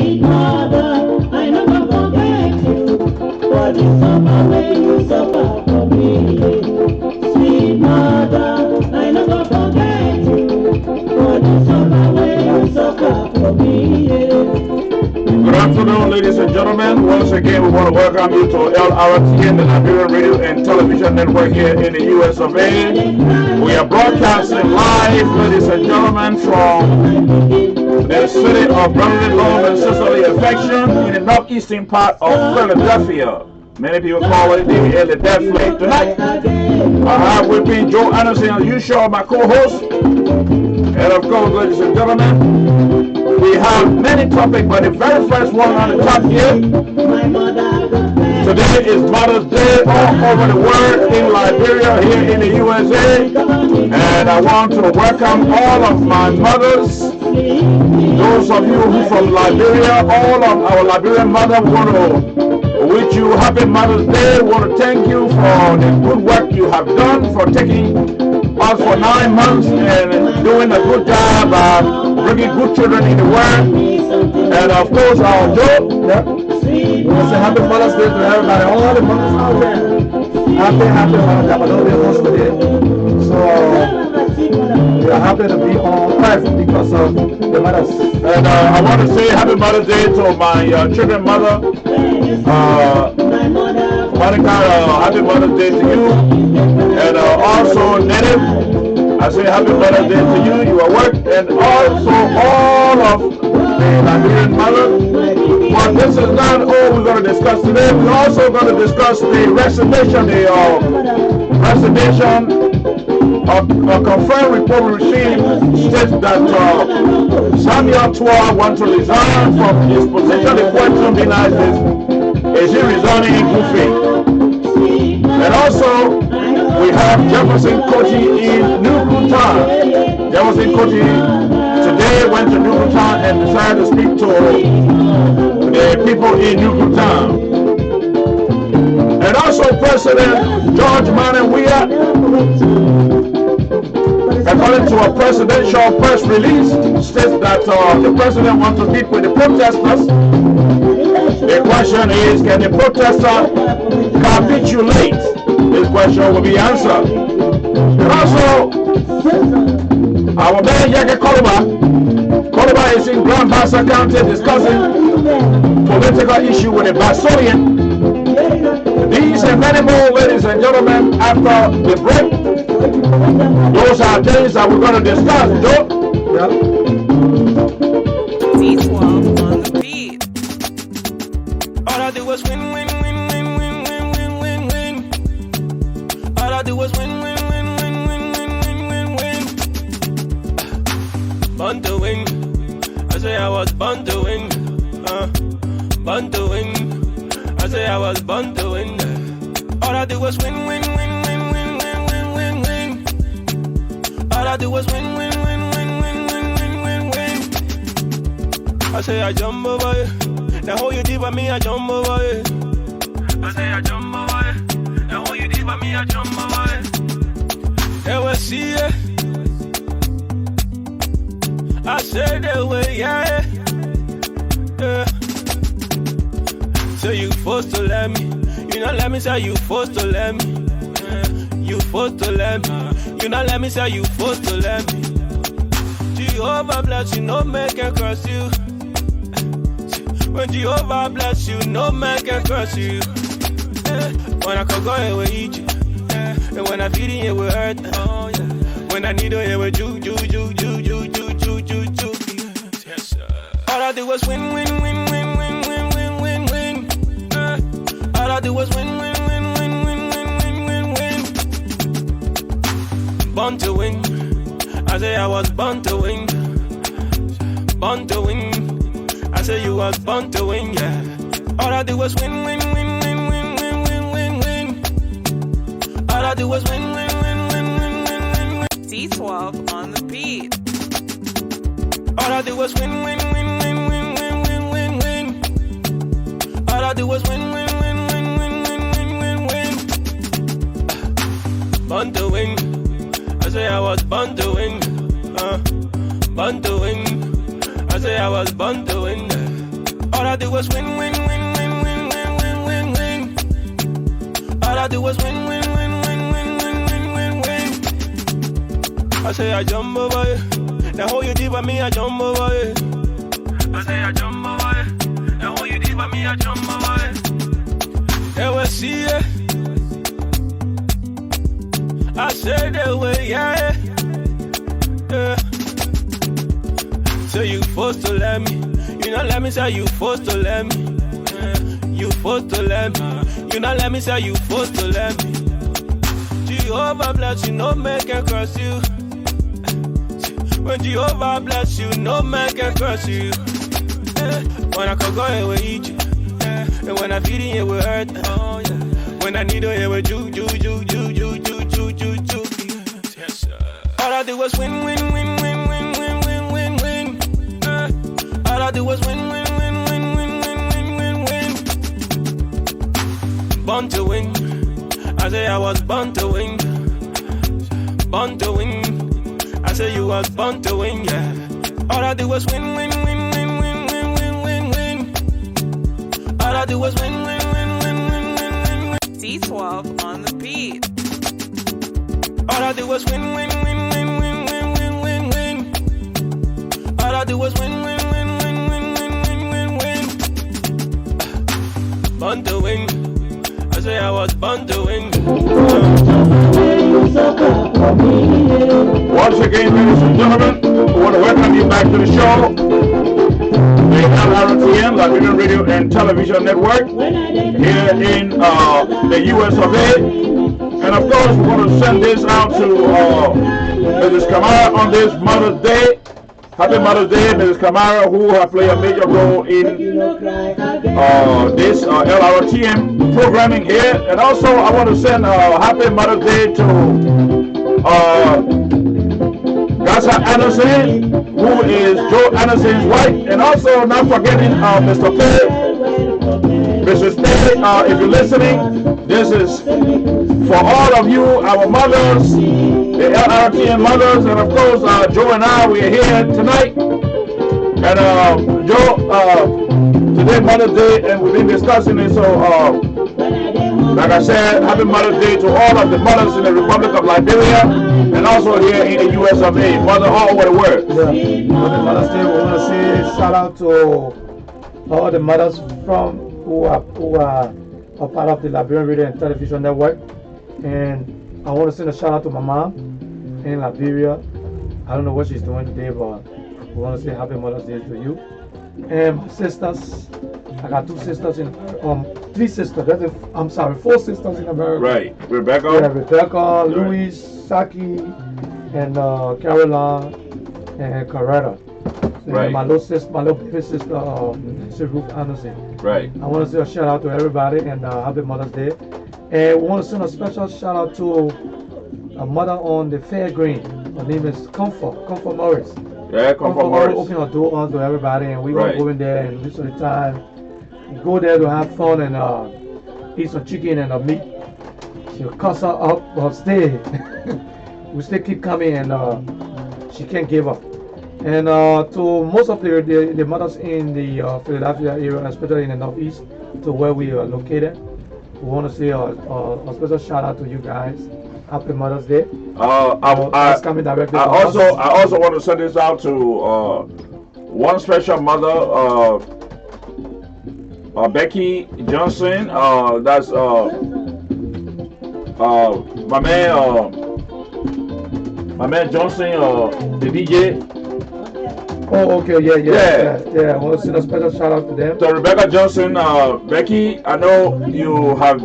Sweet mother, I never forget you. For the summer when you suffer for me. Sweet mother, I never forget you. For the summer when you suffer for me. Good afternoon, ladies and gentlemen. Once again, we want to welcome you to Lrtn, the Liberian Radio and Television Network here in the US of A. We are broadcasting live, ladies and gentlemen, from the city of brotherly love and sisterly affection in the northeastern part of Philadelphia. Many people call it the Death Flag. Tonight, I have with me Joe Anderson, as usual, my co-host. And of course, ladies and gentlemen, we have many topics, but the very first one on the top here, today is Mother's Day all over the world, in Liberia, here in the USA. And I want to welcome all of my mothers, those of you who from Liberia, all of our Liberian mothers. We want to wish you happy Mother's Day. We want to thank you for the good work you have done, for taking us for 9 months and doing a good job bringing good children in the world. And of course our Joe, it's a happy Mother's Day to everybody, all the mothers out there. Happy Mother's Day. I know they're host today, so we are happy to be on earth because of the mothers. And I want to say happy Mother's Day to my children's mother, Monica. Happy Mother's Day to you. And also Native, I say happy Mother's Day to you, your work, and also all of the Liberian mothers. But this is not all we're going to discuss today. We're also going to discuss the resignation, a confirmed report we received states that Samuel Tua wants to resign from his position. The question being asked is he resigning in good faith? And also, we have Jefferson Kuti in New Bhutan. Jefferson Kuti today went to New Bhutan and decided to speak to the people in New Bhutan. And also President George Weah, according to a presidential press release, states that the president wants to meet with the protesters. The question is, can the protester capitulate? This question will be answered. And also, our man Yaka Koluba is in Grand Bassa County discussing political issue with a Basorian. These and many more, ladies and gentlemen, after the break. Those are things that we're going to discuss, Joe. D12 on the beat. All I do is win, win, win, win, win, win, win, win, win. All I do is win, win, win, win, win, win, win, win, win. Born to win. I say I was born to win. Born to win. I say I was born to win. All I do is win, win, win, win, win, win, win, win. All I do is win, win, win, win, win, win, win, win. I say I jump over it. Now how you deep at me, I jump over it. I say I jump over it. Now how you deep at me, I jump over it. They will see it. I say they will, yeah. So you forced to let me. You not let me say you forced to let me. You forced to let me. You not let me say you forced to let me. Jehovah bless you, no man can curse you. When Jehovah bless you, no man can curse you. When I can go here with eat you. And when I feed in here with hurt. When I need to hear with you. Yes, sir. All I do is win, win, win, win, win, win, win, win, win. All I do is win, win, win, win, win, win, win, win. Born to win. I say I was born to win. Born to win. I say you was born to win, yeah. All I do is win, win, win, win, win, win, win, win, win. All I do is win, win, win, win, win, win, win. D12 on the beat. All I do is win, win, win, win, win, win, win, win, win. All I do is win, win, win, win, win, win, win, win. Born to win. I say I was born to win. Born to win. I say I was born to win. I do was win, win, win, win, win, win, win, win, win. All I do was win, win, win, win, win, win, win, win, win. I say I jump over it. Now how you deep with me, I jump over it. I say I jump over it. Now how you deep with me, I jump over it. They will see it. I said they will, yeah. So you forced to let me. You not let me say you forced to let me. You forced to let me. You not let me say you forced to let me. Jehovah bless you, no man can curse you. When Jehovah bless you, no man can curse you. When I could go here with eat you. And when I feed it with hurt. Oh, yeah. When I need to hear with you. Yes, sir. All I do was win, win, win, win, win, win, win, win, win. All I do was win, win, win, win, win, win, win, win, win. Born to win. I say I was born to win. Born to win. I say you was born to win, yeah. All I do was win, win, win, win, win, win, win, win, win. All I do was win, win, win, win, win, win, win, win. C12 on the beat. All I do was win, win, win, win, win, win, win, win, win. All I do was win, win, win, win, win, win, win, win, win. Born to win. I say I was born to win. Once again, ladies and gentlemen, we want to welcome you back to the show. The Lrtn, Liberian Radio and Television Network, here in the US of A. And of course, we want to send this out to Mrs. Kamara on this Mother's Day. Happy Mother's Day, Mrs. Kamara, who has played a major role in this Lrtn programming here. And also, I want to send a happy Mother's Day to Gaza Anderson, who is Joe Anderson's wife, and also not forgetting Mr. Pay, Mrs. Pay, if you're listening, this is for all of you, our mothers, the Lrtn mothers, and of course, Joe and I, we are here tonight. And Joe, today Mother's Day, and we've been discussing it, so like I said, happy Mother's Day to all of the mothers in the Republic of Liberia, and also here in the US of A. Mother all over the world. Yeah. On the Mother's Day, we want to say shout out to all the mothers from who are part of the Liberian Radio and Television Network. And I want to send a shout out to my mom in Liberia. I don't know what she's doing today, but we want to say happy Mother's Day to you. And my sisters, I got two sisters in, three sisters. I'm sorry, four sisters in America. Right, Rebecca. Yeah, Rebecca, Louise, Saki, and Caroline, and Coretta. Right. My little baby sister, Ruth Anderson. Right. I want to say a shout out to everybody and happy Mother's Day. And we want to send a special shout out to a mother on the Fair Green. Her name is Comfort Morris. Yeah, Comfort Morris. Open her door to everybody, and we Right. will go in there and most of the time go there to have fun and eat some chicken and meat. She'll cuss her up, but stay. We still keep coming, and she can't give up. And to most of the mothers in the Philadelphia area, especially in the Northeast, to where we are located, we want to say a special shout out to you guys. Happy Mother's Day. I coming directly. I also want to send this out to one special mother, Becky Johnson. That's my man Johnson, the DJ. Oh, okay, yeah. I want to send a special shout out to them. So Rebecca Johnson, Becky, I know you have,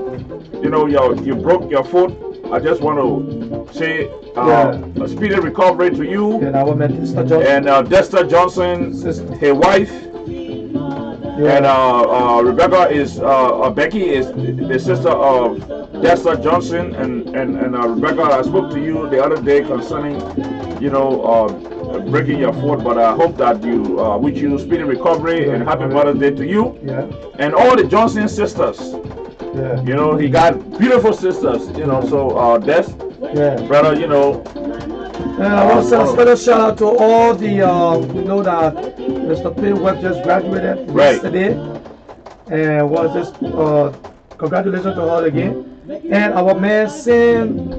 you broke your foot. I just want to say a speedy recovery to you. And our man Dexter Johnson. And Dexter Johnson, Sister. his wife. Yeah. And Rebecca is, Becky is the sister of Dexter Johnson. And Rebecca, I spoke to you the other day concerning, breaking your foot, but I hope that you wish you speedy recovery and happy Mother's Day to you. Yeah. And all the Johnson sisters. Yeah. He got beautiful sisters, so Des, brother, And I want to send a special shout out to all the, that Mr. P. Webb just graduated yesterday. And was this congratulations to her again. And our man Sam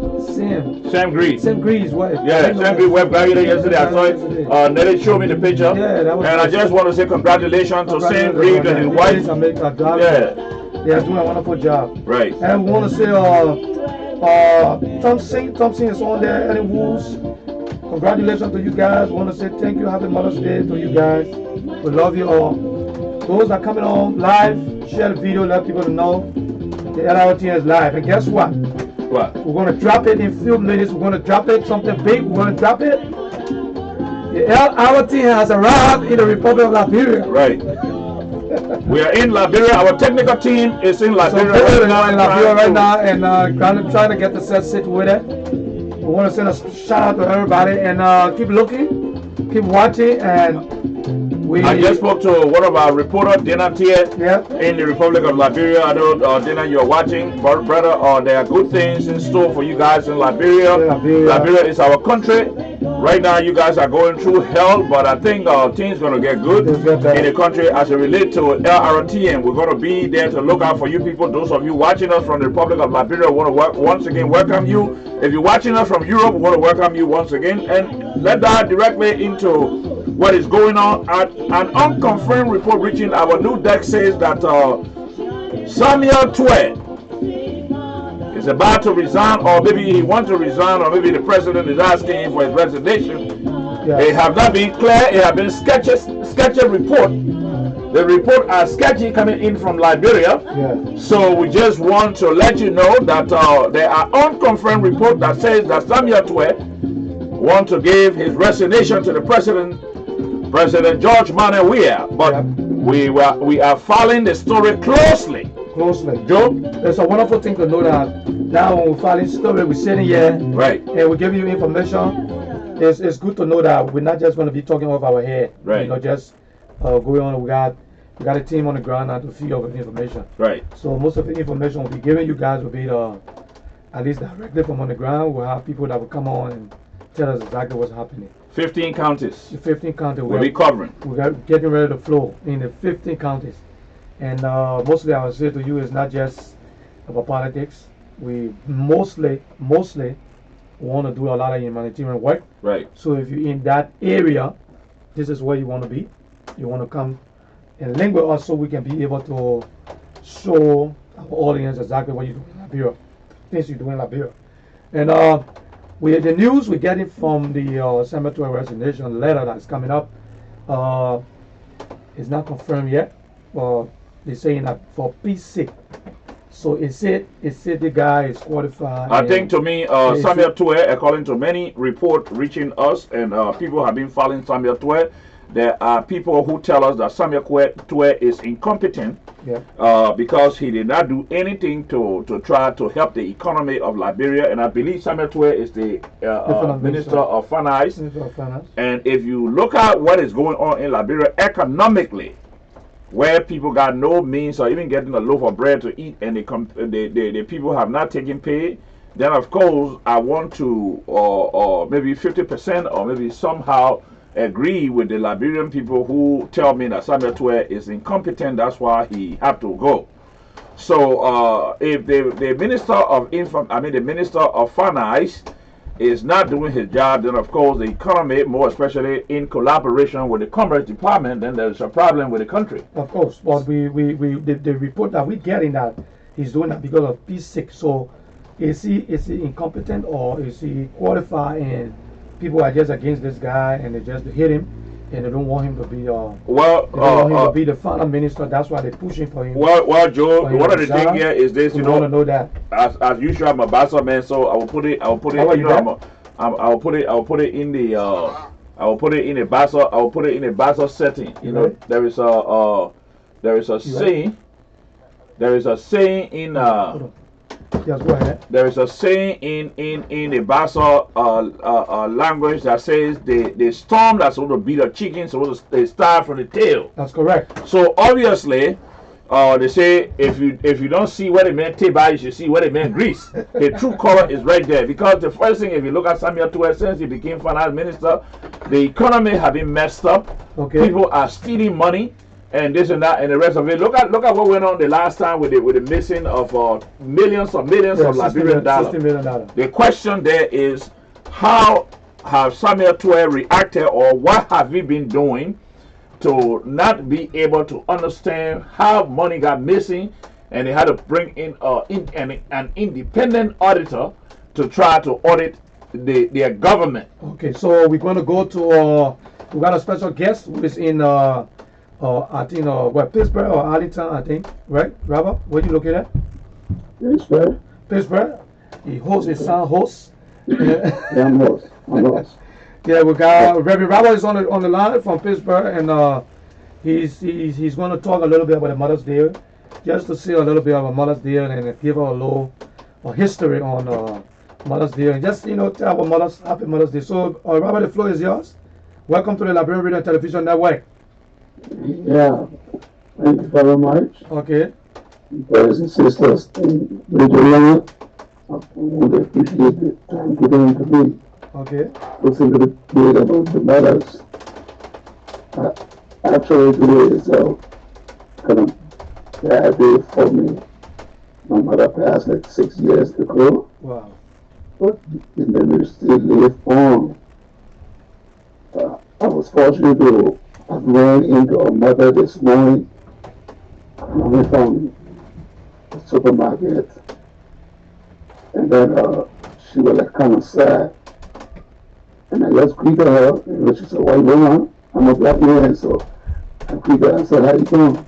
Grease. Sam Grease, wife. Yeah, Sam Grease wife graduated yesterday. I saw it. Nelly showed me the picture. Yeah, that was and I just want to say congratulations to Sam Grease and his wife. Yeah, they are doing a wonderful job. Right. And we want to say Thompson is on there, Ellen Woods. Congratulations to you guys. We want to say thank you, happy Mother's Day to you guys. We love you all. Those that are coming on live, share the video, let people know the Lrtn is live. And guess what? What? We're going to drop it in a few minutes. We're going to drop it, something big. We're going to drop it. The Lrtn has arrived in the Republic of Liberia. Right. We are in Liberia. Our technical team is in Liberia right now, and trying to get the set situated. We want to send a shout out to everybody and keep looking, keep watching, and I just spoke to one of our reporters, Dana Tier, in the Republic of Liberia. I know, Dana, you're watching, brother. There are good things in store for you guys in Liberia. Liberia is our country. Right now, you guys are going through hell, but I think things going to get good in the country as it relates to Lrtn. We're going to be there to look out for you people. Those of you watching us from the Republic of Liberia, we want to once again welcome you. If you're watching us from Europe, we want to welcome you once again. And let's dive directly into what is going on. An unconfirmed report reaching our new desk says that Samuel Twe is about to resign, or maybe he wants to resign, or maybe the president is asking him for his resignation. They have not been clear. It has been sketchy report. The report are sketchy coming in from Liberia. So we just want to let you know that there are unconfirmed reports that says that Samuel Twe wants to give his resignation to the president, President George Manuel Weah. But we are following the story closely. Joe? It's a wonderful thing to know that now when we follow the story, we're sitting here, right, and we give you information. It's good to know that we're not just going to be talking off our head, right? You know, just going on. We got a team on the ground now to feed over the information, right? So most of the information we'll be giving you guys will be at least directly from on the ground. We'll have people that will come on and tell us exactly what's happening. 15 counties. The 15 counties we'll be covering. We're getting ready to flow in the 15 counties. And mostly I would say to you is not just about politics. We mostly want to do a lot of humanitarian work. Right. So if you're in that area, this is where you want to be. You want to come and link with us so we can be able to show our audience exactly what you do in Liberia, things you do in Liberia. And the news we're getting from the cemetery resignation letter that's coming up is not confirmed yet. They're saying that for peace sake. So it said the guy is qualified. I think to me, Samuel Twe, according to many reports reaching us, and people have been following Samuel Twe, there are people who tell us that Samuel Twe is incompetent because he did not do anything to try to help the economy of Liberia. And I believe Samuel Twe is the Minister of Finance. And if you look at what is going on in Liberia economically, where people got no means or even getting a loaf of bread to eat, and the people have not taken pay, then of course I want to or maybe 50% or maybe somehow agree with the Liberian people who tell me that Samuel Twe is incompetent. That's why he had to go. So if the Minister of the Minister of Finance is not doing his job, then of course the economy, more especially in collaboration with the Commerce Department, then there's a problem with the country. Of course, but the report that we're getting that he's doing that because of peace sake. So is he incompetent or is he qualified? And people are just against this guy and they just hit him and they don't want him to be to be the final minister. That's why they're pushing for him. Well, Joe, one of the things here is this. You know that. As usual, I'm a Bassa man, so I will put it. I will put it in a Bassa setting. You know, there is a saying. There is a saying in. Yes, go ahead. There is a saying in the Bassa language that says the storm that's supposed to beat a chicken supposed to start from the tail. That's correct. So obviously, they say if you don't see where the man take by, you should see where the man grease. The true color is right there, because the first thing, if you look at Samuel Twe, since he became finance minister, the economy has been messed up. Okay. People are stealing money. and this and that and the rest of it. Look at what went on the last time with the missing of millions of Liberian dollars. $60 million. The question there is, how have Samuel Tue reacted, or what have we been doing to not be able to understand how money got missing, and they had to bring in an independent auditor to try to audit their government. Okay, so we're going to go to we got a special guest who is in I think Pittsburgh or Arlington, I think, right? Robert, where you looking at? Pittsburgh. Pittsburgh. He hosts his son hosts. Yeah, I'm host. Yeah, we got Reverend Robert is on the line from Pittsburgh, and he's going to talk a little bit about the Mother's Day, just to see a little bit about Mother's Day and give her a little history on Mother's Day, and just tell our mothers happy Mother's Day. So Robert, the floor is yours. Welcome to the Liberian Radio and Television Network. Yeah, thank you very much. Okay. Brothers and sisters in Radio, I would appreciate the time given to me. Okay. Listen to the bit about the mothers. Actually, today is kind of bad day for me. My mother passed like 6 years ago, Wow. but the memory still live on. I was fortunate to have run into a mother this morning coming from the supermarket, and then she was like kind of sad. And I just greeted her, and she's a white woman. I'm a black man, so I greeted her and said, "How you doing?"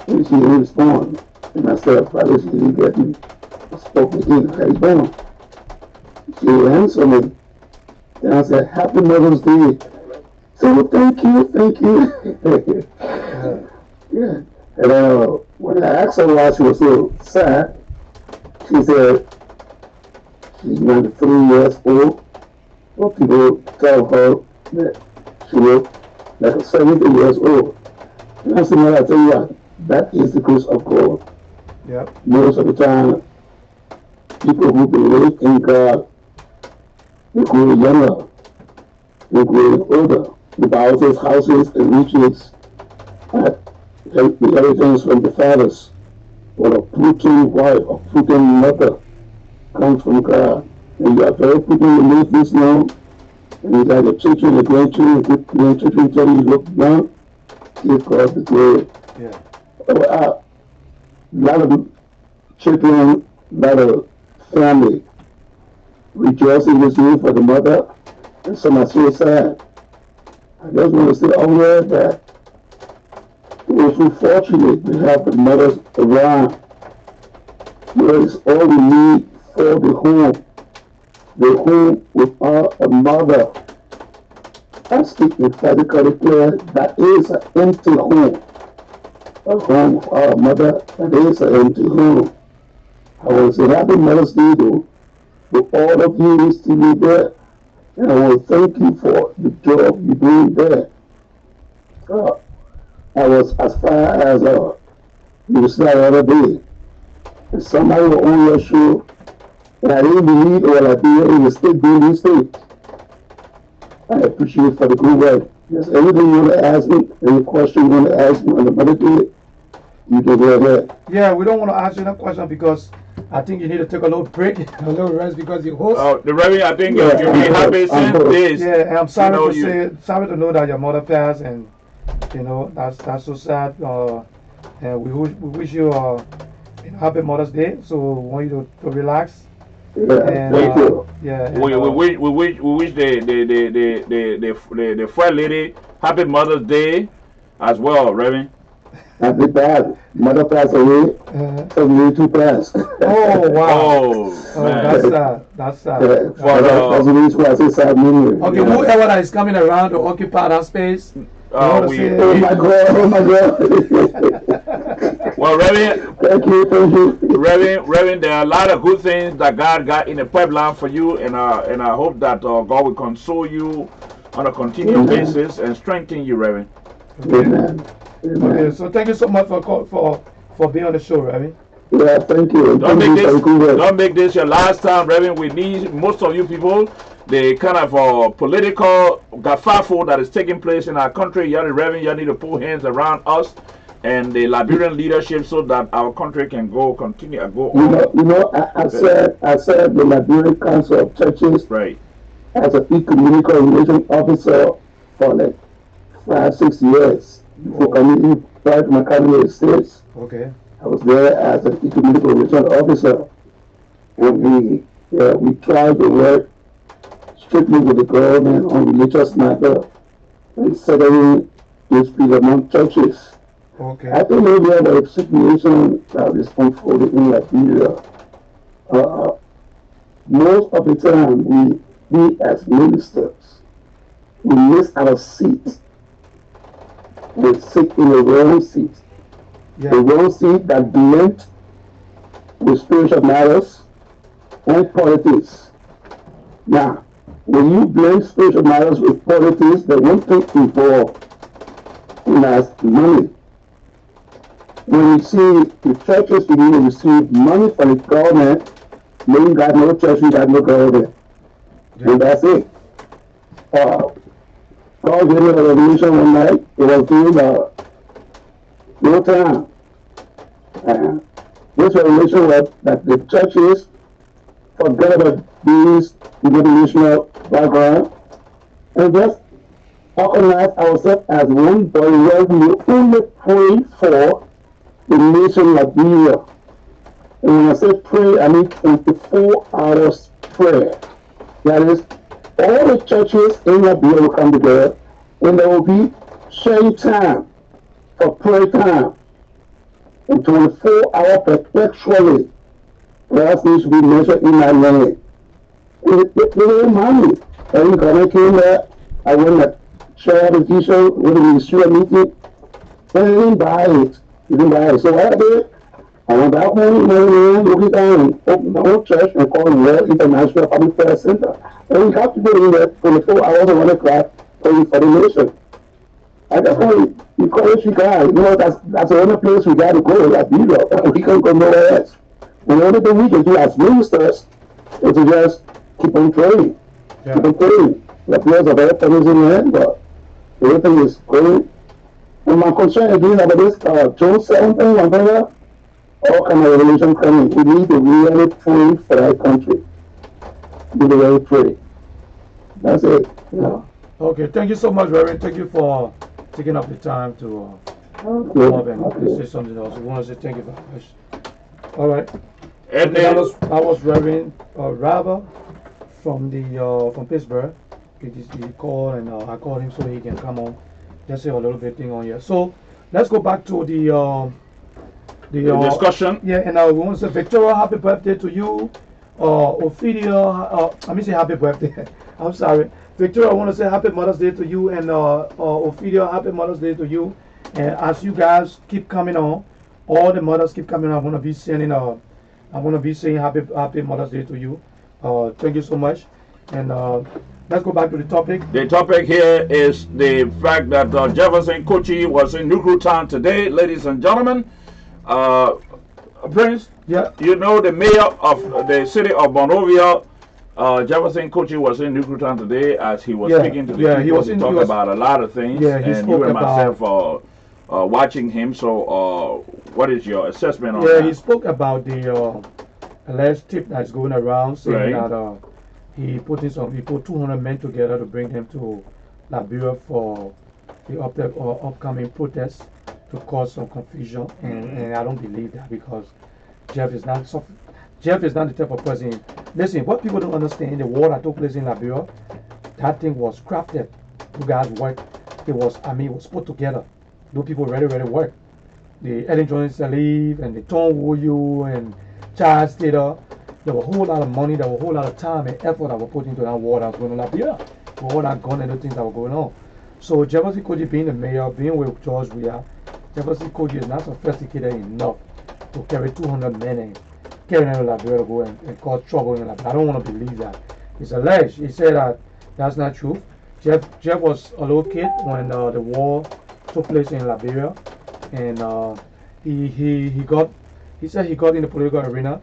And she didn't respond. And I said, "Father, she didn't get me." I spoke again, "How you doing?" She answered me. And I said, "Happy Mother's Day." So thank you. Yeah. And when I asked her why she was so sad, she said she's 93 years old. Well, people tell her that she was like 70 years old. And I said, "Well, I tell you what, that is the grace of God." Yep. Most of the time, people who believe in God, they grow younger, they grow older. The Bible says houses and riches at the inheritance from the fathers, but a prudent wife, a prudent mother comes from God. And you are very prudent to live this long, and you got the children, the grandchildren tell you look young, give God the glory. Yeah. A lot of children, a lot of family rejoicing with you for the mother, and some are so sad. I just want to say over that we're so fortunate to have the mothers around. There is all we need for the home. The home without a mother. I speak emphatically clear, that is an empty home. A home without a mother, that is an empty home. I want to say happy Mother's Day to all of you who still be there. And I want to thank you for the job you're doing there. I was as far as you said the other day, and somebody was on your show, and I didn't believe what I did in the state building state. I appreciate for the good work. There's anything you want to ask me, any question you want to ask me on the Mother Day, you can go ahead. Yeah, we don't want to ask you that question because I think you need to take a little break, a little rest, because you host. The Reverend, I think you'll be happy since this. Yeah, and I'm sorry sorry to know that your mother passed, and that's so sad. And we wish you happy Mother's Day. So we want you to relax. Yeah, And thank you. yeah, and, We wish the first lady happy Mother's Day as well, Reverend. Happy bad. Mother passed away, so we too fast. oh wow! Oh, man. That's sad. That's the reason why I say sad memory. Okay, whoever that is coming around to occupy that space. Oh my God. Well, Reverend, Thank you. Reverend, there are a lot of good things that God got in the pipeline for you, and I hope that God will console you on a continual basis and strengthen you, Reverend. Amen. Okay, so thank you so much for being on the show, Reverend. Yeah, thank you. Don't make this your last time, Reverend. We need most of you people the kind of political gaffafo that is taking place in our country. You need to put hands around us and the Liberian leadership so that our country can continue to go on. I said the Liberian Council of Churches Right. as a ecumenical relation officer for like 5-6 years before coming prior to my cabinet states. Okay. I was there as an ecumenical relation officer, and we tried to work strictly with the government on religious matter and settling disputes among churches. Okay. I think maybe about a situation that is unfolding in Liberia. Most of the time, we as ministers, we miss our seat. We sit in the wrong seat. Yeah. The wrong seat that blends with spiritual matters and politics. Now, when you blend spiritual matters with politics, the one thing involved is money. When you see the churches begin to receive money from the government, then you got no church, you got no government. Yeah. And that's it. God gave me a revelation one night. It was during no time. This revelation was that the churches forget about these denominational background and just organize ourselves as one body where we only pray for the nation Liberia. And when I say pray, I mean 24 hours prayer. That is, all the churches in Liberia will come together and there will be sharing time for prayer time. And 24 hours perpetually. That needs to be measured in that land. It ain't money. Every government came there, I went to share the t-shirt with the ministerial meeting, and they didn't buy it. They didn't buy it. So what I did, I went back home, looking down and opened my own church and called the World International Public Prayer Center. And we have to go in there 24 hours at 1 o'clock praying for the nation. I just want to encourage you guys, that's the only place we got to go, like Europe. We can't go nowhere else. And the only thing we can do as ministers is to just keep on praying. Yeah. Keep on praying. The prayers of everything is in the hand, but everything is going. And my concern again about this June 7th, my brother, all kind of revelation coming. We need to really pray for our country. We need to really pray. That's it. Okay. Thank you so much, Reverend. Thank you for taking up the time to come up and say something else. We want to say thank you very much. All right. And Okay, that was Reverend Rava from Pittsburgh. He called and I called him so he can come on, just say a little bit thing on here. So let's go back to the discussion. Yeah, and we want to say Victoria, happy birthday to you. Ophelia, let me say happy birthday. I'm sorry, Victoria. I want to say happy Mother's Day to you, and Ophelia, happy Mother's Day to you. And as you guys keep coming on, all the mothers keep coming on. I want to be saying happy Mother's Day to you. Thank you so much. And let's go back to the topic. The topic here is the fact that Jefferson Kochi was in Town today, ladies and gentlemen. Prince, Yeah. you know the mayor of the city of Monrovia, Jefferson Kochi, was in Town today as he was speaking to the people. He was talking about a lot of things. Yeah, he and spoke you and about, myself watching him. So, what is your assessment on yeah, that? he spoke about the alleged tip that's going around saying Right. that he put 200 men together to bring them to Liberia for the upcoming protests to cause some confusion, and I don't believe that because Jeff is not the type of person. Listen, what people don't understand, the war that took place in Liberia, that thing was crafted. You guys worked. It was put together. Those people really work. The Ellen Jones Salif and the Tom Wuyu and Charles Taylor. There was a whole lot of money, there was a whole lot of time and effort that was put into that war that was going on up here. For all that gun and the things that were going on. So Jefferson Koji being the mayor, being with George Weah, Jefferson Koji is not sophisticated enough to carry 200 men and carry them to Liberia to go and cause trouble in Liberia. I don't want to believe that. It's alleged. He said that that's not true. Jeff was a little kid when the war took place in Liberia, and he said he got in the political arena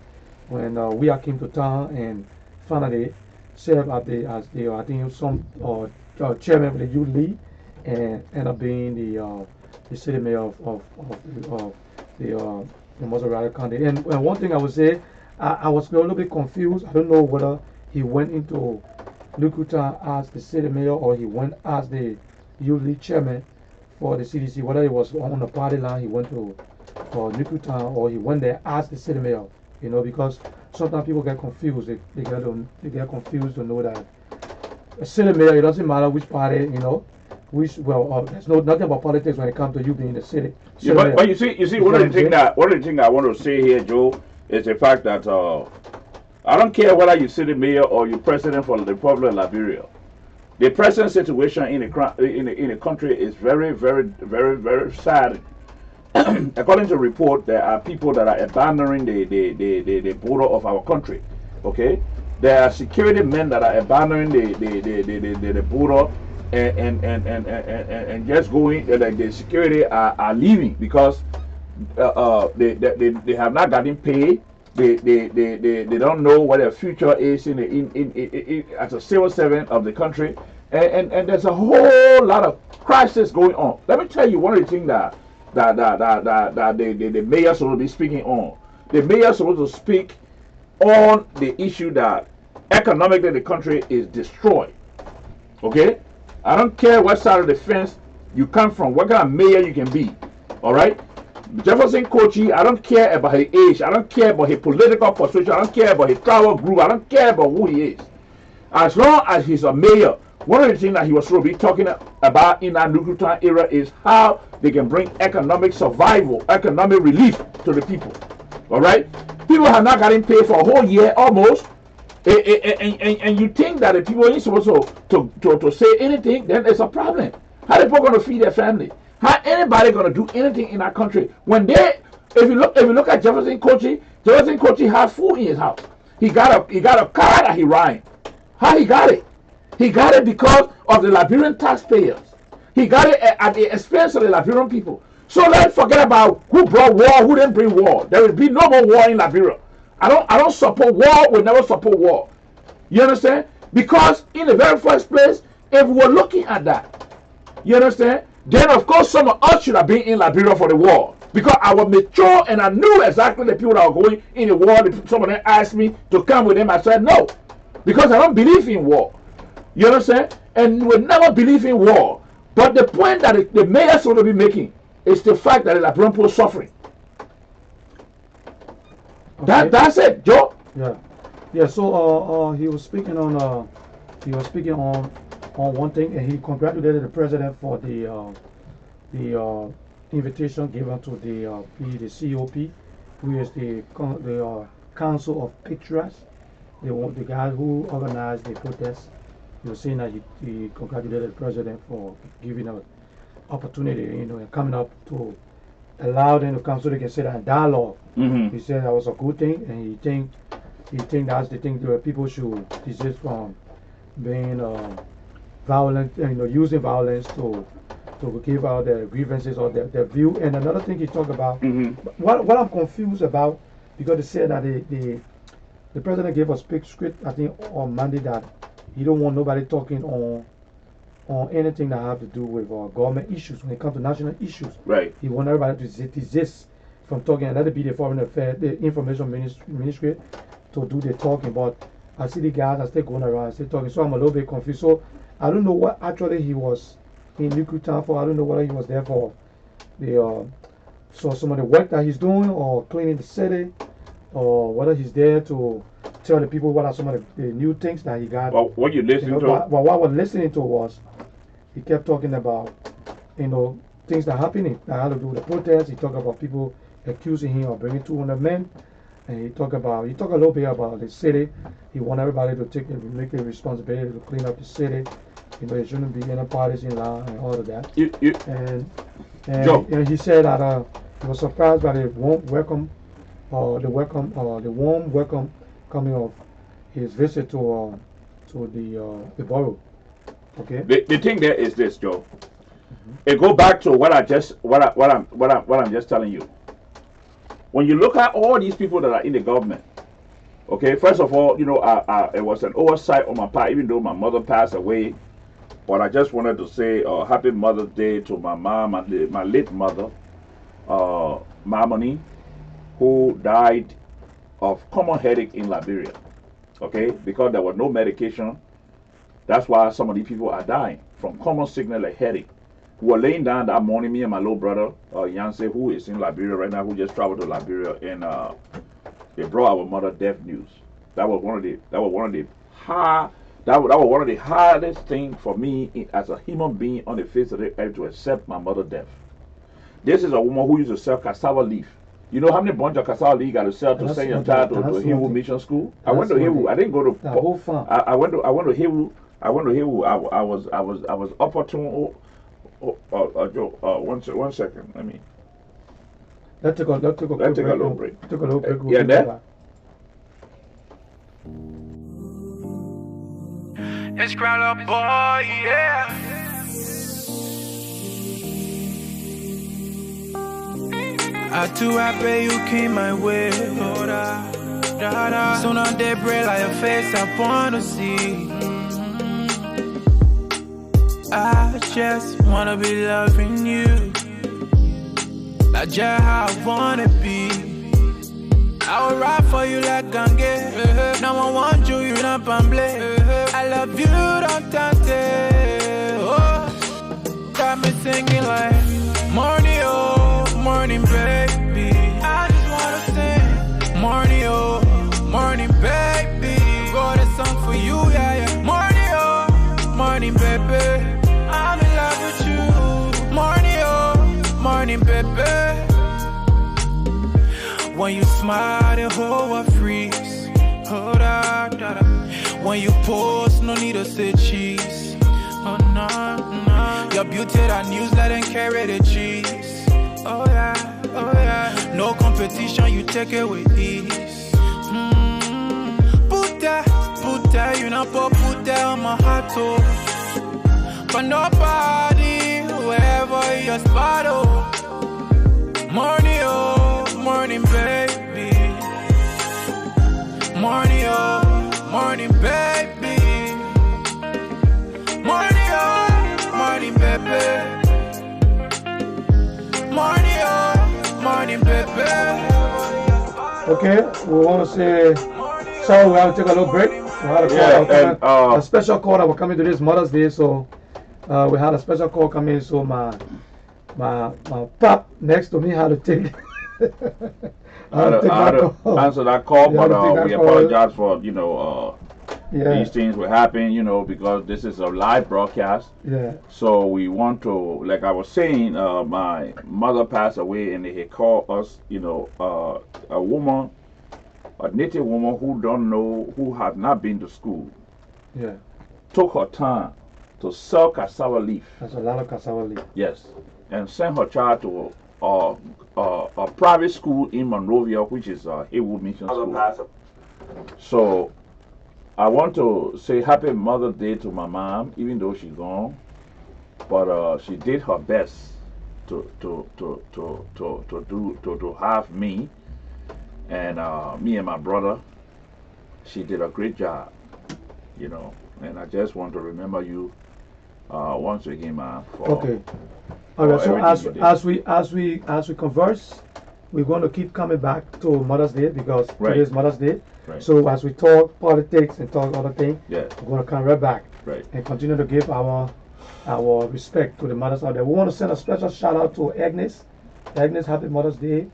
when Weah came to town, and finally served as the I think some chairman of the youth league, and ended up being the city mayor of the Maserati County. And one thing I would say, I was a little bit confused. I don't know whether he went into Lrtn as the city mayor or he went as the youth league chairman for the CDC. Whether it was on the party line, he went to Lrtn, or he went there as the city mayor. You know, because sometimes people get confused. They get confused to know that a city mayor, it doesn't matter which party, you know, which there's nothing about politics when it comes to you being the city. Yeah, but you see, one of the things I want to say here, Joe, is the fact that I don't care whether you're city mayor or you're president for the Republic of Liberia. The present situation in the country is very, very, very, very sad. According to report, there are people that are abandoning the border of our country. Okay, there are security men that are abandoning the border and just going, like the security are leaving because they have not gotten paid. They don't know what their future is as a civil servant of the country, and there's a whole lot of crisis going on. Let me tell you one of the things that the mayor supposed to be speaking on. The mayor supposed to speak on the issue that economically the country is destroyed. Okay, I don't care what side of the fence you come from, what kind of mayor you can be. All right. Jefferson Kochi, I don't care about his age. I don't care about his political persuasion. I don't care about his travel group. I don't care about who he is. As long as he's a mayor, one of the things that he was supposed to be talking about in that Lrtn era is how they can bring economic survival, economic relief to the people. All right? People have not gotten paid for a whole year almost. And you think that the people ain't supposed to say anything, then it's a problem. How are people going to feed their family? How anybody gonna do anything in our country when if you look at Jefferson Kochi has food in his house. He got a car that he rides. How he got it? He got it because of the Liberian taxpayers. He got it at the expense of the Liberian people. So let's forget about who brought war, who didn't bring war. There will be no more war in Liberia. I don't support war. We'll never support war. You understand? Because in the very first place, if we were looking at that, you understand? Then of course some of us should have been in Liberia for the war, because I was mature and I knew exactly the people that were going in the war. Some of them asked me to come with them. I said no, because I don't believe in war. You understand? And we never believe in war. But the point that the mayor is going to be making is the fact that the Liberian people are suffering. Okay. That's it, Joe. Yeah. So he was speaking on one thing, and he congratulated the president for the invitation given to the COP, who is the Council of Patriots, the guy who organized the protest. He was saying that he congratulated the president for giving an opportunity, and coming up to allow them to come so they can sit in dialogue. He said that was a good thing, and he think that's the thing that people should desist from being violent, using violence to give out their grievances or their view. And another thing he talked about, what I'm confused about, because they said that the president gave a script, I think, on Monday, that he don't want nobody talking on anything that have to do with government issues when it comes to national issues. Right. He want everybody to desist from talking, and let it be the foreign affairs, the information ministry to do the talking. But I see the guys are still going around and still talking, so I'm a little bit confused. So I don't know what actually he was in Lrtn for. I don't know whether he was there for some of the work that he's doing or cleaning the city, or whether he's there to tell the people what are some of the new things that he got. Well, what you listening to? What I was listening to was he kept talking about things that happening that had to do with the protests. He talked about people accusing him of bringing 200 men, and he talked a little bit about the city. He want everybody to make the responsibility to clean up the city. There shouldn't be any parties in line and all of that. And he said that he was surprised by the warm welcome coming of his visit to the borough. Okay. The thing there is this, Joe. It go back to what I'm just telling you. When you look at all these people that are in the government, Okay, first of all, it was an oversight on my part, even though my mother passed away. But I just wanted to say Happy Mother's Day to my mom and my late mother, Mamoni, who died of common headache in Liberia. Okay, because there was no medication. That's why some of these people are dying from common sickness like headache. We were laying down that morning, me and my little brother, Yanse, who is in Liberia right now, who just traveled to Liberia, and they brought our mother death news. That was one of the hardest things for me as a human being on the face of the earth to accept my mother's death. This is a woman who used to sell cassava leaf. You know how many bunch of cassava leaf you got to sell to send your child to Hebrew Mission School? I went to Hebrew. I didn't go to. I went to Hebrew. I went to Hebrew. I was opportune. One second. Let me. Let's take a little break. Take a little break. Yeah, there. It's Crown Up Boy, yeah. I too happy you came my way. Oh, da, da, da. Soon on day break like your face, I wanna see. I just wanna be loving you. Like just how I wanna be. I will ride for you like Gange. Now I want you, you not pamble. I love you, don't tante. Oh, got me singing like morning, oh, morning, baby. I just wanna sing morning, oh, morning, baby. Got a song for you, yeah, yeah. Morning, oh, morning, baby. I'm in love with you. Morning, oh, morning, baby. When you smile, the whole world freeze. Hold up, da, da. When you pose, no need to say cheese. Oh no, no. Your beauty that newsletter and carry the cheese. Oh yeah, oh yeah. No competition, you take it with ease. Put that, you know, put that on my heart too. But nobody, wherever your spot, oh. Morning, oh, morning, baby. Morning, oh, morning, baby. Morning, oh, morning, baby. Morning, oh, morning, baby. Okay, we want to say, so we have to take a little break. We had a special call that will come into this Mother's Day, so we had a special call coming, so my pop next to me had to take I had to answer that call, but we apologize for these things will happen, because this is a live broadcast. Yeah. So we want to, like I was saying, my mother passed away, and they called us, a woman, a native woman who don't know, who have not been to school. Yeah. Took her time to sell cassava leaf. That's a lot of cassava leaf. Yes. And sent her child to a private school in Monrovia, which is Haywood Mission School. So I want to say Happy Mother's Day to my mom, even though she's gone. But she did her best to have me and me and my brother. She did a great job, And I just want to remember you once again, ma'am. Okay. All right. So as we converse, we're going to keep coming back to Mother's Day because today is Mother's Day. Right. So as we talk politics and talk other things, yeah, we're going to come right back and continue to give our respect to the mothers out there. We want to send a special shout out to Agnes. Agnes, happy Mother's Day.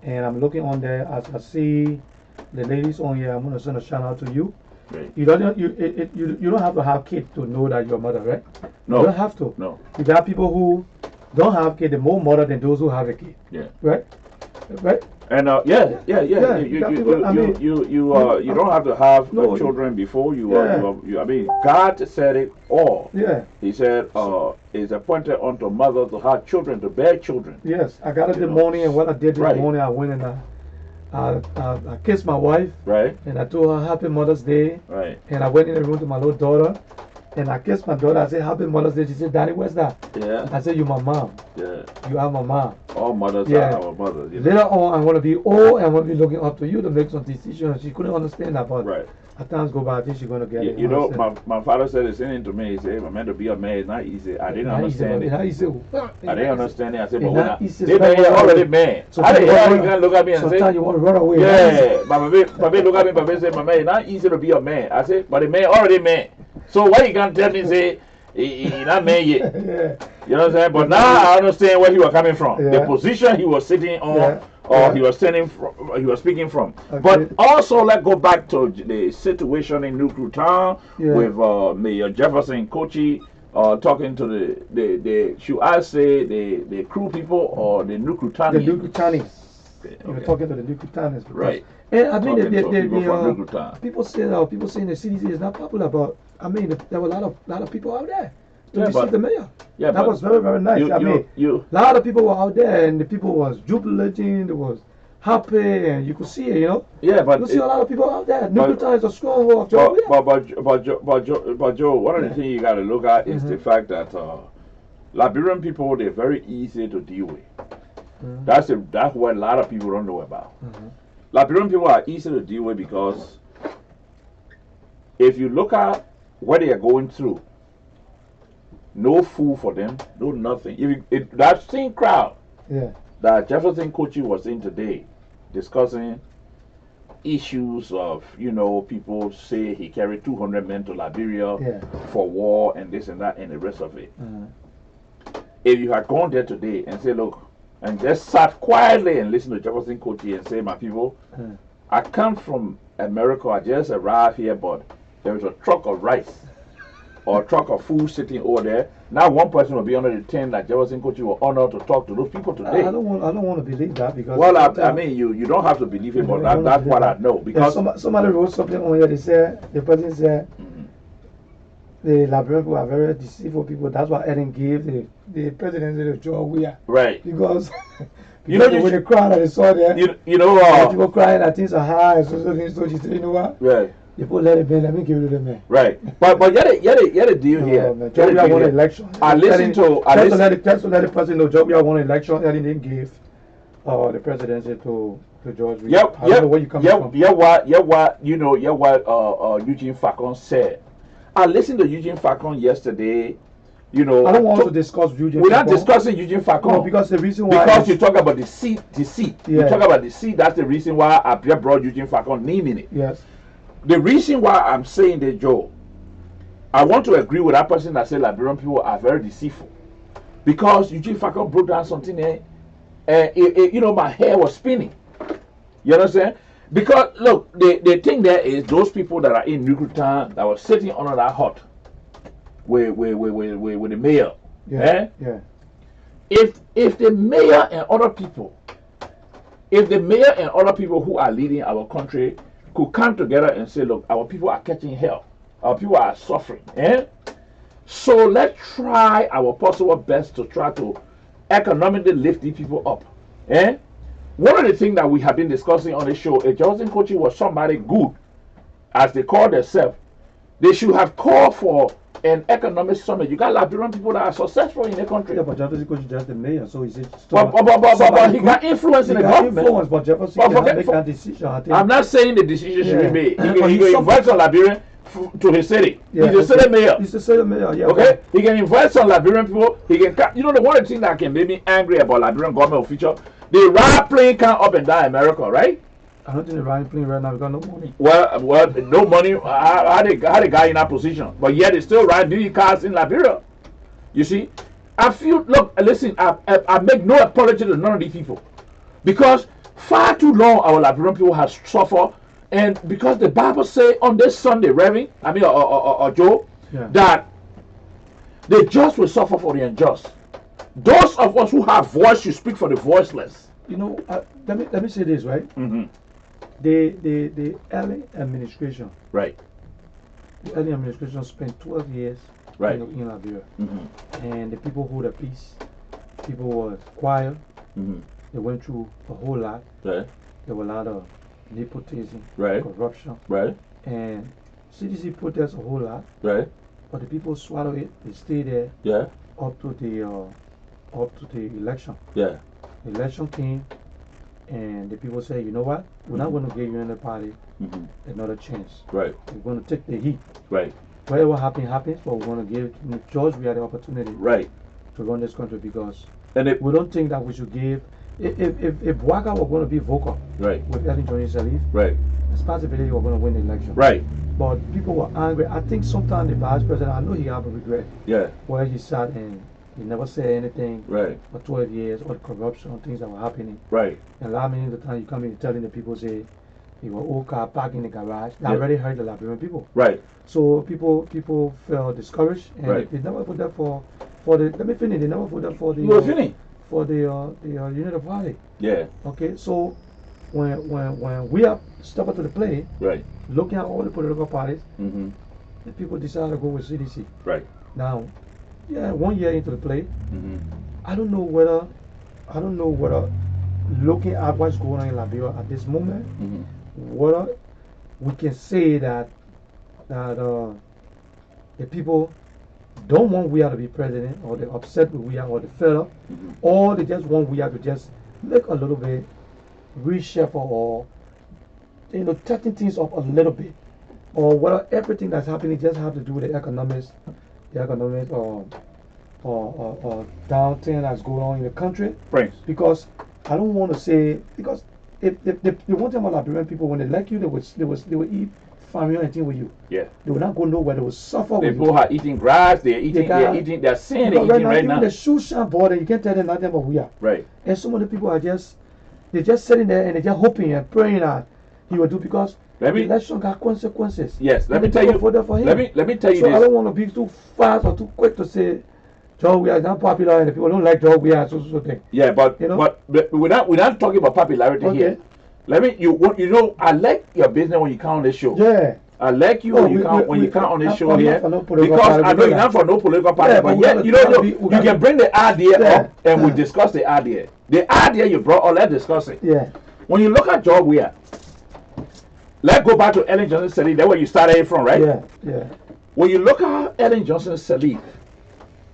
And I'm looking on there as I see the ladies on here. I'm going to send a shout out to you. Right. You don't have to have kids to know that you're a mother, right? No. You don't have to. No. There are people who don't have kids, they're more mother than those who have a kid. Yeah. Right? Right? And You don't have to have children before you. I mean, God said it all. Yeah. He said, "It's appointed unto mother to have children, to bear children." Yes. I got it this morning, and what I did this morning, I went and I kissed my wife. Right. And I told her Happy Mother's Day. Right. And I went in the room to my little daughter, And I kissed my daughter. I said, Happy Mother's Day. She said, Daddy, where's that? Yeah. I said, you're my mom. Yeah. You are my mom. All mothers Yeah. are our mothers. You know? Later on, I'm going to be old and I'm going to be looking up to you to make some decisions. She couldn't understand that, but Right. as times go by, I think she's going to get it. You know, understand. my father said the same thing to me. He said, man, to be a man is not easy. I didn't understand it. It's not easy. I didn't understand it. I said, It's but not when easy. they man already man. So How the hell sometimes you gonna look at me and say, sometimes you want to run away. yeah, Papa look at me, Papa say, my man, it's not easy to be a man. I said, but the man already man. So why you gonna tell me say he not man yet? Yeah. You know what I'm saying? But now I understand where he was coming from. Yeah. The position he was sitting on, Yeah. or Yeah. he was standing from, he was speaking from. Okay. But also, let's go back to the situation in Nuclear Town Yeah. with Mayor Jefferson Kochi talking to the should I say the crew people or the Nuclear Town? The Nucutanis. You were Okay. talking to the Nucutanis. Right. And I mean, Talking to people from Nuclear Town. people say in the CDC is not popular, but I mean, there were a lot of people out there to Yeah, receive but- the mayor. Yeah, That but was very, very nice. I mean, you a lot of people were out there, and the people was jubilating, they was happy, and you could see it, you know. yeah, but You see a lot of people out there. Nuclear is a stronghold of Georgia. but Joe, one of the things you got to look at is the fact that Liberian people, they're very easy to deal with. That's what a lot of people don't know about. Liberian people are easy to deal with because if you look at what they are going through, no food for them, no nothing. That same crowd Yeah. that Jefferson Kochi was in today, discussing issues of, people say he carried 200 men to Liberia Yeah. for war and this and that and the rest of it. If you had gone there today and say, look, and just sat quietly and listened to Jefferson Kochi and say, my people, I come from America, I just arrived here, but there is a truck of rice or a truck of food sitting over there. Now one person will be under the tent that Jefferson Kochi will honor to talk to those people today. I don't want to believe that because. Well, I mean, you don't have to believe it, but that's what I know. Because somebody wrote something on here. They said the person said the Liberian people are very deceitful people. That's why Lrtn gave the presidency to Georgia. right. Because You know, when the crowd that they saw there, people crying that things are high, so she said, you know what? right, People let it be. Let me give it to them. right. But yet a deal here. Georgia won an election. I listened to. Just to let the president know, Georgia won an election. Lrtn didn't give the presidency to George. Yep. I don't know where you coming from. What Eugene Facon said. I listened to Eugene Facon yesterday. I don't want to discuss Eugene. We're not Facon. discussing Eugene Facon. No, because the reason why Because you talk about the seat. You Yeah. talk about the seat. That's the reason why I brought Eugene Facon name in it. yes. The reason why I'm saying that, Joe, I want to agree with that person that said Liberian people are very deceitful. Because Eugene Facon broke down something there, and my hair was spinning. You understand? Because look, the thing there is those people that are in Nuclear Town that were sitting under that hut with the mayor. Yeah. Eh? Yeah. If the mayor and other people, who are leading our country could come together and say, look, our people are catching hell, our people are suffering, so let's try our possible best to try to economically lift these people up. One of the things that we have been discussing on the show is Jefferson Kochi was somebody good, as they call themselves. They should have called for an economic summit. You got Liberian people that are successful in the country. Yeah, but Jefferson Kochi just the mayor, so he said. But he got influence in the government. Influence, but Jefferson cannot make that decision. I think. I'm not saying the decision should be made. He But can invite some Liberian to his city. Yeah, He's the city mayor. He's the city mayor. Yeah. Okay, he can invite some Liberian people. He can, the one of the things that can make me angry about Liberian government officials, they ride plane come up and down America, right? I don't think the Ryan plane right now because no money. Well, no money. How the guy in that position? But yet they still ride new cars in Liberia. You see, I feel. Look, listen. I make no apology to none of these people, because far too long our Liberian people have suffered, and because the Bible say on this Sunday, Reverend, or Joe, that the just will suffer for the unjust. Those of us who have voice should speak for the voiceless. Let me say this, right? Mm-hmm. The Lrtn administration. Right. The Lrtn administration spent 12 years Right. in Liberia. Mm-hmm. And the people hold the peace. People were quiet. Mm-hmm. They went through a whole lot. Right. There were a lot of nepotism, Right. corruption. Right. And CDC protest a whole lot. Right. but the people swallow it. They stay there Yeah. up to the election. Yeah. The election came, and the people say, you know what? We're not going to give you any party another chance. Right. We're going to take the heat. Right. Whatever happens, but we're going to give George we had the opportunity Right. to run this country because And it. we don't think that we should give. If Waka were going to be vocal Right. with Lrtn Johnny Salif, Right. it's possibility we're going to win the election. Right. But people were angry. I think sometimes the vice president, I know he have a regret Yeah. where he sat and he never said anything Right. for 12 years, all the corruption, things that were happening. Right. And a lot many of the time you come in telling the people, say, he was old car parked in the garage. That Yeah. already hurt the Liberian people. Right. So people felt discouraged, and Right. they never voted for the. Let me finish. They never voted for the. You were finished. For the United Party. Yeah. Okay, so when we are stepping to the plate, Right. looking at all the political parties, Mm-hmm. the people decided to go with CDC. Right. Now, yeah, 1 year into the play, Mm-hmm. I don't know whether looking at what's going on in Liberia at this moment, Mm-hmm. whether we can say that the people don't want we are to be president, or they're upset with we are, or they fed up, or they just want we are to just make a little bit reshuffle, or tighten things up a little bit, or whether everything that's happening just have to do with the economics or downturn that's going on in the country. Prince. Because I don't want to say, because if the one thing about Liberian people, when they like you, they would eat family and thing with you. Yeah. They will not go nowhere. They will suffer They with both you. are eating grass. They're eating. They're saying they're Because eating right even now. the shoe shine border, you can't tell them nothing but we are. Right. And some of the people are they're just sitting there and they're just hoping and praying that he will do, because the election got consequences. Yes. Let And me the tell people you. voted for him. Let me tell you So I this. don't want to be too fast or too quick to say John we are not popular and the people don't like John we are so thing. Yeah, but You know? but we're not talking about popularity Okay. here. Let me I like your business when you come on this show. Yeah. I like you Oh, when you come on this show I'm here, not for no political because party, I know we you're know not for no political party, Yeah, but but yet we you gotta know be- you can bring the idea Yeah, up and we yeah. discuss the idea. The idea you brought up, let's discuss it. Yeah. When you look at George Weah, let's go back to Lrtn Johnson Sirleaf. That's where you started it from, right? Yeah. Yeah. When you look at Lrtn Johnson Sirleaf,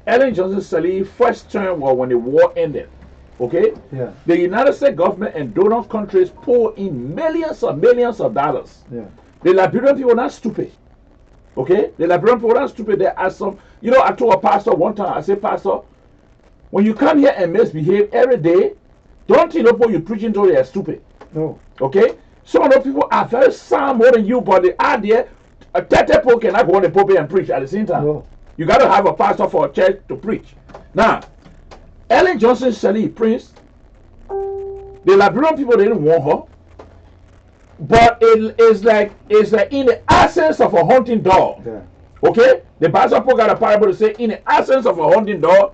Lrtn Johnson Sirleaf first term was when the war ended. Okay? Yeah. The United States government and donor countries pour in millions of dollars. Yeah. The Liberian people are not stupid. Okay? The Liberian people are not stupid. There are some, I told a pastor one time, I said, Pastor, when you come here and misbehave every day, don't think people you preaching to they are stupid. No. Okay? Some of those people are very sound more than you, but the idea, a 30 people cannot go on the pulpit and preach at the same time. No. You got to have a pastor for a church to preach. Now, Lrtn Johnson Sirleaf, Prince, the Liberian people didn't want her. But it's like in the absence of a hunting dog. Yeah. Okay? The Bible got a parable to say, in the absence of a hunting dog,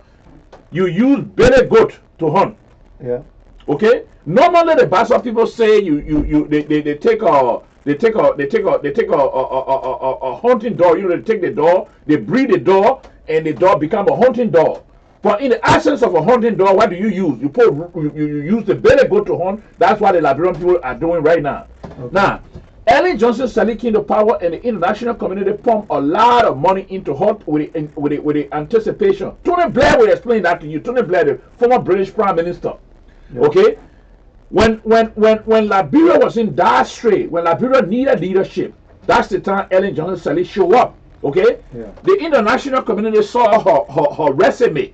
you use better goat to hunt. Yeah. Okay? Normally the Bible people say they take a hunting dog. They take the dog, they breed the dog, and the dog become a hunting dog. But in the absence of a hunting dog, what do you use? You use the better goat to hunt. That's what the Liberian people are doing right now. Okay. Now, Lrtn Johnson Sirleaf came to power, and the international community pumped a lot of money into hunt with the anticipation. Tony Blair will explain that to you. Tony Blair, the former British Prime Minister. Yeah. Okay? When Liberia was in dire strait, when Liberia needed leadership, that's the time Lrtn Johnson Sirleaf showed up. Okay? Yeah. The international community saw her resume.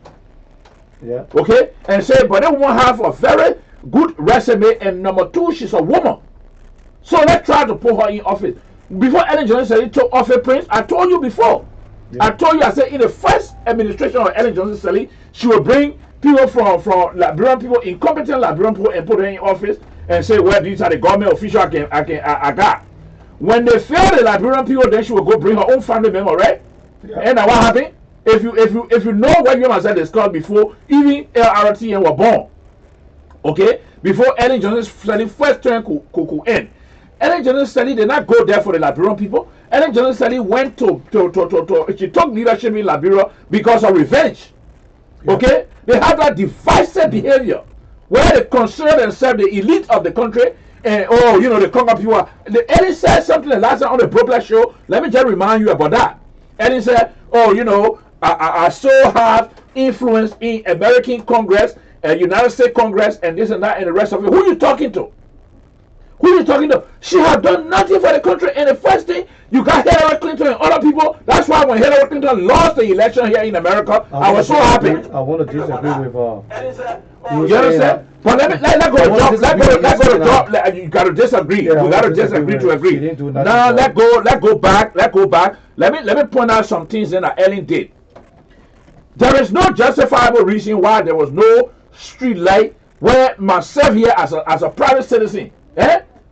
Yeah. Okay? And said, but they won't have a very good resume, and number two, she's a woman. So let's try to put her in office. Before Lrtn Johnson Sirleaf took office, Prince, I told you before. Yeah. I told you, I said in the first administration of Lrtn Johnson Sirleaf, she will bring people from Liberian people, incompetent Liberian people, and put her in office and say, well, these are the government officials I got. When they fail the Liberian people, then she will go bring her own family member, right? Yeah. And now what happened? If you know what you have said discussed before, even Lrtn were born. Okay? Before Lrtn Johnson Sirleaf first term could end. Lrtn Johnson Sirleaf did not go there for the Liberian people. Lrtn Johnson Sirleaf went to she took leadership in Liberia because of revenge. Yeah. Okay? They have that divisive behavior where they consider themselves the elite of the country, and the Congo people are. Eddie said something the last time on the Brooklyn show. Let me just remind you about that. Ellen said, oh, you know, I still have influence in American Congress, United States Congress, and this and that, and the rest of it. Who are you talking to? Who are you talking to? She had done nothing for the country, and the first thing, you got Hillary Clinton and other people. That's why when Hillary Clinton lost the election here in America, I was so happy. I want to disagree with You understand? But let go of job. Let go of job. You got to disagree. Yeah, we got to disagree to agree. Now let go back. Let me point out some things that Ellen did. There is no justifiable reason why there was no street light where myself here as a private citizen,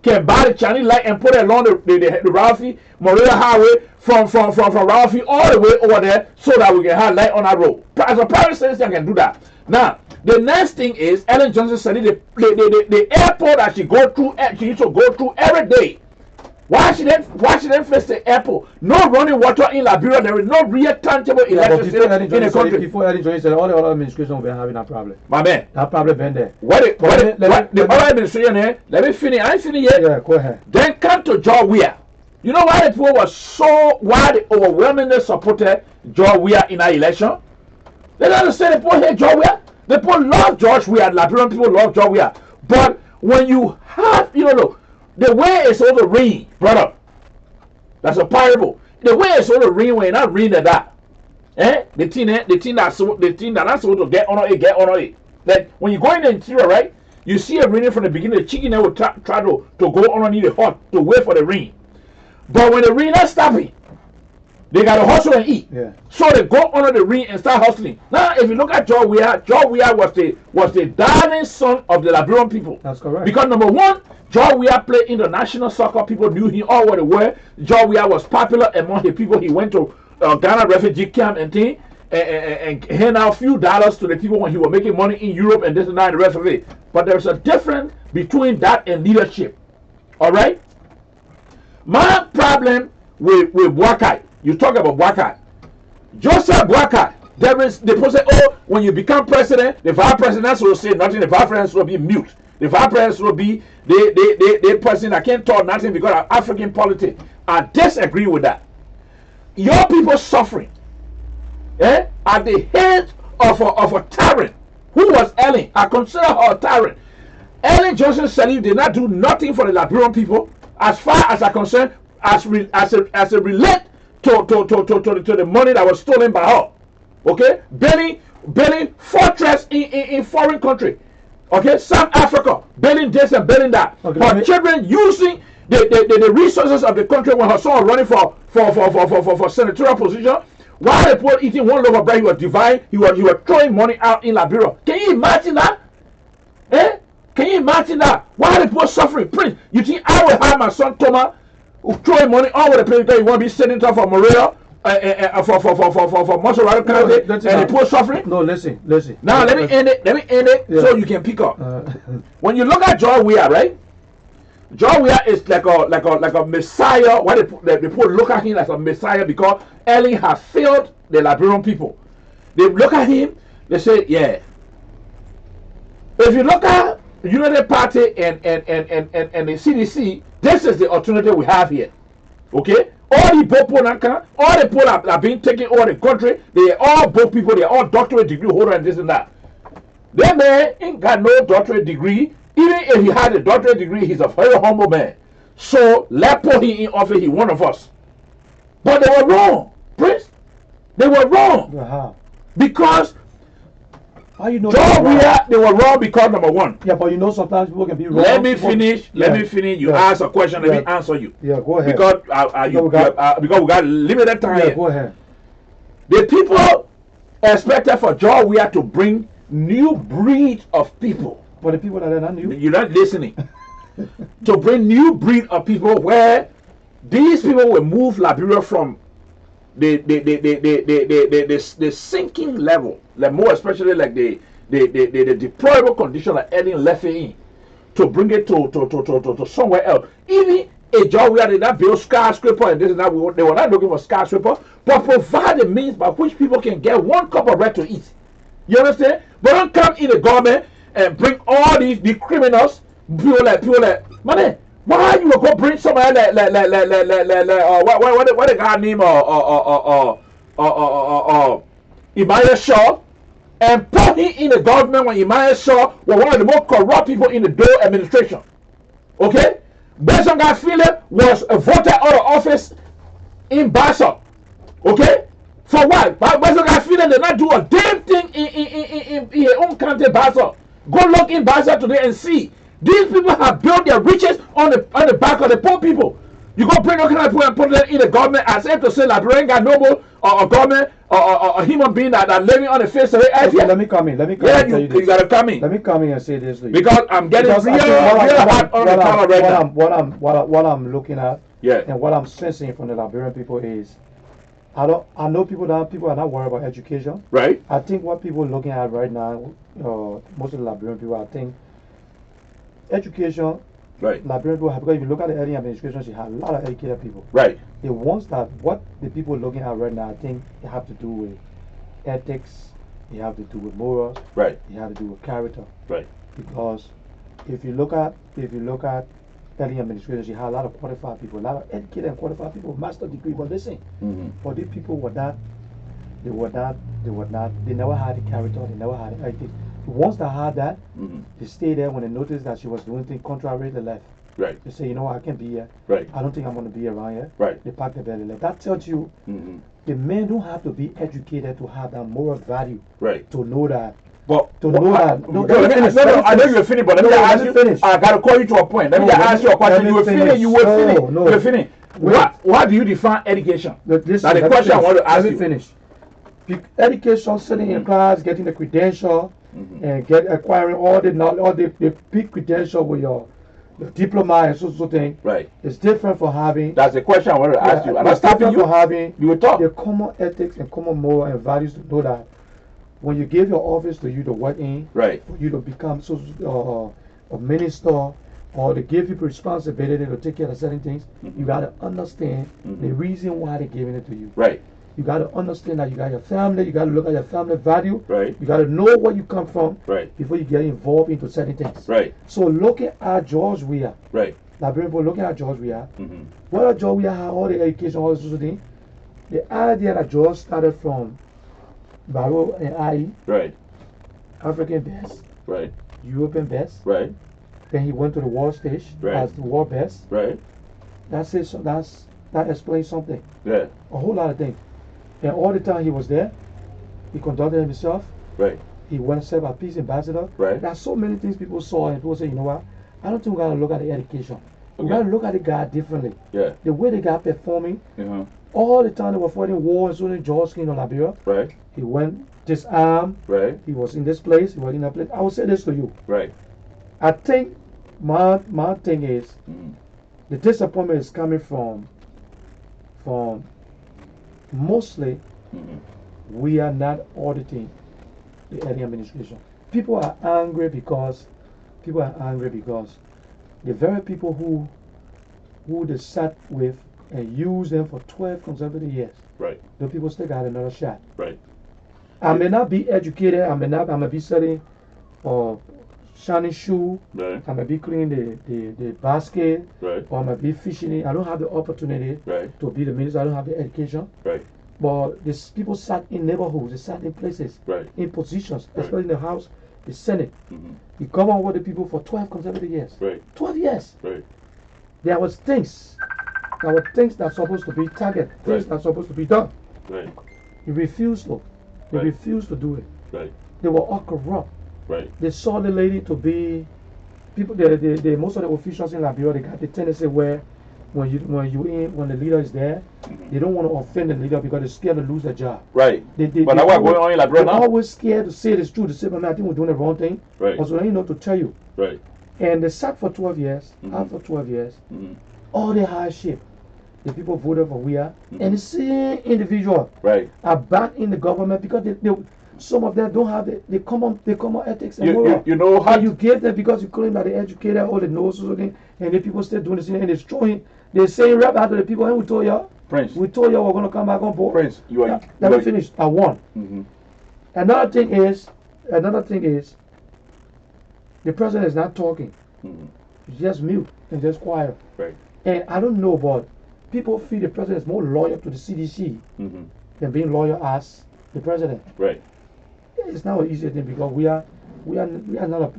can buy the Chinese light and put it along the Ralphie Morelia Highway from Ralphie all the way over there so that we can have light on our road. As a private citizen, I can do that. Now, the next thing is Ellen Johnson said the airport that she used to go through every day. Why she didn't face the airport? No running water in Liberia. There is no real tangible electricity in the country. Before Ellen Johnson said all the other administration will be having that problem. My man, That problem been there. The other administration here, let me finish. I ain't finished yet. Yeah, go ahead. Then come to George Weah. You know why the people why they overwhelmingly supported George Weah in that election? They don't understand the people hate George Weah. The people love George Weah. Liberian people love George Weah. But when you have, look, the way it's supposed to rain, brother, that's a parable. The way it's supposed to rain when you're not raining that. The thing that's supposed to get on it. Like when you go in the interior, right? You see it raining from the beginning. The chicken will try to go underneath the hut to wait for the rain. But when the rain is stopping, they got to hustle and eat. Yeah. So they go under the ring and start hustling. Now, if you look at George Weah was the darling son of the Liberian people. That's correct. Because number one, George Weah played international soccer. People knew him all over the world. George Weah was popular among the people. He went to Ghana refugee camp and thing, and hand out a few dollars to the people when he was making money in Europe and this and that and the rest of it. But there's a difference between that and leadership. All right. My problem with Boakai. You talk about Boakai. Joseph Boakai. The people say, oh, when you become president, the vice president will say nothing. The vice president will be mute. The vice president will be the person that can't talk nothing because of African politics. I disagree with that. Your people suffering at the head of a tyrant. Who was Ellen? I consider her a tyrant. Ellen Johnson Sirleaf did not do nothing for the Liberian people as far as I'm concerned, as it relate to the money that was stolen by her. Okay, building fortress in foreign country. Okay, South Africa, building this and building that. Okay, her children using the resources of the country when her son was running for senatorial position. While the poor eating one loaf of bread, he was divine. He was throwing money out in Liberia. Can you imagine that? Can you imagine that? Why the poor suffering? Prince, you think I will have my son Thomas throwing money all over the place because he want to be sending up for Morelia? For Monterey County and the poor suffering. No, listen. Now let me end it Yeah. so you can pick up. When you look at George Weah, right? George Weah is like a messiah. Why the people look at him as a messiah because Ellen has failed the Liberian people. They look at him, they say, yeah. If you look at United Party and the CDC, this is the alternative we have here. Okay? All the people that are being taken over the country, they are all both people, they are all doctorate degree holder and this and that. That man ain't got no doctorate degree. Even if he had a doctorate degree, he's a very humble man. So let's put him in office, he's one of us. But they were wrong, Prince. They were wrong. How? Because how you know they were wrong because number one. Yeah, but you know sometimes people can be wrong. Let me finish. You ask a question. Let me answer you. Yeah, go ahead. Because we got limited time. Yeah, go ahead. The people expected for George Weah to bring new breed of people. But the people that are not new. You're not listening. To bring new breed of people where these people will move Liberia from the sinking level, like more especially like the deplorable condition that Ellen left it in, to bring it to somewhere else. Even a job where they not build skyscraper and this and that, they were not looking for skyscraper, but provide the means by which people can get one cup of bread to eat. You understand? But don't come in the government and bring all these criminals, people like money. Why you will go bring somebody what the guy name Emmanuel Shaw and put him in the government when Emmanuel Shaw was one of the most corrupt people in the Doe administration. Okay? Benson Philip was voted out of office in Bassa. Okay? For what? Benson Philip did not do a damn thing in his own country, Bassa. Go look in Bassa today and see. These people have built their riches on the back of the poor people. You go bring those kind of people and put them in the government as if to say Liberian got noble or government or a human being that living on the face of the earth. Okay, let me come in. Yeah, and you gotta come in. Let me come in and say this to you. Because I'm getting real hot on the collar right now. What I'm looking at, Yeah. and what I'm sensing from the Liberian people is, I know people are not worried about education. Right. I think what people are looking at right now, most of the Liberian people, I think education. Right. Liberian people, because if you look at the Lrtn administration, she had a lot of educated people. Right. The ones that what the people are looking at right now, I think they have to do with ethics, they have to do with morals, Right. they have to do with character. Right. Because if you look at Lrtn administration, she had a lot of qualified people, a lot of educated and qualified people, master degree. But listen, but these people were not, they never had the character, they never had the ethics. The ones that had that, they stayed there when they noticed that she was doing things contrary to left. Right. They say, you know what, I can't be here. Right. I don't think I'm going to be around here. Right. They pack their belly left. That tells you the men don't have to be educated to have that moral value. Right. To know that. But To know that. I know you're finished, but let me ask you. Finish. I gotta call you to a point. Let me ask you a question. You will finish. You will finish. No. You will finish. What do you define education? Listen, Now the question I want to ask you. Let me finish. Education, sitting in class, getting the credential, and acquiring all the big credential with your diploma and so thing. Right. It's different for having. That's the question I wanted to ask you. And I'm stopping you. For having You will talk. the common ethics and common moral and values to know that when you give your office to you to work in, Right. for you to become a minister, or to give people responsibility to take care of certain things, you got to understand the reason why they're giving it to you. Right. You got to understand that you got your family, you got to look at your family value. Right. You got to know where you come from Right. before you get involved into certain things. Right. So looking at George Weah, Right. Liberian people looking at George Weah, whether George Weah had all the education, all this sort of thing, the idea that George started from Barrow and IE, Right. African best, Right. European best, Right. then he went to the world stage Right. as the world best. Right. That's it. So that explains something. Yeah. A whole lot of things. And all the time he was there, he conducted himself. Right. He went and served as peace ambassador. Right. There's so many things people saw, and people say, you know what? I don't think we gotta look at the education. We Okay. gotta look at the guy differently. Yeah. The way the guy performing, Uh-huh. all the time they were fighting wars, including George King of Liberia. Right. He went disarmed. Right. He was in this place. He was in that place. I will say this to you. Right. I think my thing is the disappointment is coming from mostly we are not auditing the Lrtn administration. People are angry because the very people who they sat with and used them for 12 consecutive years, Right. the people still got another shot. Right. I may not be educated, I may be selling shining shoe, Right. I may be cleaning the basket, Right. or I may be fishing. I don't have the opportunity Right. to be the minister, I don't have the education. Right. But these people sat in neighborhoods, they sat in places, Right. in positions, Right. especially in the House, the Senate. Mhm. You come on with the people for 12 consecutive years. Right. 12 years. Right. There were things that's supposed to be targeted, things Right. that's supposed to be done. Right. He refused to. They Right. refused to do it. Right. They were all corrupt. Right. They saw the lady to be people. The most of the officials in Liberia, they got the tendency where when the leader is there, they don't want to offend the leader because they're scared to lose their job. Right. They But now what's going on in Liberia they're now? always scared to say the truth. To say, man, I think we're doing the wrong thing. Right. Also, they know to tell you. Right. And they sat for 12 years. Mhm. After 12 years, Mhm. all the hardship, the people voted for Weah, and the same individual Right. are back in the government because some of them don't have the common ethics and You moral. you know how And you give them because you claim that they educated, all the knows something, and the people still doing the same, and they're throwing, they're saying rap out to the people, and we told y'all Prince. we're gonna come back on board. Prince, you are. Let me finish. I won. Mhm. Another thing is, the president is not talking. Mhm. just mute and just quiet. Right. And I don't know, but people feel the president is more loyal to the CDC Mm-hmm. than being loyal as the president. Right. It's not an easy thing because we are not a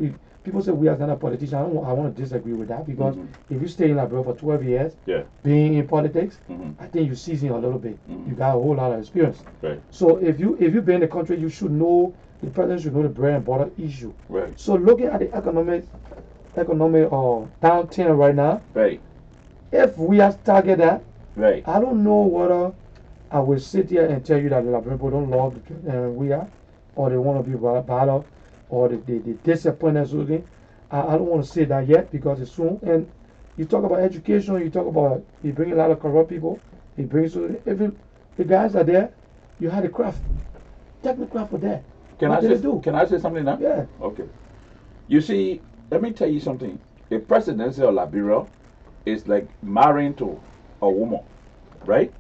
people say we are not a politician. I want to disagree with that because if you stay in Liberia for 12 years, Yeah. being in politics, Mm-hmm. I think you season a little bit. Mhm. You got a whole lot of experience. Right. So if you been in the country, you should know the president should know the bread and butter issue. Right. So looking at the economic downturn right now, Right. if we are target that, Right. I don't know whether I will sit here and tell you that the Liberian people don't love we are, or they want to be battle, or they discipline us. I don't want to say that yet because it's soon. And you talk about education, you talk about he bring a lot of corrupt people. He brings if the guys are there, you had the craft, technical craft for that. Can What I did say? they do? Can I say something now? Yeah. Okay. You see, let me tell you something. A presidency of Liberia is like marrying to a woman, right?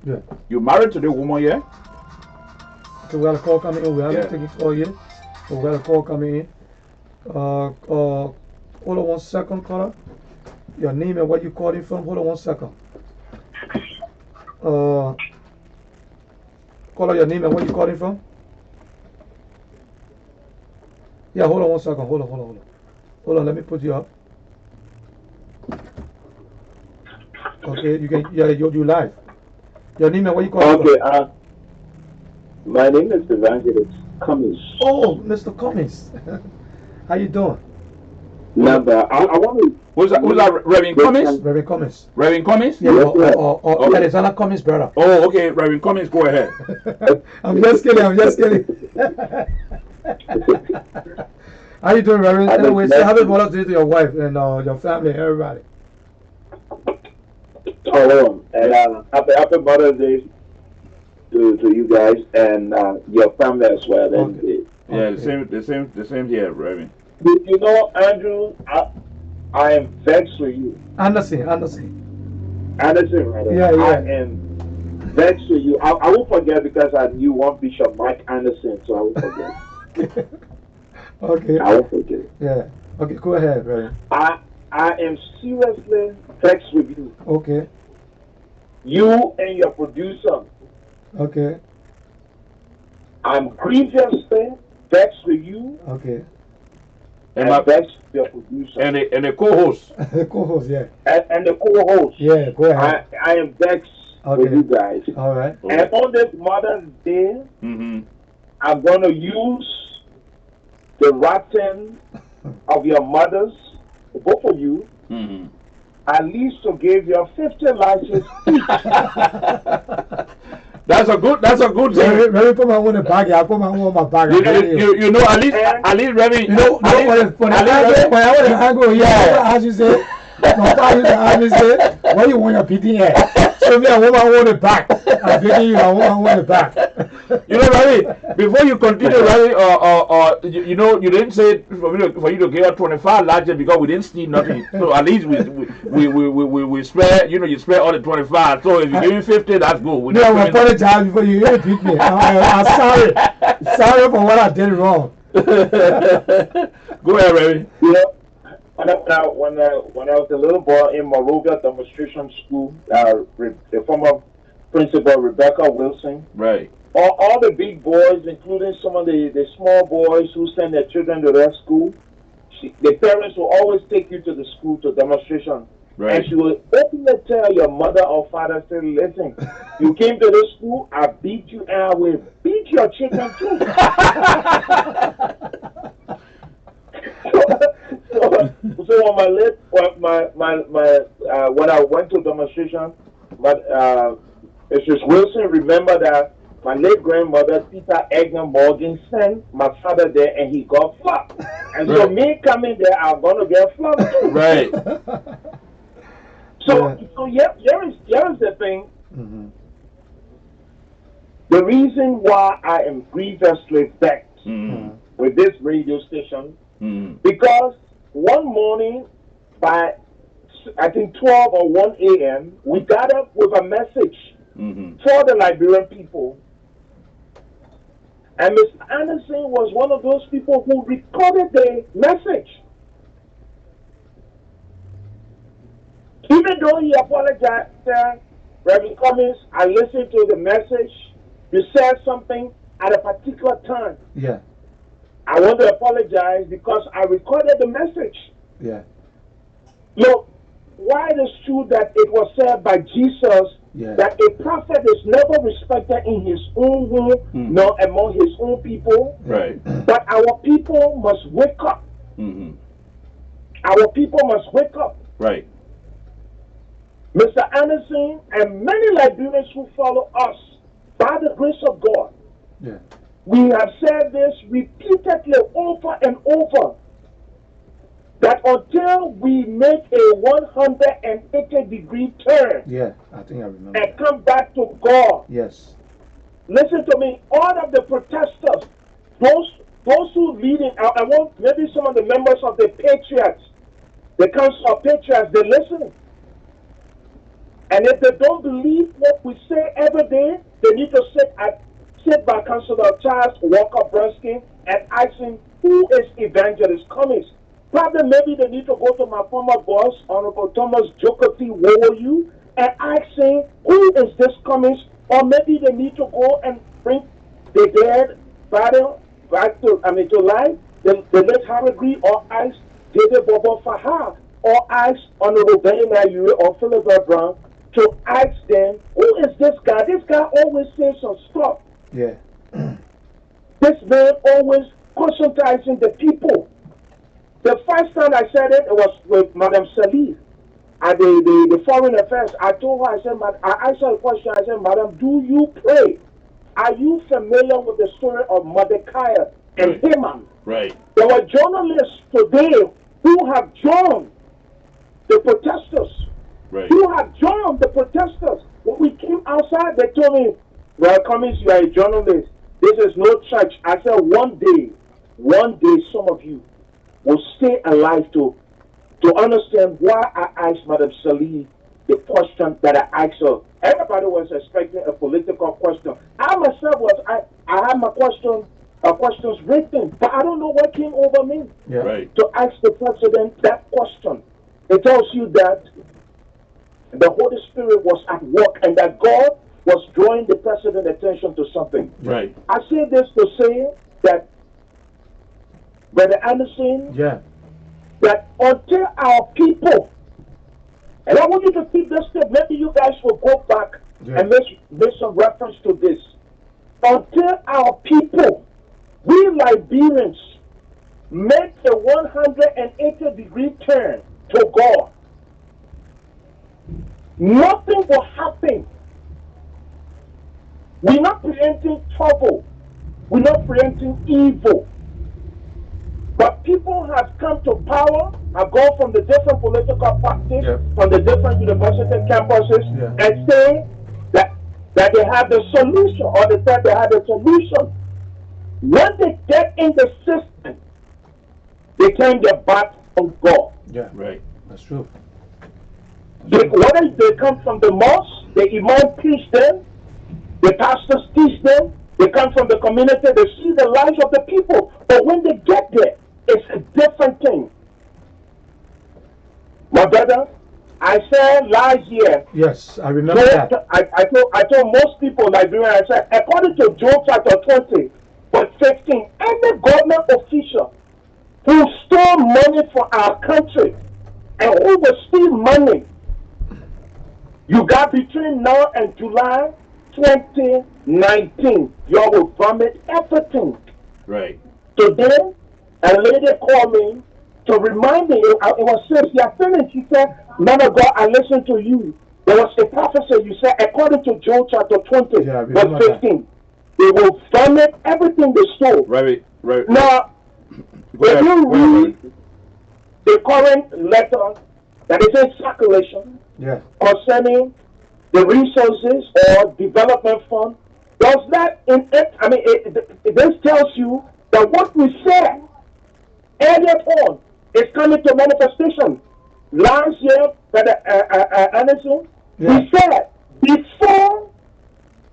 Yeah. You married to the woman, yeah? So we got a call coming in. We haven't Yeah. taken call yet. So we got a call coming in. Hold on 1 second, caller. Your name and where you calling from. Hold on 1 second. Caller, your name and where you calling from. Yeah, hold on 1 second. Hold on. Hold on, let me put you up. Okay, you can. Yeah, you live. Your name and where you calling Okay, from. my name is Evangelist Cummings. Oh, Mr. Cummings. How you doing? Number, I want to. Who's that, Reverend Cummings? Reverend Cummings. Reverend Cummings? Yeah, Yes, or Okay. Alexander Cummings, brother. Oh, okay. Reverend Cummings, go ahead. I'm just kidding. How you doing, Reverend? Anyway, say happy Mother's Day to your wife and your family and everybody. And happy Mother's Day to you guys and your family as well. And Yeah, the same here, Reverend. you know, Andrew, I am vexed with you. Anderson. Anderson, rather. Yeah. I am vexed with you. I won't forget because I knew one Bishop Mike Anderson, so I won't forget. Okay. I won't forget. Yeah. Okay, go ahead, Reverend. I am seriously vexed with you. Okay. You and your producer. Okay. I'm grievously vexed with you And and my vexed with your producer. and the co-host. Co-host, yeah. And the co-host. Yeah, go ahead. I am vexed with Okay. you guys. All right. And on this Mother's Day, Mm-hmm. I'm going to use the Lrtn of your mothers, both of you, Mm-hmm. at least to give your 50 license each. That's a good thing. Reverend, put my one in the bag. I put my one in my bag. You know, at least Reverend. You know, when I want to angle here, I ask you say, my father used to ask me say, where you want your PT at? So me, I want my one back. I'm thinking you, I want my one back. You know, Reverend, before you continue, Reverend, you know, you didn't say for you to give us 25 larger because we didn't steal nothing. So at least we spare, you know, you spare all the 25. So if you give me 50, that's good. We Yeah, I will apologize before you repeat me. I'm sorry. Sorry for what I did wrong. Go ahead, Reverend. You know, when I was a little boy in Morovia Demonstration School, the former principal Rebecca Wilson, Right. all the big boys, including some of the small boys who send their children to their school, the parents will always take you to the school to demonstration. Right. And she will openly tell your mother or father, say, listen, you came to this school, I beat you, and I will beat your children too. So when I went to demonstration, Mrs. Wilson remembered that my late grandmother, Peter Egner Morgan, sent my father there and he got flopped. And so me coming there, I'm going to get flopped too. Right. So here is the thing. Mm-hmm. The reason why I am grievously vexed with this radio station, because one morning by I think 12 or 1 a.m., we got up with a message for the Liberian people. And Mr. Anderson was one of those people who recorded the message. Even though he apologized, Reverend Cummings, I listened to the message. You said something at a particular time. Yeah. I want to apologize because I recorded the message. Yeah. Look, why it is true that it was said by Jesus that a prophet is never respected in his own home nor among his own people. Right. But our people must wake up. Our people must wake up. Right. Mr. Anderson and many Liberians who follow us, by the grace of God, Yeah. we have said this repeatedly over and over, that until we make a 180-degree turn Yeah. I think I remember. and come back to God, Yes. listen to me, all of the protesters, those who leading, I want maybe some of the members of the Patriots, the Council of Patriots, they're listening. And if they don't believe what we say every day, they need to sit by Councilor Charles Walker Brunsky and ask him, who is Evangelist Cummings? Probably maybe they need to go to my former boss, Honorable Thomas Jokoti Wowoyu, and ask him, who is this Cummings? Or maybe they need to go and bring the dead back to life, the late Harry Green, or ask David Bobo Fahar, or ask Honorable Benny Nayu or Philip Brown to ask them, who is this guy? This guy always says some stuff. Yeah. This man always conscientizing the people. The first time I said it, it was with Madam Salih at the Foreign Affairs. I told her, I asked her a question. I said, Madam, do you pray? Are you familiar with the story of Mordecai and Haman? Right. There were journalists today who have joined the protesters. Right. Who have joined the protesters. When we came outside, they told me, well, Cummings, you are a journalist. This is no church. I said, one day, some of you will stay alive to understand why I asked Madam Salih the question that I asked her. Everybody was expecting a political question. I myself I had my questions written, but I don't know what came over me to ask the president that question. It tells you that the Holy Spirit was at work and that God was drawing the president's attention to something. Right. I say this to say that, Brother Anderson, that until our people, and I want you to keep this step, maybe you guys will go back and make some reference to this. Until our people, we Liberians, make a 180-degree turn to God, nothing will happen. We're not preempting trouble. We're not preempting evil. But people have come to power, have gone from the different political parties, from the different university campuses, and say that they have the solution, or they said they have the solution. When they get in the system, they turn their back on God. Yeah, right. That's true. Whether they come from the mosque, the imam teach them, the pastors teach them, they come from the community, they see the lives of the people. But when they get there, it's a different thing. My brother, I said last year. Yes, I remember that. I told most people, Liberian, I said, according to Job chapter 20, verse 15, any government official who stole money from our country and who will steal money, you got between now and July 2019, you will vomit everything. Right. Today, a lady called me to remind me, it was since you are finished. She said, man of God, I listened to you. There was a prophecy you said, according to Job chapter 20, verse 15, they will vomit everything they stole. Right. Now, if you read the current letter that is in circulation concerning the resources or development fund, does that in it, this tells you that what we said earlier on is coming to manifestation. Last year, Anderson, we said before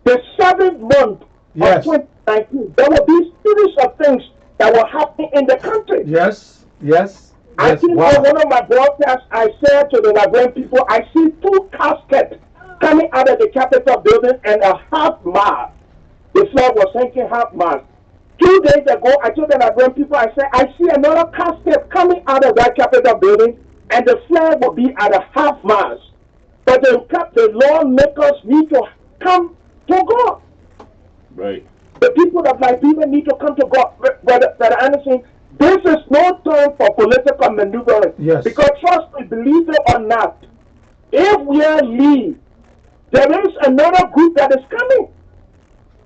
the 7th month of 2019, there will be series of things that will happen in the country. Yes. I Yes, think wow. on one of my broadcasts, I said to the Liberian people, I see two caskets coming out of the Capitol building and a half mast. The flag was hanging half mast. 2 days ago, I told the Liberian people, I said, I see another casket coming out of that Capitol building and the flag will be at a half mast. But the lawmakers need to come to God. Right. The people of Liberia need to come to God. Brother Anderson, this is no time for political maneuvering. Yes. Because trust me, believe it or not, if we are lead, there is another group that is coming.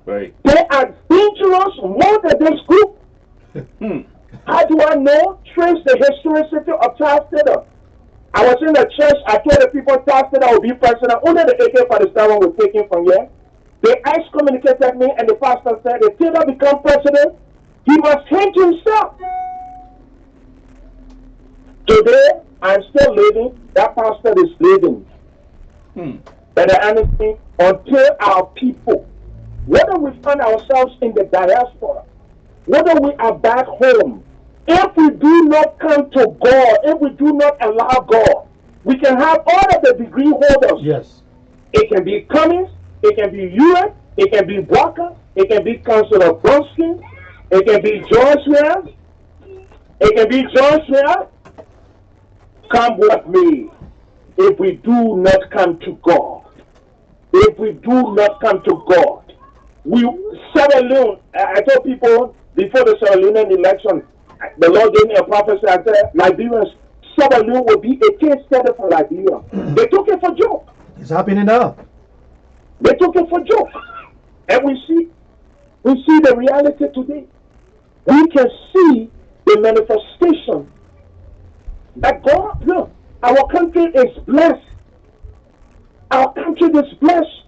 Right. They are dangerous more than this group. How do I know? Trace the historicity of Charles Taylor. I was in the church. I told the people Charles Taylor will be president. Only the AK-47 was taken from here. They excommunicated me, and the pastor said, if Taylor become president, he must change himself. Today, I'm still living. That pastor is living. But anything until our people, whether we find ourselves in the diaspora, whether we are back home, if we do not come to God, if we do not allow God, we can have all of the degree holders. Yes. It can be Cummings, it can be Ewan, it can be Walker, it can be Councillor Bronsky, it can be Joshua, it can be Joshua. Come with me. If we do not come to God, if we do not come to God, Sierra Leone, I told people before the Sierra Leonean election, the Lord gave me a prophecy. I said, Liberians, Sierra Leone will be a case study for Liberia. They took it for joke. It's happening now. They took it for joke. And we see the reality today. We can see the manifestation that God, look, our country is blessed. Our country is blessed.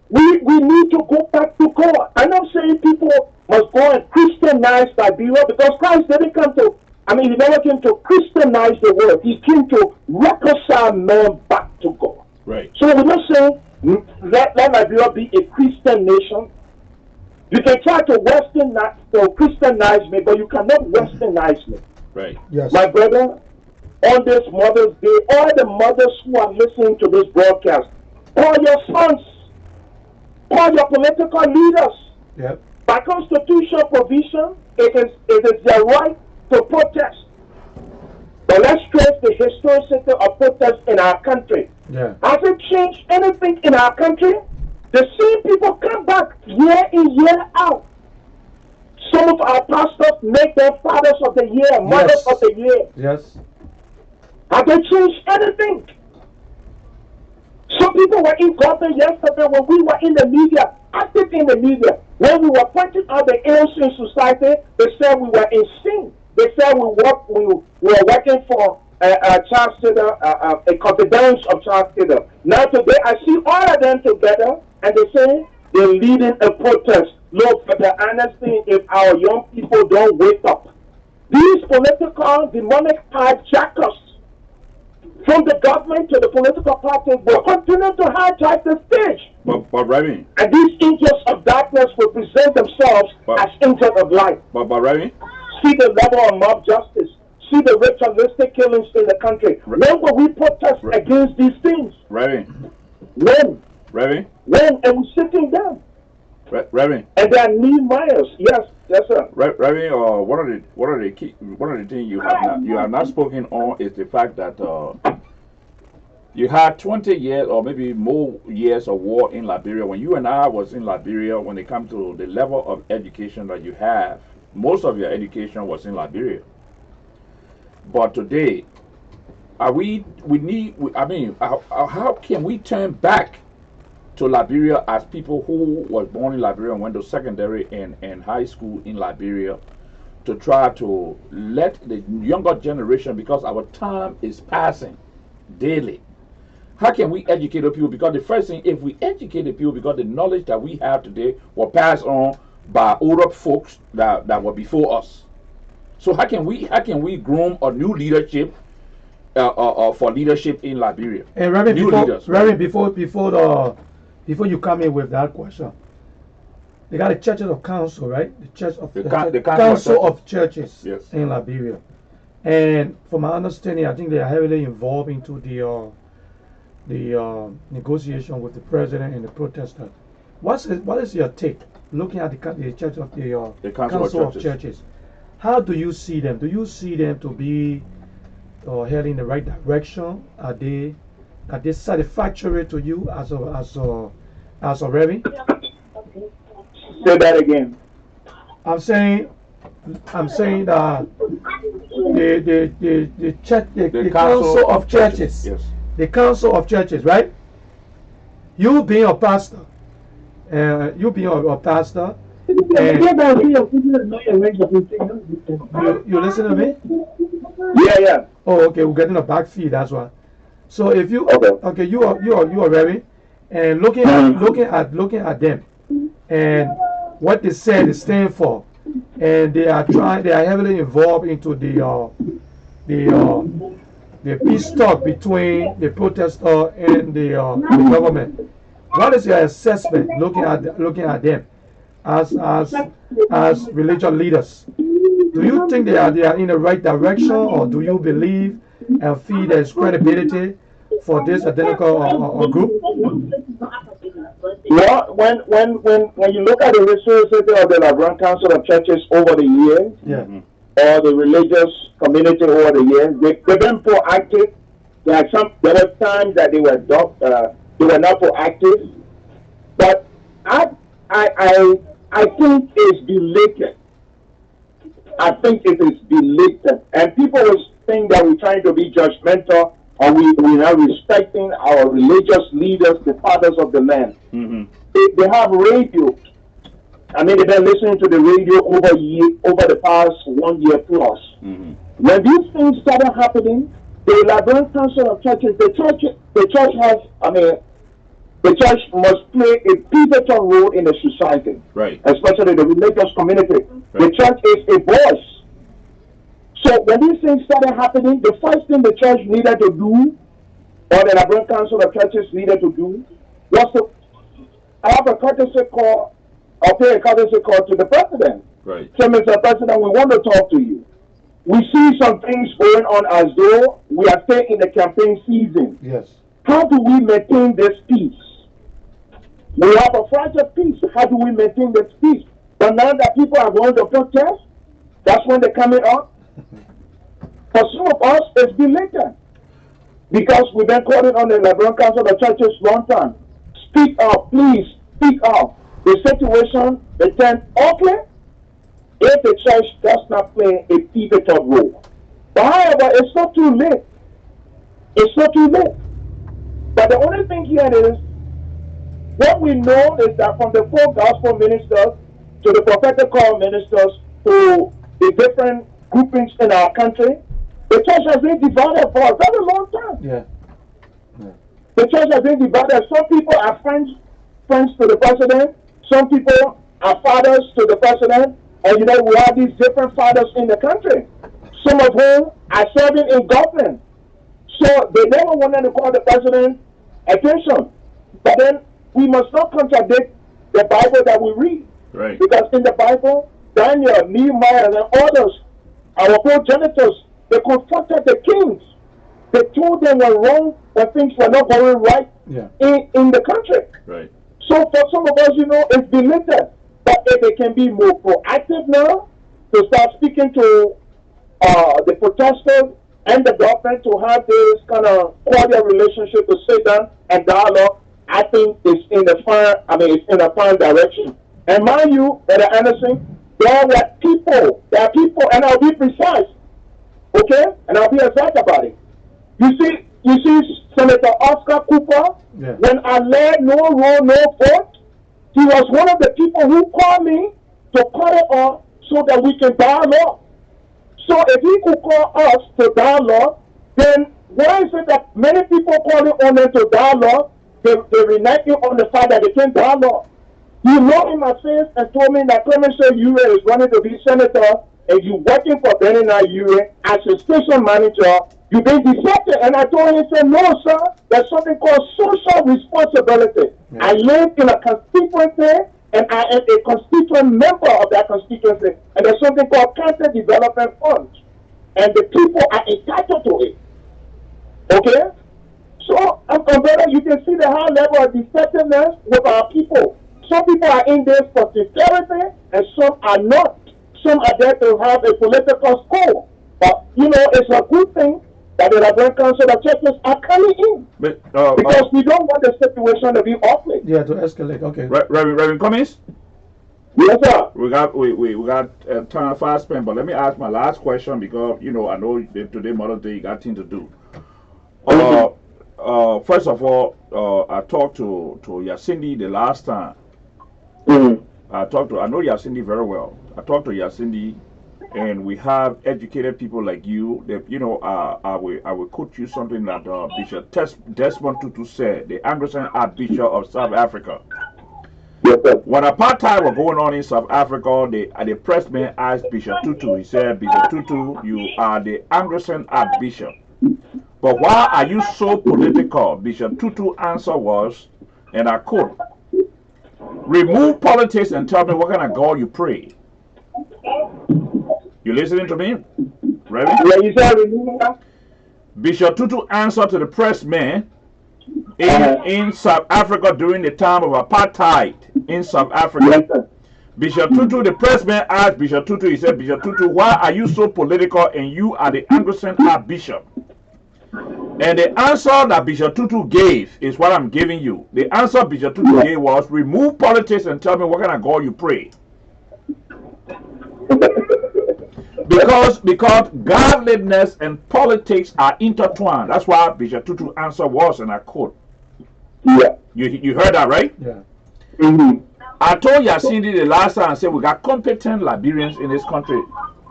We need to go back to God. I'm not saying people must go and Christianize Liberia because Christ didn't come to, he never came to Christianize the world. He came to reconcile man back to God. Right. So we're not saying let Liberia be a Christian nation. You can try to Christianize me, but you cannot Westernize me. Right. Yes. My brother, on this Mother's Day, all the mothers who are listening to this broadcast, call your sons, call your political leaders. Yep. By constitutional provision, it is their right to protest. But let's trace the historicity of protest in our country. Yeah. Has it changed anything in our country? The same people come back year in, year out. Some of our pastors make them fathers of the year, mothers of the year. Yes. Have they changed anything? Some people were in government yesterday when we were in the media, active in the media. When we were pointing out the ills in society, they said we were in sin. They said we were working for Charles Taylor, a confidence of Charles Taylor. Now today I see all of them together and they say they're leading a protest. Look, for the honest thing, if our young people don't wake up, these political demonic hijackers from the government to the political parties will continue to hijack the stage. But Reverend. And these angels of darkness will present themselves as angels of light. But Reverend. See the level of mob justice. See the ritualistic killings in the country. When will we protest against these things? Reverend. When? Reverend. When? And we're sitting down. Reverend. And there are Nehemiahs. Yes, sir. Reverend, one of the things you have not spoken on is the fact that you had 20 years or maybe more years of war in Liberia. When you and I was in Liberia, when it comes to the level of education that you have, most of your education was in Liberia. But today, how can we turn back to Liberia as people who was born in Liberia and went to secondary and high school in Liberia to try to let the younger generation, because our time is passing daily. How can we educate the people? Because the first thing, if we educate the people, because the knowledge that we have today was passed on by older folks that were before us. So how can we groom a new leadership for leadership in Liberia? And Reverend, before you come in with that question, they got a churches of council, right? The church of the council of churches yes. in Liberia. And from my understanding, I think they are heavily involved into the negotiation with the president and the protesters. What is your take looking at the church of The Council of Churches? How do you see them? Do you see them to be heading in the right direction? Are they satisfactory to you as a Reverend? Say that again. I'm saying that the church, the council of churches, Yes. the council of churches, right? You being a pastor, and you listen to me? Yeah, yeah. Oh, okay, we're getting a back feed. That's why. So if you Okay. you are Reverend, and looking at them, and what they said they stand for, and they are heavily involved into the peace talk between the protester and the government. What is your assessment looking at them as religious leaders? Do you think they are in the right direction, or do you believe and feel there is credibility for this identical group? Well, when you look at the historicity of the Lrtn Council of Churches over the years, Yeah. or the religious community over the years, they've been proactive. There were times that they were not proactive, but I think it's belated. I think it is belated, and people will think that we're trying to be judgmental, or we're not respecting our religious leaders, the fathers of the land. Mm-hmm. They have radio. I mean, they've been listening to the radio over the past 1 year plus. Mm-hmm. When these things started happening, the Lrtn Council of Churches, the church has, the church must play a pivotal role in the society, Right. especially the religious community. Right. The church is a voice. So when these things started happening, the first thing the church needed to do, or the Lrtn Council of Churches needed to do, was to have a courtesy call, or pay a courtesy call to the president. Right. So, Mr. President, we want to talk to you. We see some things going on as though we are still in the campaign season. Yes. How do we maintain this peace? We have a fragile peace. How do we maintain this peace? But now that people are going to protest, that's when they're coming up. For some of us, it's belated. Because we've been calling on the Lrtn Council of Churches long time. Speak up, please, speak up. The situation is turned ugly if the church does not play a pivotal role. But however, it's not too late. It's not too late. But the only thing here is, what we know is that from the four gospel ministers to the prophetic call ministers to the different groupings in our country, the church has been divided for a very long time. Yeah. The church has been divided. Some people are friends to the president. Some people are fathers to the president. And you know, we have these different fathers in the country, some of whom are serving in government. So they never wanted to call the president attention. But then we must not contradict the Bible that we read. Right. Because in the Bible, Daniel, Nehemiah, and others, our progenitors, they confronted the kings. They told them were wrong when things were not going right in the country. Right. So for some of us, you know, it's belated. But if they can be more proactive now, to start speaking to the protesters and the government to have this kind of cordial relationship, to sit down and dialogue, I think it's in the fine direction. And mind you, Brother Anderson, there are people, and I'll be precise, okay? And I'll be exact about it. You see, Senator Oscar Cooper, when I led no role, no vote, he was one of the people who called me to call it on so that we can dialogue. So if he could call us to dialogue, then why is it that many people calling on them to dialogue, they renege on the fact that they can't dialogue? You know in my face and told me that Clement Ure is running to be senator, and you working for Benina Ure as a station manager. You've been deceptive. And I told him, said, no, sir, there's something called social responsibility. I live in a constituency, and I am a constituent member of that constituency. And there's something called county development funds. and the people are entitled to it. Okay? So, brother, you can see the high level of deceptiveness with our people. Some people are in there for sincerity, and some are not. Some are there to have a political score. But, it's a good thing that the Lrtn Council of Churches are coming in. Because we don't want the situation to be awkward. Yeah, to escalate. Okay. Reverend Cummings? Yes, sir. We got time fast spent, but let me ask my last question because I know that today Mother's Day you got things to do. First of all, I talked to Yacindi the last time. I know Yacindi very well. I talked to Yacindi, and we have educated people like you. That I will quote you something that Bishop Desmond Tutu said, the Anglican Archbishop of South Africa. Yes, sir. When apartheid was going on in South Africa, the pressman asked Bishop Tutu. He said, Bishop Tutu, you are the Anglican Archbishop, but why are you so political? Bishop Tutu's answer was, and I quote, remove politics and tell me what kind of God you pray. You listening to me? Ready? Yeah, you said remove that? Bishop Tutu answered to the pressman in South Africa during the time of apartheid in South Africa. Yes, sir. Bishop Tutu, the pressman asked Bishop Tutu, he said, Bishop Tutu, why are you so political and you are the Anglican Archbishop? And the answer that Bishop Tutu gave is what I'm giving you. The answer Bishop Tutu gave was, remove politics and tell me what kind of God you pray. Because godliness and politics are intertwined. That's why Bishop Tutu's answer was, and I quote. Yeah. You heard that, right? Yeah. I told Yacindi the last time, I said we got competent Liberians in this country.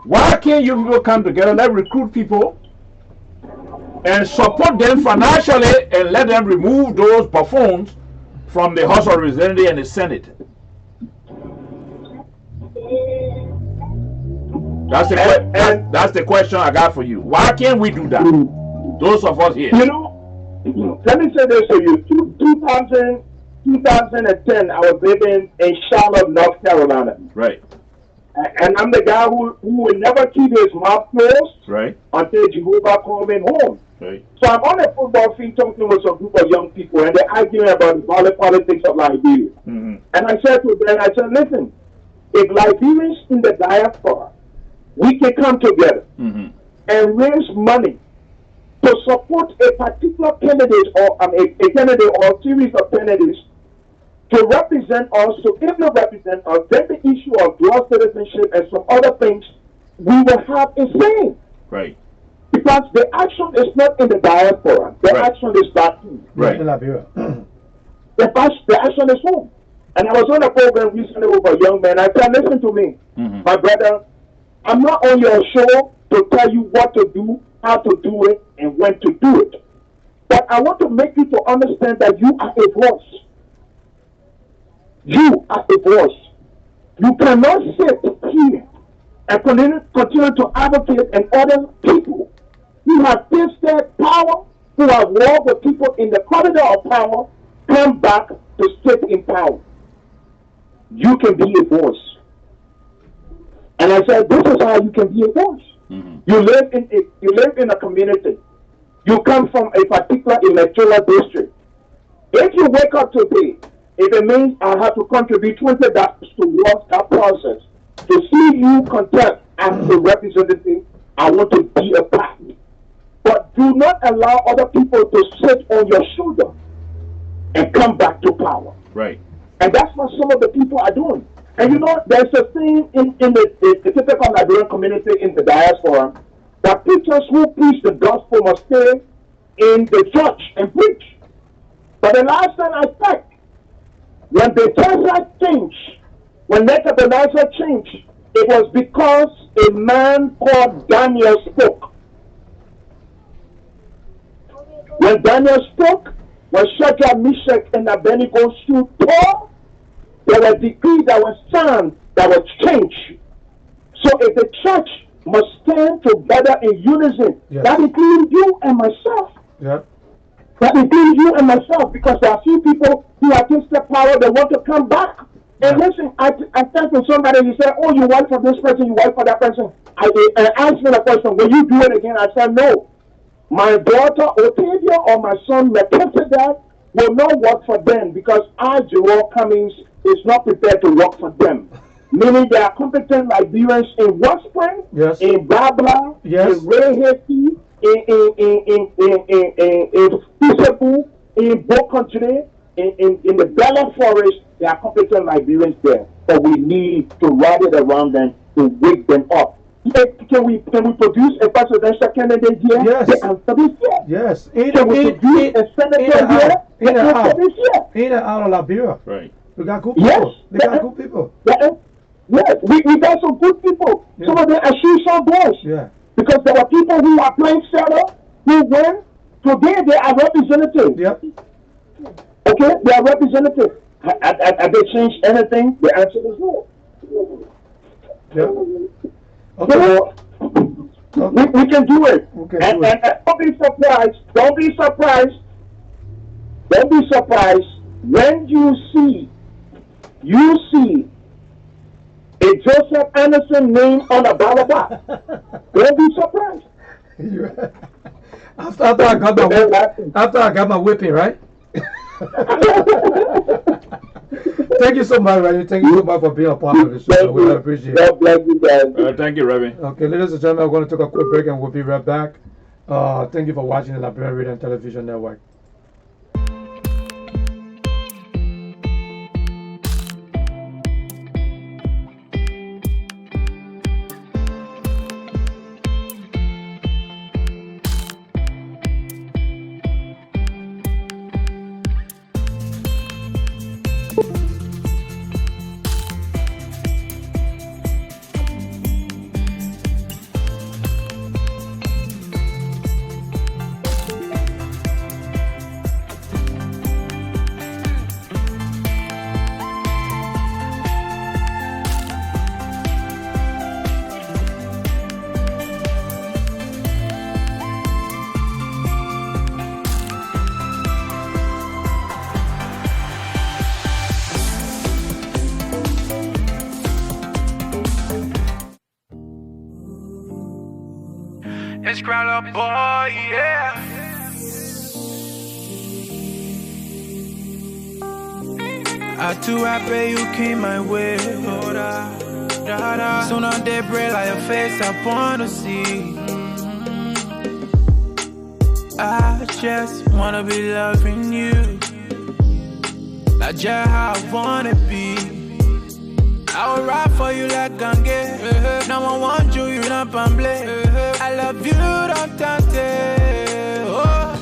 Why can't you people come together, let recruit people and support them financially and let them remove those buffoons from the House of Representatives and the Senate? That's the question I got for you. Why can't we do that? Those of us here. Let me say this to you. 2010, I was living in Charlotte, North Carolina. Right. And I'm the guy who will never keep his mouth closed Right. until Jehovah called him home. Right. So I'm on a football field talking with a group of young people, and they're arguing about the politics of Liberia. Mm-hmm. And I said to them, listen, if Liberians in the diaspora, we can come together and raise money to support a particular candidate or a candidate or a series of candidates to represent us, to even represent us, then the issue of dual citizenship and some other things, we will have a say. Right. Because the action is not in the diaspora. The action is back home. Right. In Liberia. The action is home. And I was on a program recently with a young man. I said, listen to me, my brother. I'm not on your show to tell you what to do, how to do it, and when to do it. But I want to make you to understand that you are a voice. You are a voice. You cannot sit here and continue to advocate and other people who have tasted power, who have walked with people in the corridor of power, come back to sit in power. You can be a voice. And I said, this is how you can be a voice. You live in a community. You come from a particular electoral district. If you wake up today, if it means I have to contribute $20 towards that process to see you contest as a representative, I want to be a part. But do not allow other people to sit on your shoulder and come back to power. Right. And that's what some of the people are doing. And there's a thing in the typical Liberian community in the diaspora that preachers who preach the gospel must stay in the church and preach. But the last time I checked, when the church changed, when Nebuchadnezzar changed, it was because a man called Daniel spoke. When Daniel spoke, when Shadrach, Meshach, and Abednego stood tall, there were decrees that were signed that were changed. So if the church must stand together in unison, that includes you and myself. Yep. That includes you and myself, because there are few people who are against the power that want to come back And listen, I said to somebody, he said, oh, you work for this person, you work for that person. I asked me the question, will you do it again? I said, no. My daughter Otavia or my son Melchizedek will not work for them because I, Jerome Cummings, is not prepared to work for them. Meaning they are competent Liberians in Westspring, Yes. in Babla, Yes. in Reheki, in Peaceable, in Bow Country, in the Bella Forest. They are competent Liberians there. But we need to rally it around them to wake them up. Can we produce a presidential candidate here? Yes. The answer is yes. Yes. Can we produce a senator here? The answer is yes. In and out of Liberia. Right. We got good people. Yes. They got good people. Yes, we got some good people. Yeah. Some of them are shoes on boys. Yeah. Because there were people who are playing setup, who win. Today they are representatives. Yep. Okay, they are representatives. Have they changed anything? The answer is no. Yep. Okay. So, we can do it. Okay, And don't be surprised. Don't be surprised. Don't be surprised when you see a Joseph Anderson name on a ballot box. Don't be surprised. After I got my whipping, right? Thank you so much, Reverend. Thank you so much for being a part of the show. We really appreciate it. God bless you guys. Thank you, Reverend. Okay, ladies and gentlemen, we're going to take a quick break and we'll be right back. Thank you for watching the Liberian Radio and Television Network. It's Crowler Boy, yeah. I too happy you came my way. Oh, da. Soon on day break like your face, I wanna see. I just wanna be loving you. That's just how I wanna be. I will ride for you like Gange. No one wants you, you're not pamble. I love you, don't tante. Oh,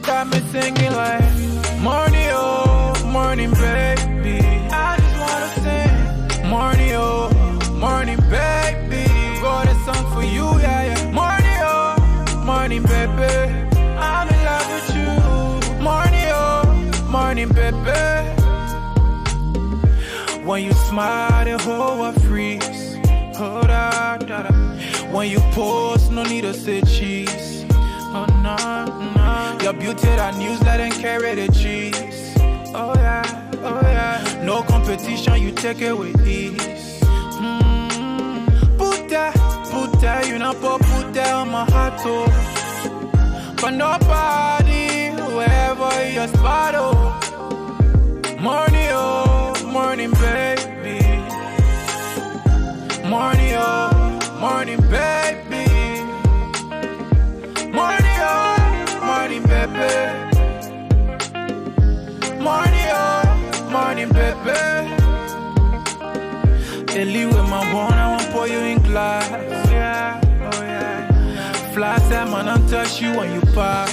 got me singing like morning, oh, morning, baby. I just wanna sing morning, oh, morning, baby. Wrote a song for you, yeah. Morning, oh, morning, baby. I'm in love with you. Morning, oh, morning, baby. When you smile, the whole world freeze. Oh, da, da, da. When you pose, no need to say cheese. Oh, no, no. Your beauty, that news, let them carry the cheese. Oh, yeah, oh, yeah. No competition, you take it with ease. Put that, you know, put that on my heart, oh. But nobody, wherever your spot, oh. Morning, oh, morning, baby. Morning, oh, morning, baby. Morning, oh, morning, baby. Morning, oh, morning, baby. Ellie with my one, I won't pour you in glass. Oh, yeah, oh, yeah. Fly time, man, I'll touch you when you pass.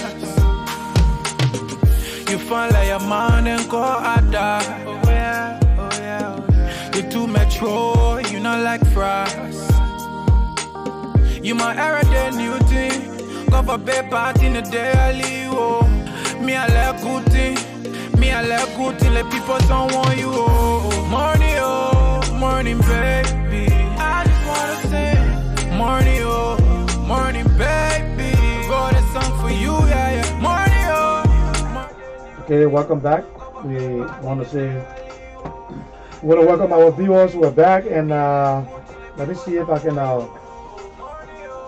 You find like a man and go Ada. Oh yeah, oh yeah, oh yeah. You too metro, you not like fries. You my everyday new thing. Go for bed party in the daily, oh. Me I like good thing. Me I like good thing. Let people don't want you, oh. Morning, oh, morning, baby. I just wanna sing. Morning, oh, morning, baby. Wrote a song for you, yeah, yeah. Morning, oh. Okay, welcome back. We want to say want to welcome our viewers who are back, and let me see if I can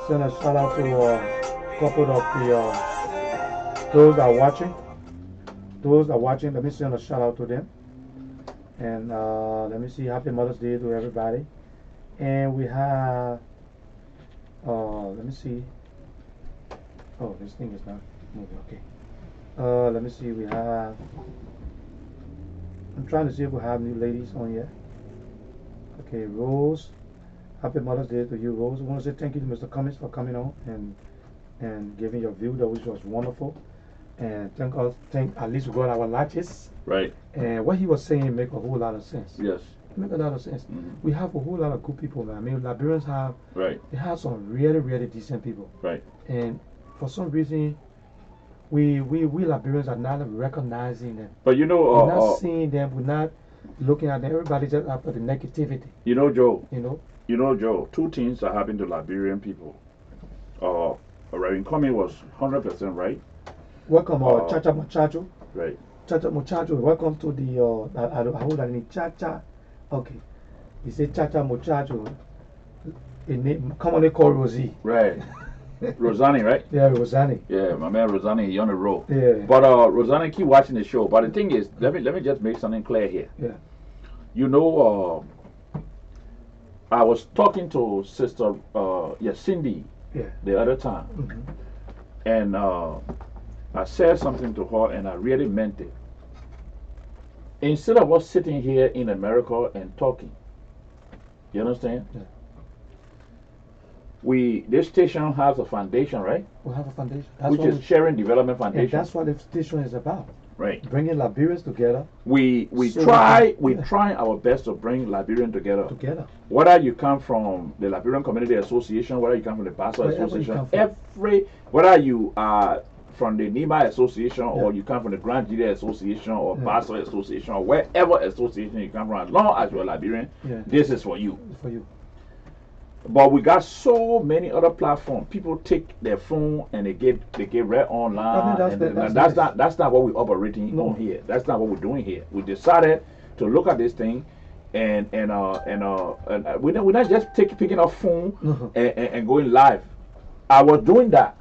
send a shout out to a couple of the those that are watching. Those that are watching, let me send a shout out to them. And let me see, happy Mother's Day to everybody. And we have, let me see. Oh, this thing is not moving. Okay. Let me see. We have. I'm trying to see if we have new ladies on here. Okay, Rose. Happy Mother's Day to you, Rose. I want to say thank you to Mr. Cummings for coming on and giving your view, that which was wonderful. And thank at least we got our latches. Right. And what he was saying make a whole lot of sense. Yes. Make a lot of sense. Mm-hmm. We have a whole lot of good people, man. I mean, Liberians have. Right. They have some really, really decent people. Right. And for some reason, we Liberians are not recognizing them. But you know, we're not seeing them. We're not looking at them. Everybody just after the negativity. You know, Joe. You know, Joe. Two things are happening to Liberian people. Reverend Cummings was 100% right. Welcome, Chacha Muchacho. Right. Chacha Muchacho. Welcome to the I hold that name, Chacha. Okay. He said Chacha Muchacho. A name commonly called Rosie. Right. Rosani, right? Yeah, Rosani. Yeah, my man Rosani, he on the road. Yeah. But Rosani, keep watching the show. But the thing is, let me just make something clear here. Yeah. You know, I was talking to Sister Cindy the other time, and I said something to her, and I really meant it. Instead of us sitting here in America and talking, you understand? Yeah. This station has a foundation, right? We have a foundation. Which is Sharing Development Foundation. And that's what the station is about. Right. Bringing Liberians together. We try our best to bring Liberians together. Whether you come from the Liberian Community Association, whether you come from the Pastor Association, whether you are from the Nima Association, or you come from the Grand Judy Association, or Pastor Association, or wherever association you come from, as long as you're a Liberian, this is for you. It's for you. But we got so many other platforms. People take their phone and they get read online. I mean, that's not what we're operating on here. That's not what we're doing here. We decided to look at this thing, and we're not just picking up phone and going live. I was doing that.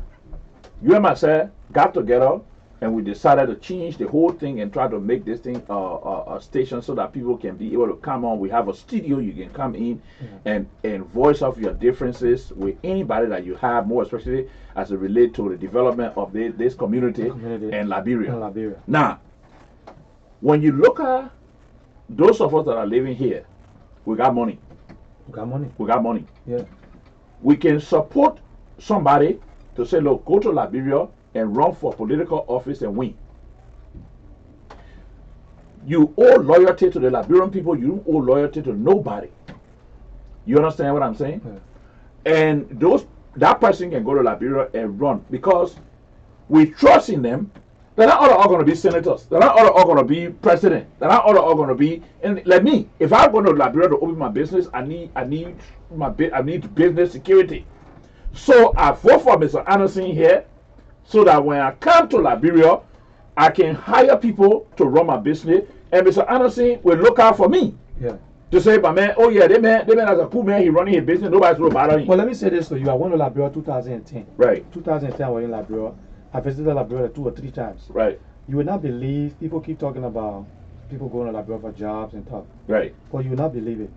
You and myself got together, and we decided to change the whole thing and try to make this thing a station so that people can be able to come on. We have a studio. You can come in and voice off your differences with anybody that you have, more especially as it relates to the development of this community and Liberia. Now, when you look at those of us that are living here, we got money. We got money. Yeah. We can support somebody to say, look, go to Liberia and run for political office and win. You owe loyalty to the Liberian people. You don't owe loyalty to nobody. You understand what I'm saying? Yeah. And that person can go to Liberia and run because we trust in them. They're not all going to be senators. They're not all going to be president. They're not all going to be. And like me, if I go to Liberia to open my business, I need business security. So I vote for Mr. Anderson here, so that when I come to Liberia, I can hire people to run my business, and Mr. Anderson will look out for me. Yeah. To say, but man, oh yeah, that man is a cool man. He running his business. Nobody's going to bother him. Well, let me say this to you. I went to Liberia 2010. Right. 2010, I was in Liberia. I visited Liberia 2 or 3 times. Right. You would not believe, people keep talking about people going to Liberia for jobs and stuff. Right. But you would not believe it.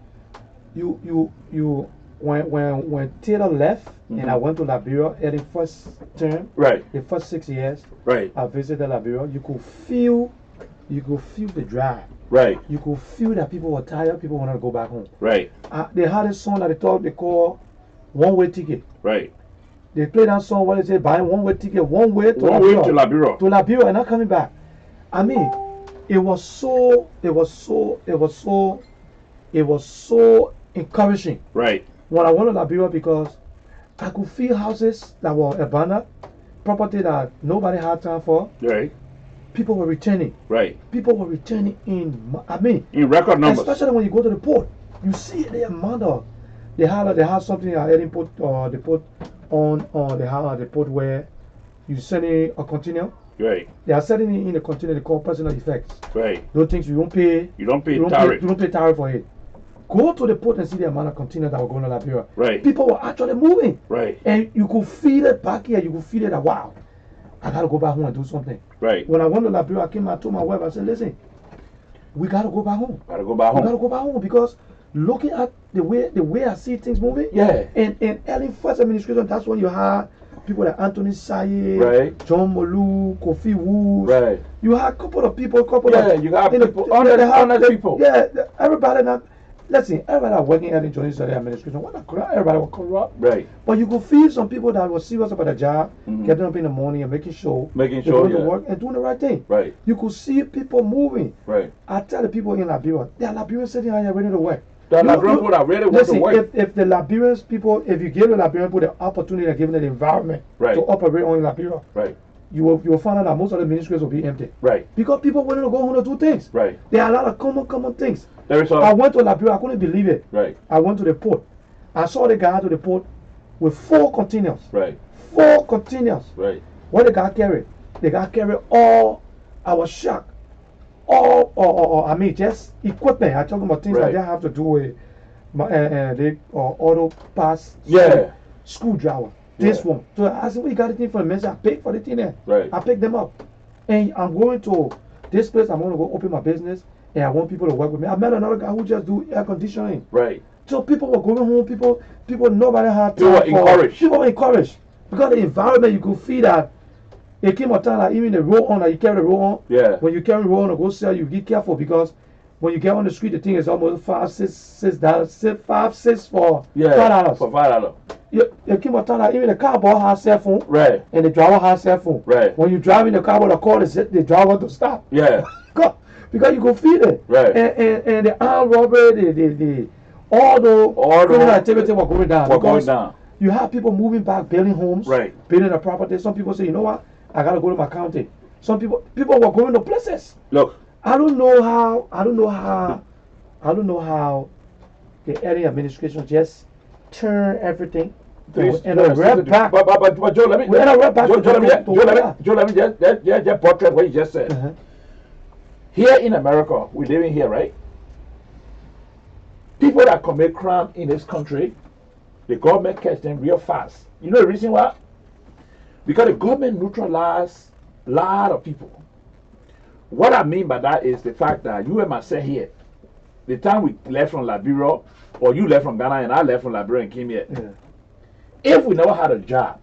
When Taylor left and I went to Liberia at the first term, the first 6 years, I visited Liberia. You could feel the drive. Right. You could feel that people were tired. People wanted to go back home. Right. They had a song that they call one-way ticket. Right. They played that song. What they say, buying one-way ticket, one way to Liberia. To Liberia and not coming back. I mean, it was so encouraging. Right. When I went to Liberia, because I could feel houses that were abandoned, property that nobody had time for. Right. People were returning. Right. People were returning in record numbers. Especially when you go to the port, you see the amount of they had something they put on the port where you send a container Right. They are setting in the container they call personal effects. Right. Those things you don't pay. You don't pay You tariff. don't pay tariff for it. Go to the port and see the amount of containers that were going to Liberia. Right. People were actually moving. Right. And you could feel it back here. You could feel it that, wow, I got to go back home and do something. Right. When I went to Liberia, I came out, told my wife, I said, listen, we got to go back home. Gotta go back We got to home. go back home because looking at the way I see things moving. Yeah. And early first administration, that's when you had people like Anthony Saye, Right. John Molu, Kofi Woods. Right. You had a couple of people, Yeah, you got people, honest people. Yeah, everybody not. Listen, everybody that working at the Johnny Saye administration, what a crap, everybody was corrupt. Right. But you could feel some people that were serious about the job, Mhm. getting up in the morning and making sure Making they're sure, going to yeah. work and doing the right thing. Right. You could see people moving. Right. I tell the people in Liberia, there are Liberians sitting out here ready to work. The You- Liberian you- people that really want to Listen, work. if the Liberians people, if you give the Liberian people the opportunity and give them the environment Right. to operate on Liberia, Right. you will find out that most of the ministries will be empty. Right. Because people wanting to go home to do things. Right. There are a lot of common things. There is I a went to Liberia, I couldn't believe it. right. I went to the port. I saw the guy to the port with 4 containers. Right. 4 containers. Right. What the guy carried? The guy carried all our shock. All, I mean, just equipment. I'm talking about things Right. that they have to do with the auto pass. Yeah. Screwdriver. This Yeah. one. So I said, we got the thing for the mess. I paid for the thing there. Right. I picked them up. And I'm going to this place. I'm going to go open my business. And I want people to work with me. I met another guy who just do air conditioning. Right. So people were going home. People, nobody had People time were for. encouraged. People were encouraged because the environment you could feel that. It came a time that even the roll on that you carry the roll on. Yeah. When you carry roll on to go sell, you be careful because when you get on the street, the thing is almost $5, $6 for Yeah. $5. For $5. It came a time that even the cowboy has cell phone Right. and the driver has cell phone. Right. When you drive in the car, the call the driver to stop. Yeah. Because you can feel it. Right. And the armed robbery, all the criminal activity were going down. We're going because down. you have people moving back, building homes, Right. building a property. Some people say, you know what, I gotta go to my county. Some people were going to places. Look. I don't know how the area administration just turn everything and right back. But Joe, let me We ended right back Joe, to let me just portray what you just said. Uh-huh. Here in America, we're living here, right? People that commit crime in this country, the government catch them real fast. You know the reason why? Because the government neutralize a lot of people. What I mean by that is the fact that you and myself here, the time we left from Liberia, or you left from Ghana and I left from Liberia and came here, Yeah. if we never had a job,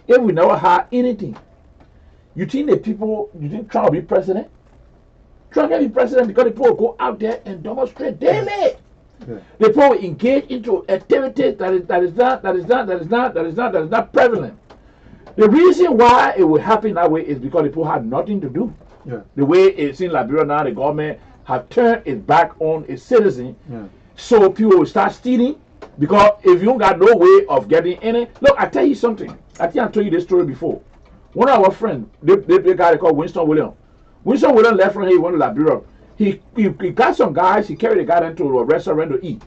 if we never had anything, you think the people, you think Trump will be president? Trump can be president because the people go out there and demonstrate daily. Yeah. The people will engage into activities that is not prevalent. The reason why it will happen that way is because the people had nothing to do. Yeah. The way it's in Liberia now, the government have turned its back on its citizens. Yeah. So people will start stealing because if you don't got no way of getting any. Look, I tell you something. I think I told you this story before. One of our friends, the guy called Winston Williams. Winston Williams left from here, he went to Liberia. He got some guys, he carried the guy into a restaurant to eat.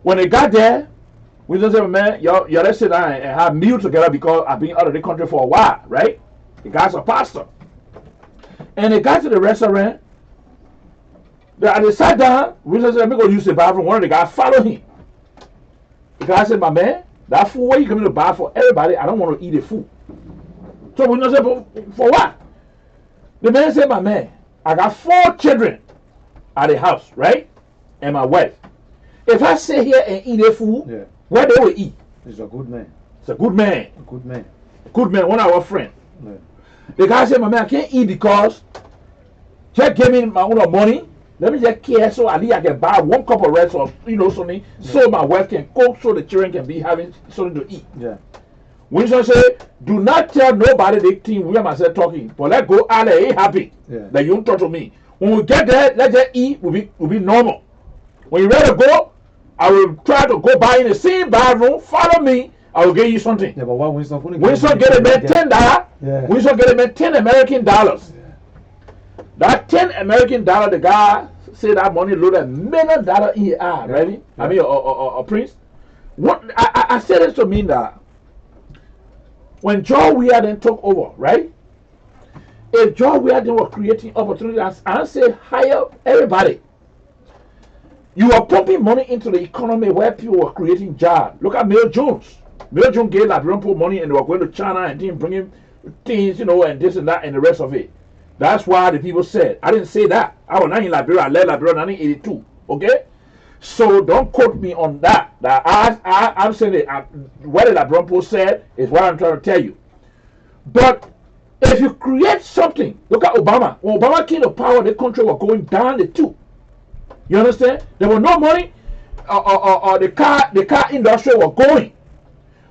When they got there, Winston said, man, y'all let's sit down and have meal together because I've been out of the country for a while, right? The guy's a pastor. And they got to the restaurant. They sat down. Winston said, let me go use the bathroom. One of the guys followed him. The guy said, my man, that food, where you coming to buy for everybody? I don't want to eat the food. So Winston said, for what? The man said, my man, I got 4 children at the house, right? And my wife. If I sit here and eat their food, Yeah. where they will eat? He's a good man. It's a good man. A good man. Good man, one of our friends. Yeah. The guy said, my man, I can't eat because just give me my own money. Let me just care so at least I can buy 1 cup of rice or something so my wife can cook so the children can be having something to eat. Yeah. Winston said, do not tell nobody the thing we and myself talking, but let go Ale ain't happy Yeah. that you don't talk to me. When we get there, let's just eat, will be normal. When you ready to go, I will try to go by in the same bathroom, follow me, I will give you something. Yeah, but what Winston? Winston get a man $10. Yeah. Winston get a man $10 American dollars. That $10 American dollar, the guy said that money loaded $1 million in his eye, ready? Yeah. I mean, a prince. What I said this to mean that when Joe Weir then took over, right? If John Weir was creating opportunities, I say hire everybody. You are pumping money into the economy where people were creating jobs. Look at Mayor Jones. Mayor Jones gave Liberian people money and they were going to China and then bringing things, and this and that and the rest of it. That's why the people said. I didn't say that. I was not in Liberia. I left Liberia in 1982. Okay? So don't quote me on that. I'm saying that what the Liberian people said is what I'm trying to tell you. But if you create something, look at Obama. When Obama came to power, the country was going down the tube. You understand? There was no money. The car industry was going.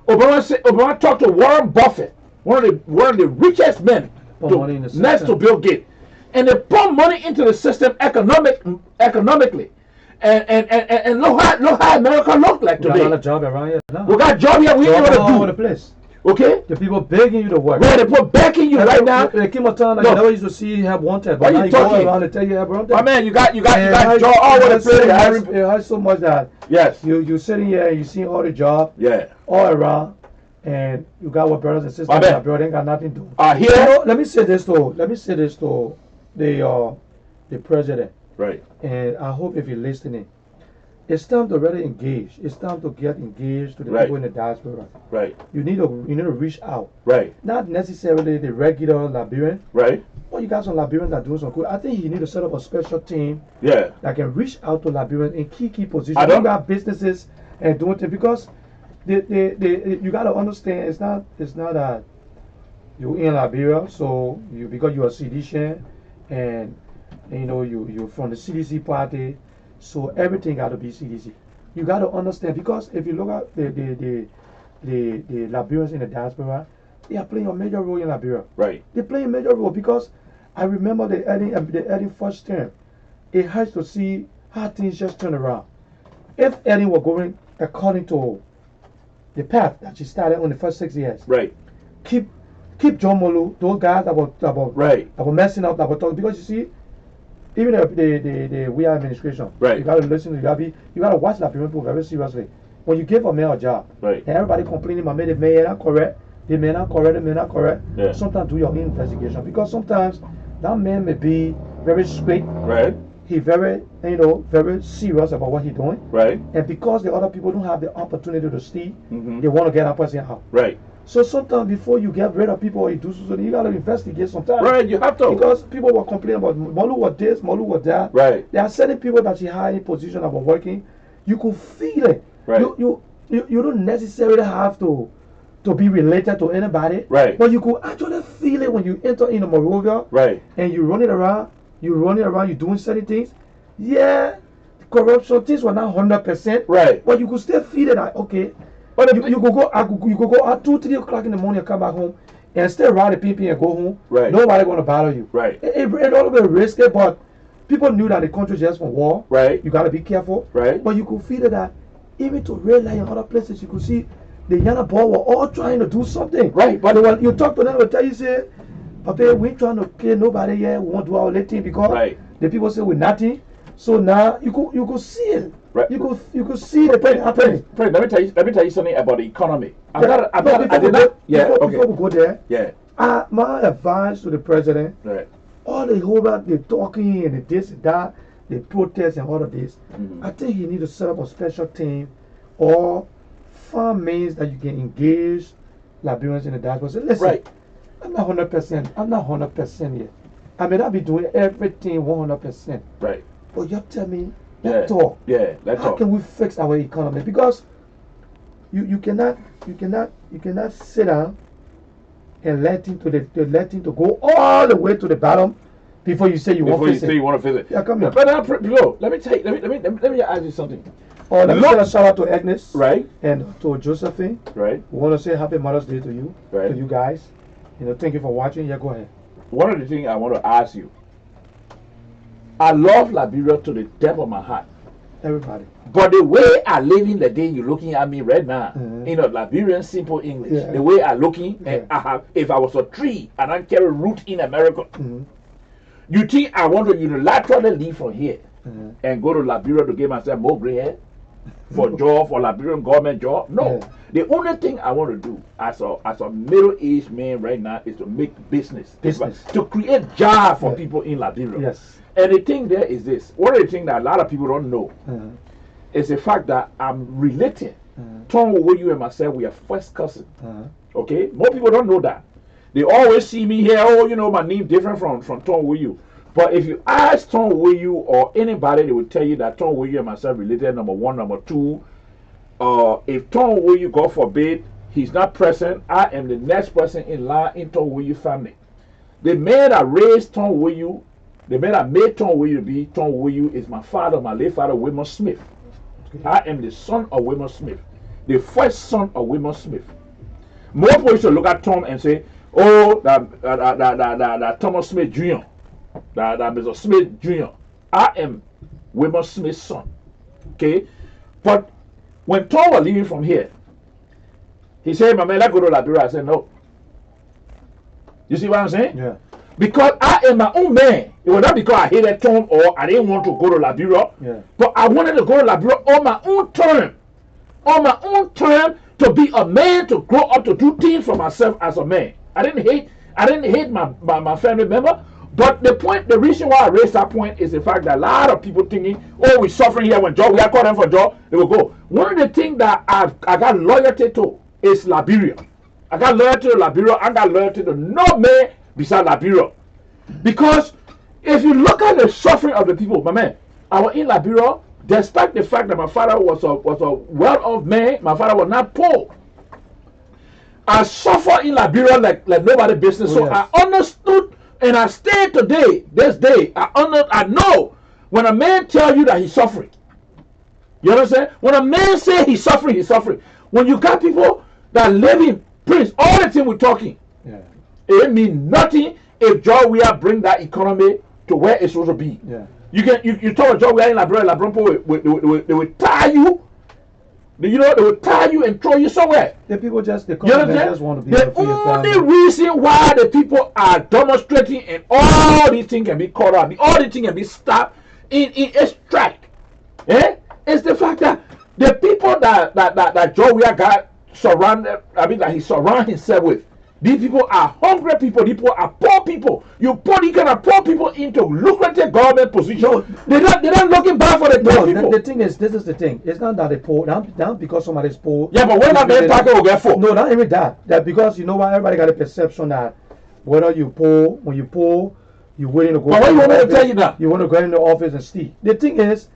Obama talked to Warren Buffett, one of the richest men, next to Bill Gates, and they put money into the system economically. And look how America look like today. We got a lot of job around here now. We got job here. We ain't gonna do. All over the place. Okay? The people begging you to work. Where they put begging you right now. They came a time like you never used to see you have wanted. But now you go around and tell you have wanted. My man, you got job all over the place. It hurts so much that yes, you sitting here and you see all the job all around, and you got what brothers and sisters that brother ain't got nothing to do. Here. Let me say this to the president. Right. And I hope if you're listening, it's time to really engage. It's time to get engaged to the people in the diaspora. Right. You need to reach out. Right. Not necessarily the regular Liberian. Right. Well, you got some Liberians that do some good. I think you need to set up a special team. That can reach out to Liberians in key positions. You got businesses and doing things because you got to understand it's not that you're in Liberia, so because you're a CDC and you're from the CDC party. So everything got to be CDC. You got to understand because if you look at the Liberians in the diaspora, they are playing a major role in Liberia. Right. They play a major role because I remember the early first term. It hurts to see how things just turn around. If Eddie were going according to the path that she started on the first 6 years, right? Keep John Molu, those guys that were messing up, that were talking because you see. Even the we administration, you gotta listen. You gotta watch that people very seriously. When you give a man a job, and everybody complaining, my man, the man not correct, the man not correct. Yeah. Sometimes do your investigation because sometimes that man may be very straight. Right. He very very serious about what he's doing. Right. And because the other people don't have the opportunity to see, they want to get that person out. Right. So sometimes before you get rid of people or you do something, you gotta investigate sometimes. Right, you have to. Because people were complaining about Molu was this, Molu was that. Right. There are certain people that you hire in position that were working. You could feel it. Right. You don't necessarily have to be related to anybody. Right. But you could actually feel it when you enter in a Morovia. Right. And you run it around, you're doing certain things. Yeah, corruption, things were not 100%. Right. But you could still feel it like, okay. But you could go at 2, 3 o'clock in the morning and come back home and still ride the PP and go home. Right. Nobody gonna bother you. Right. It all bit risky, but people knew that the country just from war. Right. You gotta be careful. Right. But you could feel that even to Red Light and other places, you could see the Yana Ball were all trying to do something. Right. But when you talk to them, they tell you say, Papa, we ain't trying to kill nobody here. We won't do our little thing because the people say we're nothing. So now you could see it. Right. You could see the thing happening. Fred, let me tell you something about the economy. Before we go there, yeah. My advice to the president, right. all the whole about the talking and the this and that, the protests and all of this, I think he need to set up a special team or find means that you can engage Liberians in the diaspora. Say, listen, I'm not 100%. I'm not 100% yet. I may not be doing everything 100%. Right. But you tell me, let's talk. Yeah, let's How talk. can we fix our economy? Because you cannot sit down and let him to go all the way to the bottom before you say you want to fix it. Before you want to fix it. Yeah, come here. But now, let me tell you. Let me ask you something. Oh, let me send a shout out to Agnes. Right. And to Josephine. Right. We want to say Happy Mother's Day to you. Right. To you guys. Thank you for watching. Yeah, go ahead. One of the things I want to ask you. I love Liberia to the depth of my heart. Everybody. But the way I live in the day you're looking at me right now, Liberian simple English, the way I looking, and if I was a tree and I carry root in America, you think I want to unilaterally leave from here and go to Liberia to give myself more gray hair? for job, for Liberian government job. No. Yeah. The only thing I want to do as a middle-aged man right now is to make business. To create jobs for people in Liberia. Yes. And the thing there is this. One of the things that a lot of people don't know is the fact that I'm related. Tom Owoyu and myself, we are first cousin. Okay? More people don't know that. They always see me here, oh, you know, my name different from Tom Owoyu. But if you ask Tom Owoyu or anybody, they will tell you that Tom Owoyu and myself related, number one. Number two, if Tom Owoyu, God forbid, he's not present, I am the next person in line in Tom Owoyu family. The man that raised Tom Owoyu, the man that made Tom Owoyu to be Tom Owoyu is my father, my late father, Wilmer Smith. Okay. I am the son of Wilmer Smith, the first son of Wilmer Smith. More people used to look at Tom and say, oh, that Thomas Smith Jr., that Mr. Smith Jr. I am Wilmer Smith's son. Okay? But when Tom was leaving from here, he said, my man, let's go to Liberia. I said, no. You see what I'm saying? Yeah. Because I am my own man. It was not because I hated Tom or I didn't want to go to Liberia. Yeah. But I wanted to go to Liberia on my own term. On my own term, to be a man, to grow up, to do things for myself as a man. I didn't hate my family member. But the reason why I raised that point is the fact that a lot of people thinking, oh, we're suffering here when job, we are calling them for job, they will go. One of the things that I got loyalty to is Liberia. I got loyalty to Liberia, I got loyalty to no man beside Liberia. Because if you look at the suffering of the people, my man, I was in Liberia, despite the fact that my father was a well-off man, my father was not poor. I suffer in Liberia like nobody business. So yes. I understood. And I stay today, this day, I know when a man tells you that he's suffering. You understand? When a man says he's suffering, he's suffering. When you got people that live in Prince, all the thing we're talking, it means nothing if Joe we are bring that economy to where it's supposed to be. Yeah. You talk about Joe we are in Liberia, they will tie you. You know, they will tie you and throw you somewhere. The people just want to be the only reason why the people are demonstrating and all these things can be caught up, all these things can be stopped in a strike. It's the fact that the people that Joe Weah got surrounded, that he surrounded himself with, these people are hungry people. These people are poor people. You put these kind of poor people into lucrative government positions. No, they're not looking bad for the poor people. The thing is, this is the thing. It's not that they're poor. Not because somebody's poor. Yeah, but when that man packet will get full. No, not even that. That because you know why everybody got a perception that whether you poor, when you poor, you're willing to go. But what you want me to tell you that? You want to go into the office and steal. The thing is,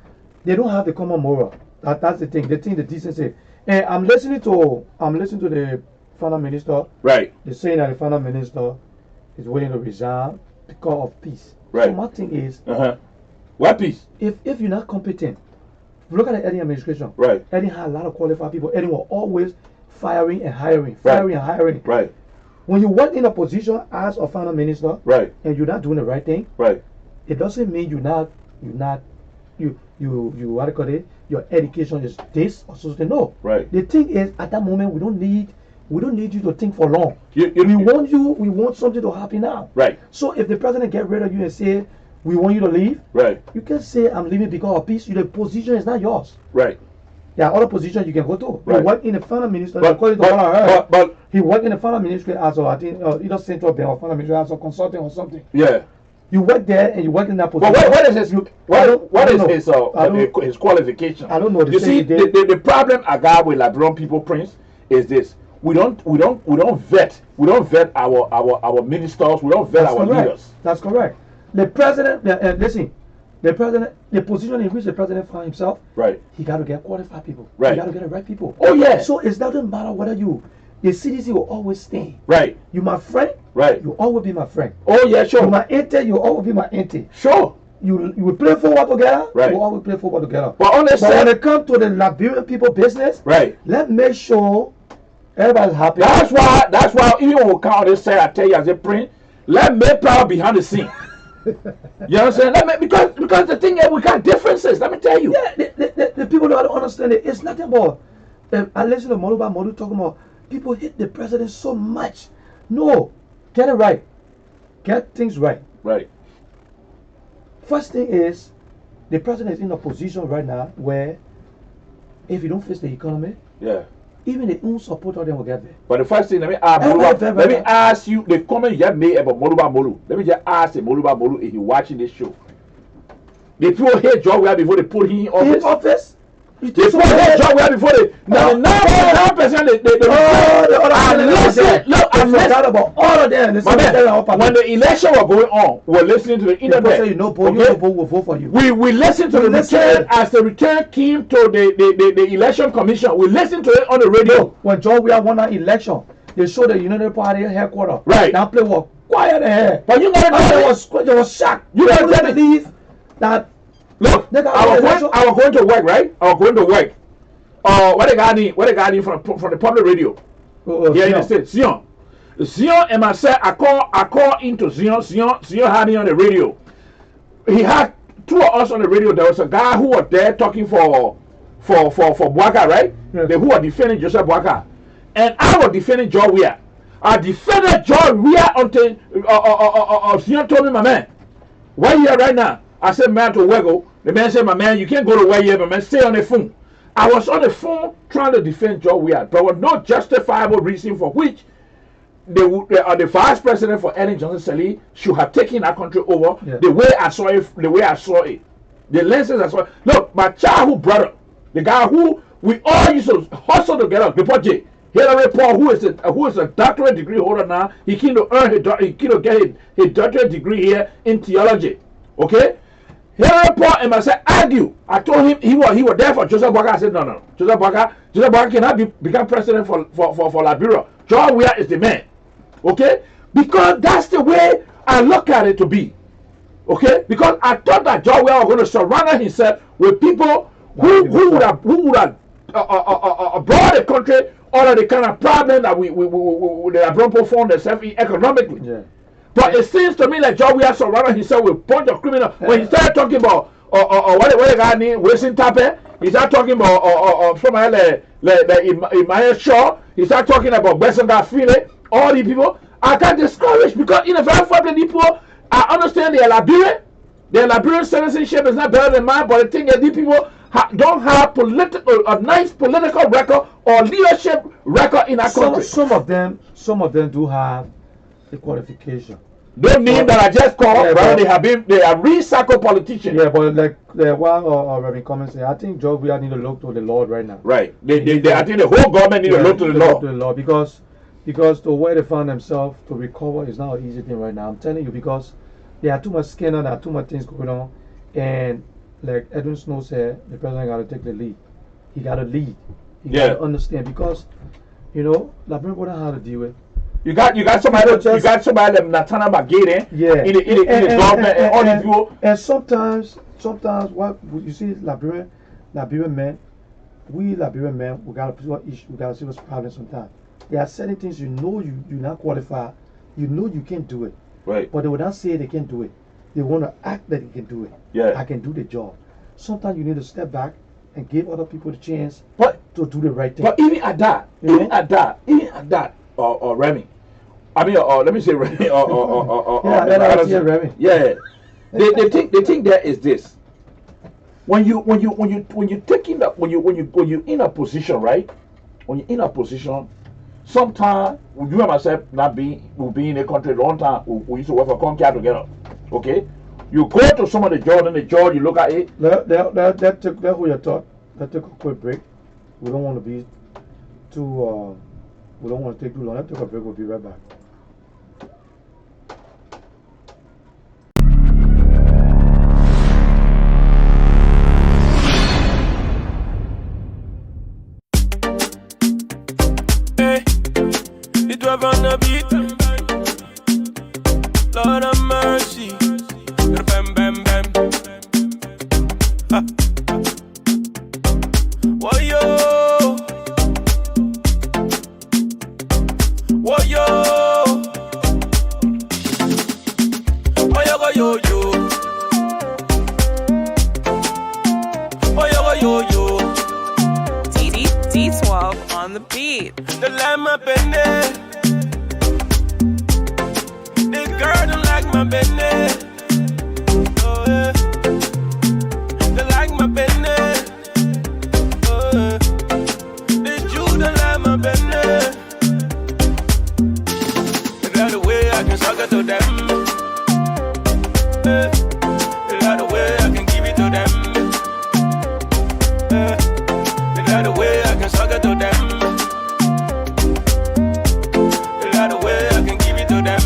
they don't have the common moral. That's the thing. The decency. And I'm listening to the Finance Minister. Right. They're saying that the Finance Minister is willing to resign because of peace. Right. So my thing is, what peace? If you're not competent, look at the Lrtn administration. Right. Lrtn had a lot of qualified people. Lrtn was always firing and hiring, and hiring. Right. When you work in a position as a Finance Minister, right, and you're not doing the right thing, right, it doesn't mean you what do you call it? Your education is this or something. No. Right. The thing is, at that moment, we don't need you to think for long. We want something to happen now. Right. So if the president get rid of you and say, we want you to leave, right, you can say, I'm leaving because of peace. The position is not yours. Right. There are other positions you can go to. Right. He worked in the Finance Ministry. But he worked in the Finance Ministry as I think either Central Bank or Finance Ministry as a consultant or something. Yeah. You work there and you work in that position. But what is his qualification? I don't know. You see, the problem I got with Liberian people, Prince, is this: we don't vet our ministers. We don't vet our leaders. That's correct. The president, listen. The president, the position in which the president finds himself, right? He got to get qualified people. Right. He got to get the right people. Oh yeah. So it doesn't matter whether the CDC will always stay. Right. You my friend. Right. You always be my friend. Oh yeah, sure. You my auntie. You always be my auntie. Sure. You will play football together. Right. We always play football together. But when it comes to the Liberian people business, right? Let's make sure everybody's happy. That's why even when we come on this side, I tell you as a Prince, let me proud behind the scene. You understand? Because the thing is, we got differences. Let me tell you. Yeah, the people don't understand it. It's nothing about. I listen to Modu talking about people hate the president so much. No, get it right. Get things right. Right. First thing is, the president is in a position right now where if you don't fix the economy, Yeah. even the own support of them will get there. But the first thing, let me ask you the comment you made about Moluba Molu. Let me just ask the Moluba Molu if he's watching this show. The people hate John Ware before they put him in office. In office? They put him John Ware before they. Now, 9% they forgot about all of them. When the election was going on, we were listening to the internet. You know, will vote for you. We listened to the return as the return came to the election commission. We listened to it on the radio. When John Ware won that election, they showed the United Party headquarters. Right. That place was quiet ahead. But you gotta know they was shocked. You gotta believe that. Look, I was going to work, right? I was going to work. What they got in from the public radio here in the States. Zion and myself, I call into Zion. Zion had me on the radio. He had two of us on the radio. There was a guy who was there talking for Boaka, right? Yes. Who was defending Joseph Boaka, and I was defending John Weir. I defended John Weir until Zion told me, my man, why you here right now? I said, man, to work. The man said, my man, you can't go to work here, my man, stay on the phone. I was on the phone trying to defend John Weir. There was no justifiable reason for which the vice president for Ellen Johnson Sirleaf should have taken our country over. Yeah. The way I saw it, the lenses I saw it. Look, my childhood brother, the guy who we all used to hustle together, before J. Hillary Paul, who is a doctorate degree holder now, he came to get his doctorate degree here in theology. Okay? Hillary Paul and myself argue. I told him he was there for Joseph Boaka. I said, no. Joseph Boaka cannot become president for Liberia. John Weir is the man. Okay? Because that's the way I look at it to be. Okay? Because I thought that John Weir was going to surround himself with people who would have brought the country out of the kind of problem that they have brought forward themselves economically. Yeah. But it seems to me like John Weir surrounded himself with a bunch of criminals. When he started talking about what the guy named Wilson Tape, he started talking about somebody like Emmanuel Shaw, he started talking about Besson Gafile, all these people. I got discouraged because in a very family people, I understand their Liberian citizenship is not better than mine, but the thing is these people don't have a nice political record or leadership record in our country. Some of them do have the qualification. Don't mean that I just called, right? They are recycled politicians. Yeah, but like one Reverend Cummins said, I think John Weir need to look to the Lord right now. Right. I think the whole government need to look to the Lord. Because the way they found themselves to recover is not an easy thing right now. I'm telling you, because there are too much scandal, there are too much things going on, and like Edwin Snow said, the president got to take the lead. He got to lead. He got to understand, because Liberia wouldn't know how to deal with. You got somebody like Natana Magere in the government and all these people. And sometimes what you see Liberian men, we got a serious problem sometimes. There are certain things you're not qualified, you can't do it. Right. But they will not say they can't do it. They want to act that they can do it. Yeah. I can do the job. Sometimes you need to step back and give other people the chance to do the right thing. But even at that, Remy. I mean, let me say Remy. Remy. Yeah. The thing there is this. When you in a position, right? When you're in a position, sometimes you and myself we've been in a country a long time. We used to work for Concat together. Okay. You go to some of the judge, and the judge, you look at it. That who you thought. That took a quick break. We don't want to be too. We don't want to take too long. Let's take a break. We'll be right back. Hey, it was on the beat. Lord of mercy. Bam, bam, bam. Ha. Whoa, yo. Whoa, yo. Oh, yo, yo, yo. Oh, yo, yo, yo. D12 on the beat. The lamb up in there. This girl don't like my business. Oh, yeah. They like my business. Oh, yeah. They like the way I can give it to them. They like the way I can suck it to them. They like the way I can give it to them.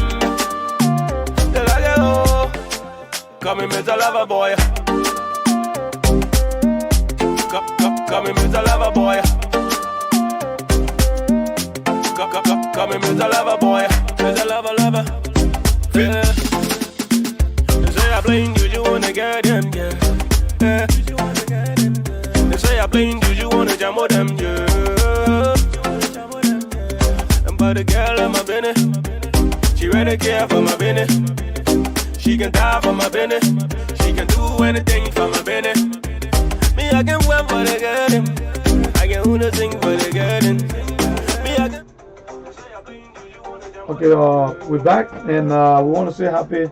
They like it, oh. Come and meet a lover boy. Come and meet a lover boy. Come and meet a lover boy. Meet a lover. Yeah. They say I blame you wanna get them, yeah. Yeah. They say I blame you wanna jam with them, yeah. But the girl in my business, she ready to care for my business. She can die for my business. She can do anything for my business. Me, I can wait for the garden. I can who the sing for the garden. Me, I can. Okay, we're back, and we want to say happy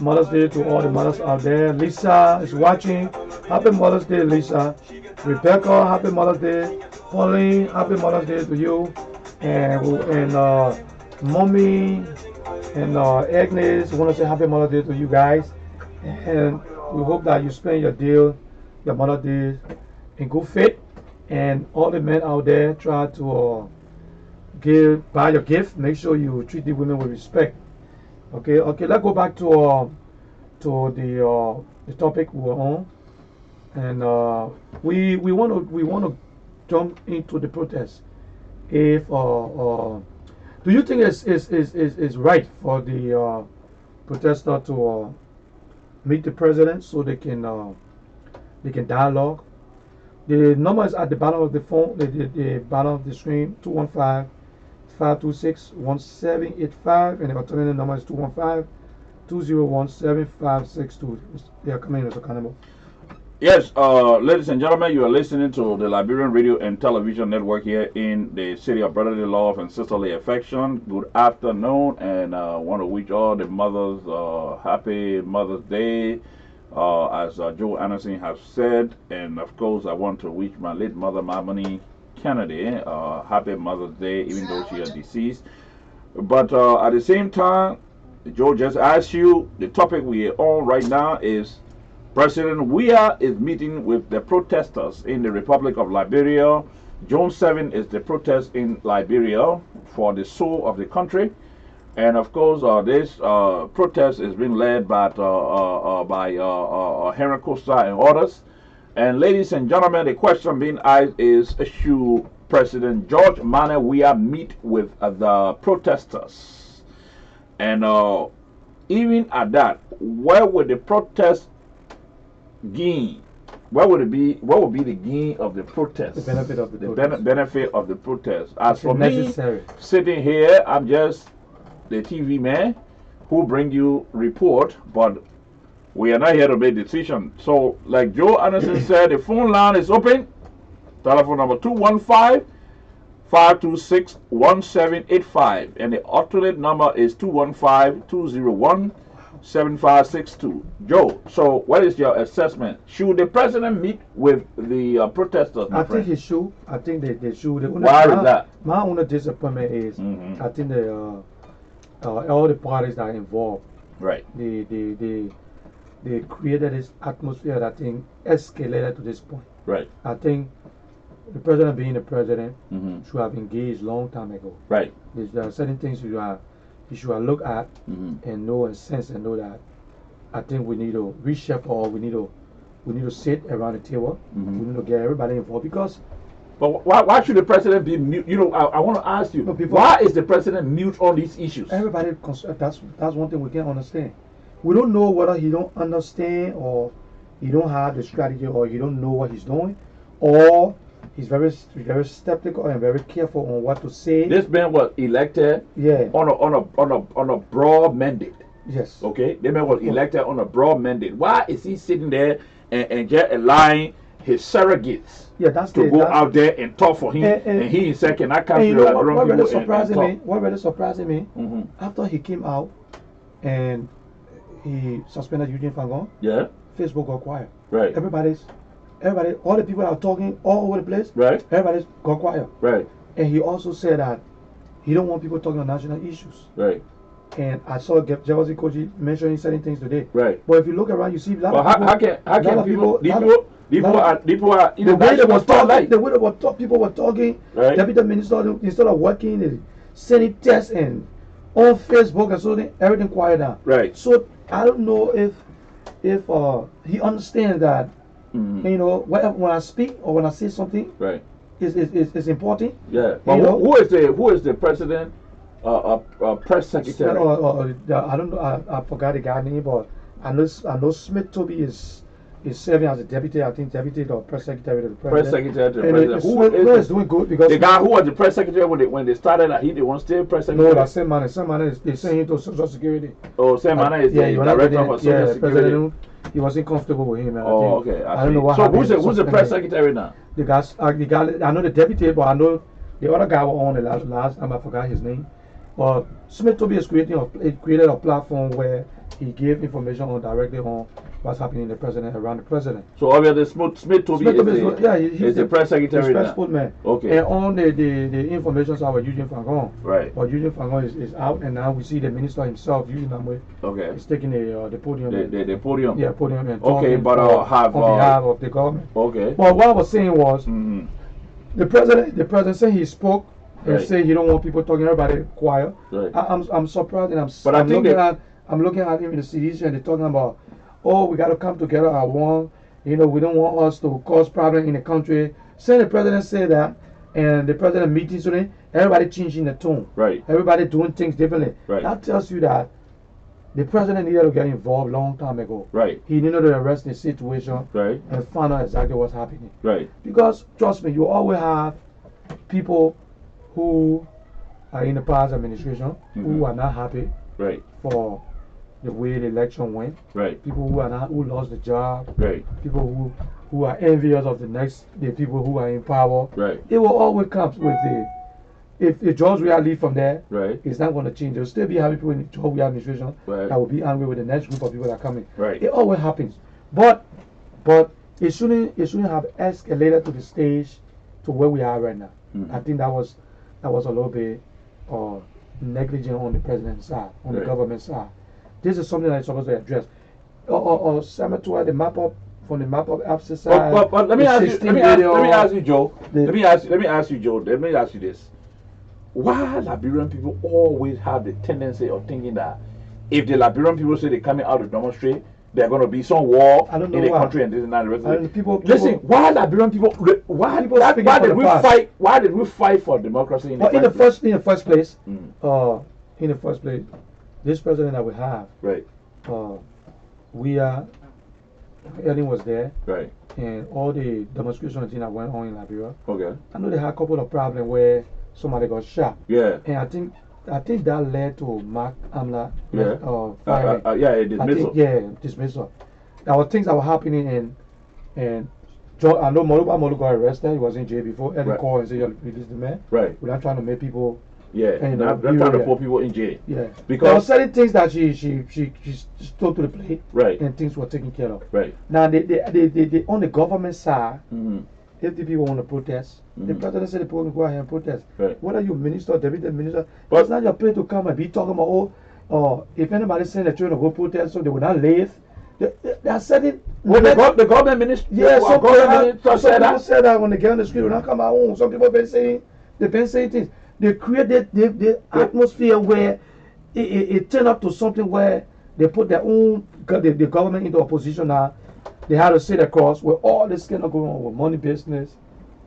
Mother's Day to all the mothers out there. Lisa is watching. Happy Mother's Day, Lisa. Rebecca, happy Mother's Day. Pauline, happy Mother's Day to you. And Mommy and Agnes, we want to say happy Mother's Day to you guys. And we hope that you spend your Mother's Day in good faith. And all the men out there, try to buy your gift. Make sure you treat the women with respect. Okay. Let's go back to the topic we were on, and we want to jump into the protest. If do you think it's right for the protester to meet the president so they can dialogue? The number is at the bottom of the phone, the bottom of the screen, 215-526-1785, and the alternative number is 215-201-7562. They are coming, Mr. Cannibal. Yes, ladies and gentlemen, you are listening to the Liberian Radio and Television Network here in the city of brotherly love and sisterly affection. Good afternoon, and I want to wish all the mothers happy Mother's Day, as Joe Anderson has said. And of course, I want to wish my late mother, Mamani Kennedy, happy Mother's Day, even though she is deceased. But at the same time, Joe just asked you, the topic we are on right now is President Weah is meeting with the protesters in the Republic of Liberia. June 7 is the protest in Liberia for the soul of the country. And of course, this protest is being led by Henry Costa and others. And ladies and gentlemen, the question being asked is, should President George Manneh Weah meet with the protesters? And even at that, where would the protest gain? What would be the gain of the protest? The benefit of the protest. Benefit of the protest. As for necessary. Me, sitting here, I'm just the TV man who bring you report, but we are not here to make decision. So, like Joe Anderson said, the phone line is open. Telephone number 215-526-1785, and the alternate number is 215-201-7562. Joe, so what is your assessment? Should the president meet with the protesters? I think he should. I think they should. Why is that? My only disappointment is I think all the parties that are involved, right? They created this atmosphere that I think escalated to this point. Right. I think the president, being the president, should have engaged long time ago. Right. There are certain things you should have looked at and know and sense and know that I think we need to reshape, or we need to sit around the table. We need to get everybody involved, because. But why should the president be mute? You know, I want to ask you, why is the president mute on these issues? Everybody, that's one thing we can't understand. We don't know whether he don't understand, or he don't have the strategy, or he don't know what he's doing, or he's very skeptical and very careful on what to say. This man was elected on a broad mandate. Yes. Okay, this man was elected on a broad mandate. Why is he sitting there and just allowing his surrogates go out there and talk for him, and he himself cannot come to what really surprising me, after he came out and he suspended Eugene Fangon, Facebook got quiet. Right. Everybody, all the people that are talking all over the place, right? Everybody's got quiet. Right. And he also said that he don't want people talking on national issues. Right. And I saw Jealousy Koji mentioning certain things today. Right. But if you look around, you see a lot But of people. how can people in The the way they national were talking, spotlight? the way they were people were talking. Right. Deputy minister, instead of working, they sending tests and on Facebook and so on, everything quiet down. Right. So I don't know if he understands that you know when I speak or when I say something, Right. is important. Yeah. But You know? who is the president? Press secretary. I don't know. I forgot the guy name, but I know Smith Toby is serving as a deputy. I think deputy or press secretary to the president. Press secretary to the And president. Smith is doing good because the guy who was the press secretary when they started? He the one still press secretary. no, that's same man. Same man is saying to Social Security. Oh, same man is the director of Social Security. President, he wasn't comfortable with him. Oh, okay. I don't know what so happened. who's the press secretary now? The guy, I know the deputy, but I know the other guy was on the last time. I forgot his name. But Smith Toby is created a platform where he gave information on directly on what's happening in the president around the president. So obviously Smith Toby is the press secretary now. Spokesman. Okay. And on the information I was using Fangon. Right. But Eugene Fangon is out, and now we see the minister himself using that way. Okay. He's taking the podium. The podium. Yeah, podium and okay, talking but on have behalf of the government. Okay. But what I was saying was the president said he spoke and Right. said he don't want people talking, everybody quiet. Right. I'm surprised, and But I think I'm looking at him in the CDC and they're talking about, oh, we got to come together at one. You know, we don't want us to cause problems in the country. Saying the president said that, and the president meeting today, everybody changing the tone. Right. Everybody doing things differently. Right. That tells you that the president needed to get involved long time ago. Right. He needed to arrest the situation Right. and find out exactly what's happening. Right. Because trust me, you always have people who are in the past administration who are not happy Right. for the way the election went. Right. People who lost the job. Right. People who are envious of the people who are in power. Right. It will always come with if George Weah leave from there, Right. it's not going to change. There will still be happy people in the George Weah administration Right. that will be angry with the next group of people that are coming. Right. It always happens, but it shouldn't have escalated to the stage to where we are right now. I think that was a little bit negligent on the president's side, on the Right. government side. This is something that is supposed to address. Samatua, the map up from the map up abscess side. But let me ask you, Joe. Let me ask you this. Why Liberian people always have the tendency of thinking that if the Liberian people say they're coming out to demonstrate, there's going to be some war in the country and this and that. And the rest of it. Listen, why Liberian people? Why did we fight for democracy in the first place? This president that we have, right? Ellen was there, right? And all the demonstration thing that went on in Liberia. Okay. I know they had a couple of problems where somebody got shot. Yeah. And I think that led to Mark Amla firing. Dismissal. There were things that were happening and I know Moluba got arrested. He was in jail before. Ellen called and said, "You release the man." Right. Without trying to make people. Yeah. And not trying to put people in jail. Yeah. Because there were certain things that she took to the plate. Right. And things were taken care of. Right. Now they on the government side. If the people want to protest, the president said the people can go ahead and protest. Right. Whether you minister, deputy minister, but it's not your place to come and be talking about, if anybody saying they're trying to go protest, so they will not leave. They are setting. Well, the government minister. Yeah, some people said that when they get on the street, when I come out home, some people have been saying things. They created the atmosphere where it turned up to something where they put their own the government into a position now. They had to sit across where all this kind of going on with money business,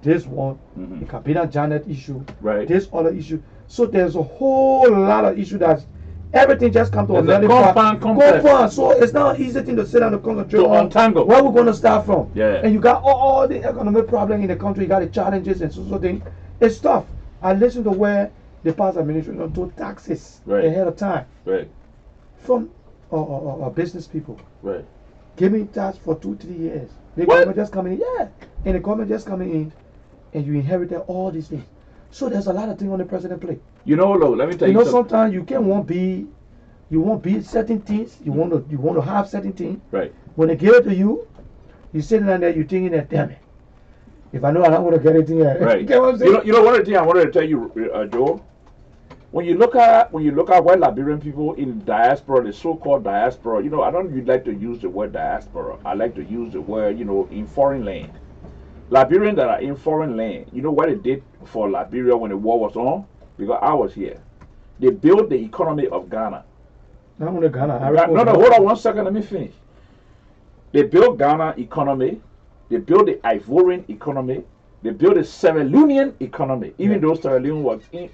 this one, the Kabila Janet issue, right. This other issue. So there's a whole lot of issue that everything just comes to a very compound. So it's not an easy thing to sit down and concentrate on. Untangle. Where we're going to start from. Yeah. And you got all the economic problems in the country. You got the challenges and so things. It's tough. I listened to where the past administration took taxes ahead of time. Right. From business people. Right. Give me tax for 2-3 years. The government just coming in, and the government just coming in, and you inherited all these things. So there's a lot of things on the president plate. You know, look, let me tell you. Sometimes you won't be certain things. You want to have certain things. Right. When they give it to you, you sitting down there, you thinking that, damn it, if I know I'm not going to get it here. Right. You get what I'm saying? You know one of the things I wanted to tell you, Joe. when you look at white Liberian people in diaspora, the so-called diaspora, I don't really like to use the word diaspora. I like to use the word, in foreign land. Liberians that are in foreign land, you know what it did for Liberia when the war was on? Because I was here. They built the economy of Ghana. Not only Ghana. No, hold on 1 second. Let me finish. They built Ghana economy. They built the Ivorian economy. They built the Sierra Leonean economy. Even though Sierra Leone was they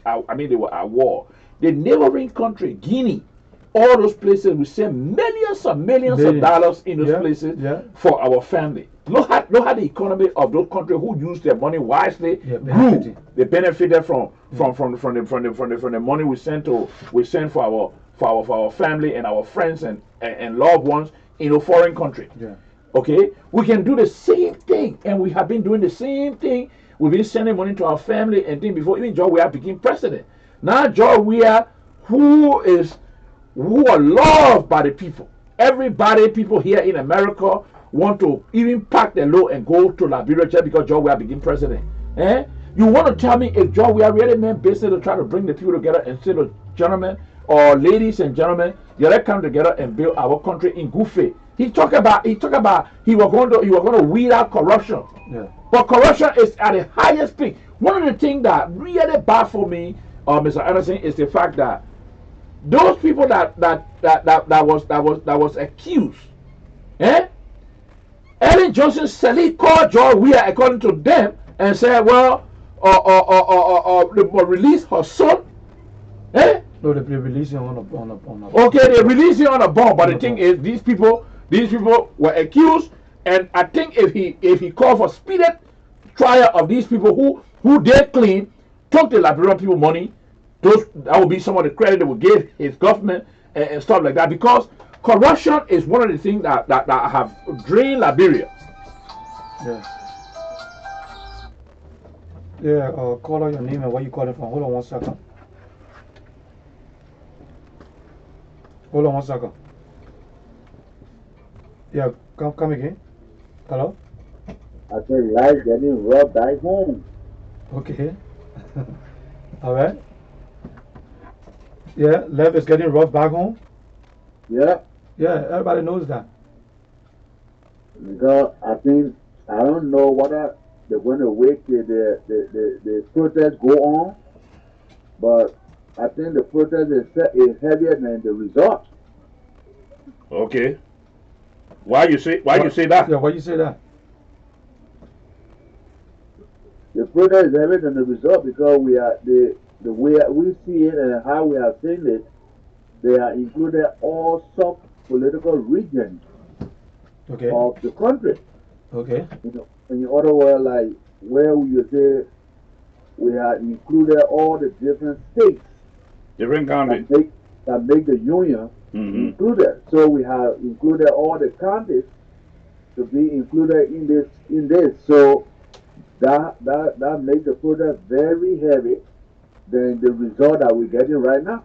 were at war. The neighboring country, Guinea, all those places, we send millions of dollars in those places for our family. Look at the economy of those countries who use their money wisely. Grew. They benefited from the money we send for our family and our friends and loved ones in a foreign country. Yeah. Okay, we can do the same thing, and we have been doing the same thing. We've been sending money to our family and things before even George Weah became president. Now George Weah, who are loved by the people. People here in America want to even pack their load and go to Liberia just because George Weah became president. You want to tell me if George Weah really meant business to try to bring the people together and say, "Look, gentlemen or ladies and gentlemen, let's come together and build our country in good faith." He talked about he was going to weed out corruption. Yeah. But corruption is at the highest peak. One of the things that really bad for me, Mr. Anderson, is the fact that those people that was accused, Ellen Johnson Sirleaf called George Weah according to them and said, well, they will release her son. No, they release him on a Okay, they release him on a bond, but the thing is, these people were accused, and I think if he called for speedy trial of these people who they claim took the Liberian people money, that would be some of the credit they would give his government and stuff like that, because corruption is one of the things that have drained Liberia. Yeah. Yeah, call out your name and where you calling from. Hold on 1 second. Hold on 1 second. Yeah, come again. Hello? I said life getting robbed back home. Okay. All right. Yeah, life is getting rough back home. Yeah. Yeah, everybody knows that. Because I don't know whether they're going to wait till the protest go on, but I think the protest is heavier than the result. Okay. Why you say that? Yeah, why you say that? The protest is heavier than the result because we are the way we see it and how we have seen it. They are included all sub-political regions of the country. Okay. In other words, like where you say we have included all the different states Different counties that make the union included. So we have included all the counties to be included in this. So that makes the protest very heavy than the result that we're getting right now.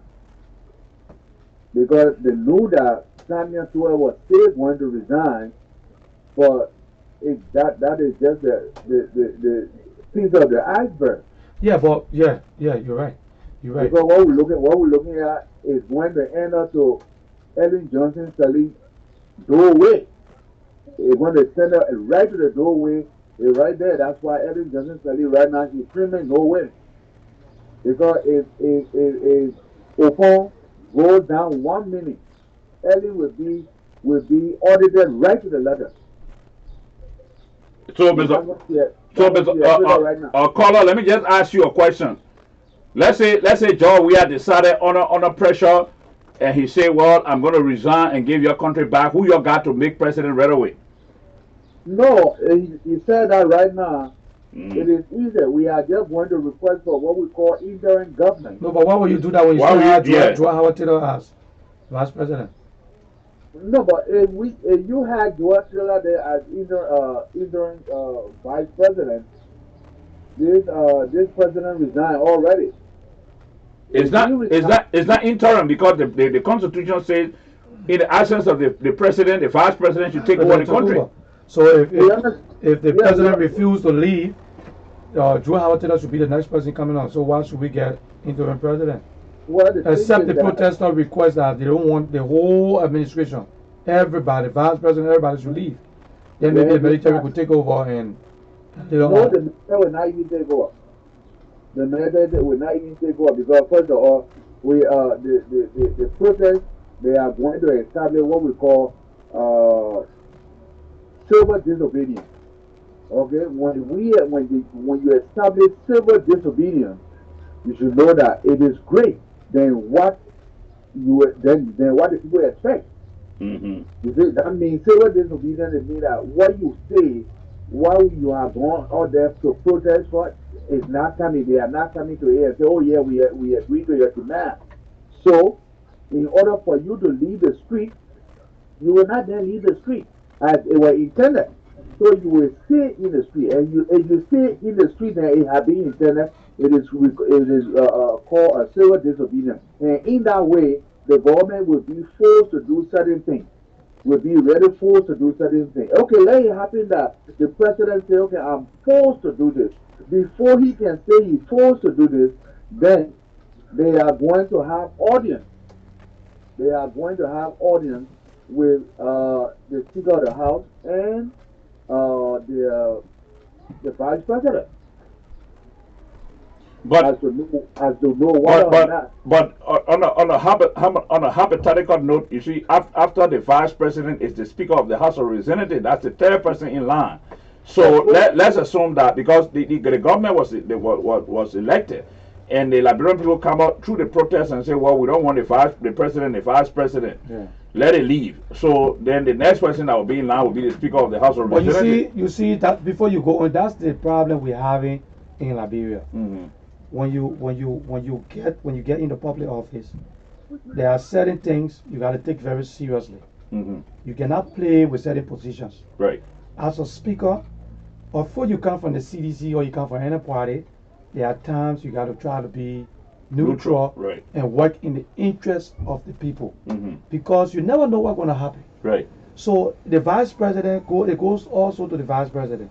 Because they knew that Samuel Sewell was still going to resign, but that is just the piece of the iceberg. Yeah, but you're right. You're right. Because what we're looking at is when they end up to Ellen Johnson Sirleaf doorway. When they send her right to the doorway, it's right there. That's why Ellen Johnson Sirleaf right now is screaming no way. Because if Opon goes down 1 minute, Ellen will be audited right to the letter. So, caller, let me just ask you a question. Let's say George Weah decided under pressure, and he said, "Well, I'm going to resign and give your country back." Who you got to make president right away? No, he said that right now. It is easy. We are just going to request for what we call interim government. No, but why would you do that when you still have Joe Howard Taylor as vice president? No, but if you had Joe Taylor there as interim vice president, this president resigned already. It's not interim because the Constitution says in the absence of the president, the vice president should take over the country. So if the president refused to leave, Joe Howard Taylor should be the next person coming on. So why should we get interim president? Well, the Except thing the is that protester request that they don't want the whole administration, everybody, vice president, everybody should leave. Then maybe well, the military could take over and they don't no, want. the military will not even take over. The military will not even take over because first of all, we the protest they are going to establish what we call uh, civil disobedience. Okay, when you establish civil disobedience, you should know that it is great than what than what the people expect. Mm-hmm. You see, that means civil disobedience. It means that what you say while you are going out there to protest for is not coming. They are not coming to here and say, "Oh yeah, we agree to your demand." So, in order for you to leave the street, you will not then leave the street as it was intended. So you will stay in the street, and you stay in the street and it has been intended. It is called a civil disobedience, and in that way, the government will be forced to do certain things. Will be ready forced to do certain things. Okay, let it happen that the president say, "Okay, I'm forced to do this." Before he can say he's forced to do this, then they are going to have audience. They are going to have audience with the Speaker of the House and the Vice President But as to know whether or not. on a hypothetical note, you see, after the vice president is the speaker of the House of Representatives, that's the third person in line. So let's assume that because the government was elected, and the Liberian people come out through the protest and say, well, we don't want the vice president. Yeah. Let it leave. So then the next person that will be in line will be the speaker of the House of But Representatives. you see that before you go on, that's the problem we're having in Liberia. Mm-hmm. When you get in the public office, there are certain things you got to take very seriously. Mm-hmm. You cannot play with certain positions. Right. As a speaker, before you come from the CDC or you come from any party, there are times you got to try to be neutral Right. and work in the interest of the people, Mm-hmm. because you never know what's going to happen. Right. So the vice president it goes also to the vice president.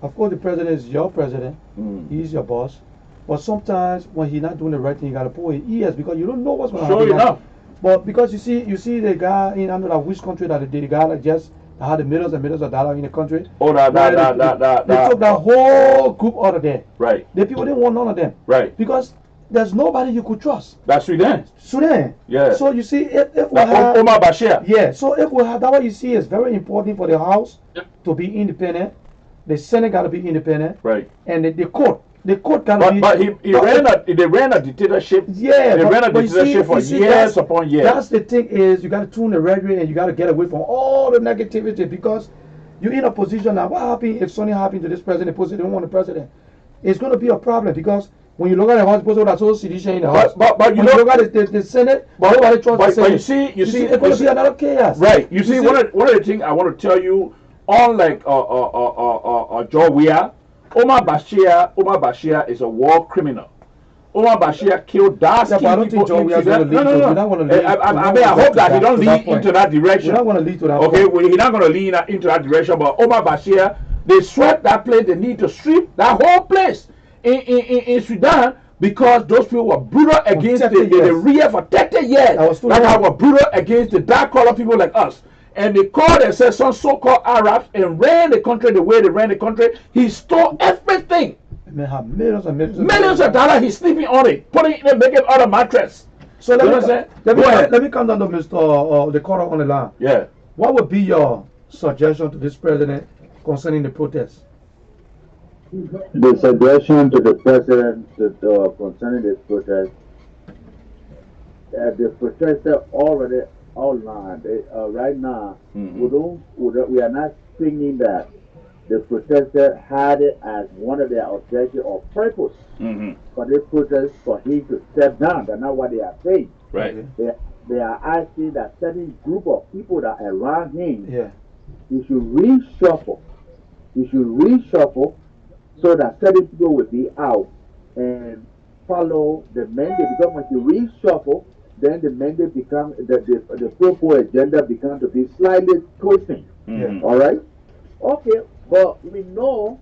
Of course, the president is your president. Mm. He's your boss. But sometimes when he's not doing the right thing, you gotta pull his ears because you don't know what's gonna Sure happen. enough. But because you see the guy in I don't know which country that the guy that just had the millions and millions of dollars in the country. Oh, They took that whole group out of there. Right. The people didn't want none of them. Right. Because there's nobody you could trust. That's Sudan. Sudan. Yeah. So you see, if we Like have, Omar Bashir. yeah. So if we have that, what you see is very important for the House to be independent. The Senate got to be independent. Right. And the court. The court got to be. But they ran a dictatorship. Yeah, They ran a but you dictatorship for see, years upon years. That's the thing is you got to tune the rhetoric and you got to get away from all the negativity because you're in a position now. What happened if something happened to this president? The president don't want the president. It's going to be a problem because when you look at the House, people that's all sedition in the House. But when you look at the Senate, nobody trusts the Senate. But you see, it's going to be another chaos. Right. You see, one of the things I want to tell you, unlike Joe Weah, Omar Bashir is a war criminal. Omar Bashir killed dark skinned I don't think people Joe in Weah is going to Sudan. lead. No. We're not going to lead. I mean, I hope that he don't lead into that direction. We're not going to lead to that. Okay, point. well, he's not going to lead into that direction. But Omar Bashir, they swept that place. They need to sweep that whole place in Sudan because those people were brutal against the rear for 30 years. Like I was brutal against the dark colored people like us. And they called themselves some so-called Arabs and ran the country the way they ran the country. He stole everything. They have millions and millions of dollars. He's sleeping on it, putting it in, making out of mattress. So let me come down to Mr. The caller on the line. Yeah. What would be your suggestion to this president concerning the protests? The suggestion to the president concerning this protest, the protester already outlined. Right now, we are not thinking that the protester had it as one of their objectives or purpose for this protest for him to step down. That's not what they are saying. Right. They are asking that certain group of people that are around him, he should reshuffle. He should reshuffle so that certain people will be out and follow the mandate. Because when you reshuffle, then the mandate becomes the proposed agenda becomes to be slightly twisting. All right. Okay, but we know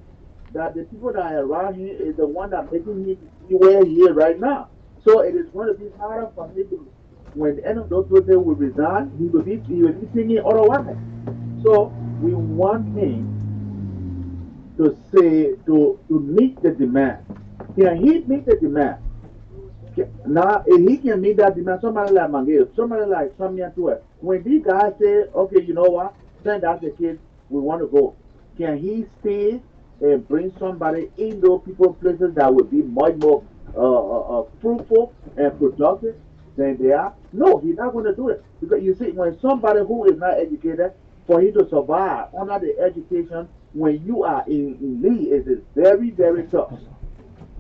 that the people that are around him is the one that making him where he is right now. So it is going to be harder for him to, when the end of those process will resign, he will be thinking otherwise. So we want him to say to meet the demand. Can he meet the demand? Now, if he can meet that demand, somebody like Mangel, somebody like Samia to it. When these guys say, okay, you know what, send out the kids, we want to go. Can he stay and bring somebody in those people places that would be much more fruitful and productive than they are? No, he's not going to do it. Because you see, when somebody who is not educated, for you to survive under the education, when you are in need, it is very, very tough.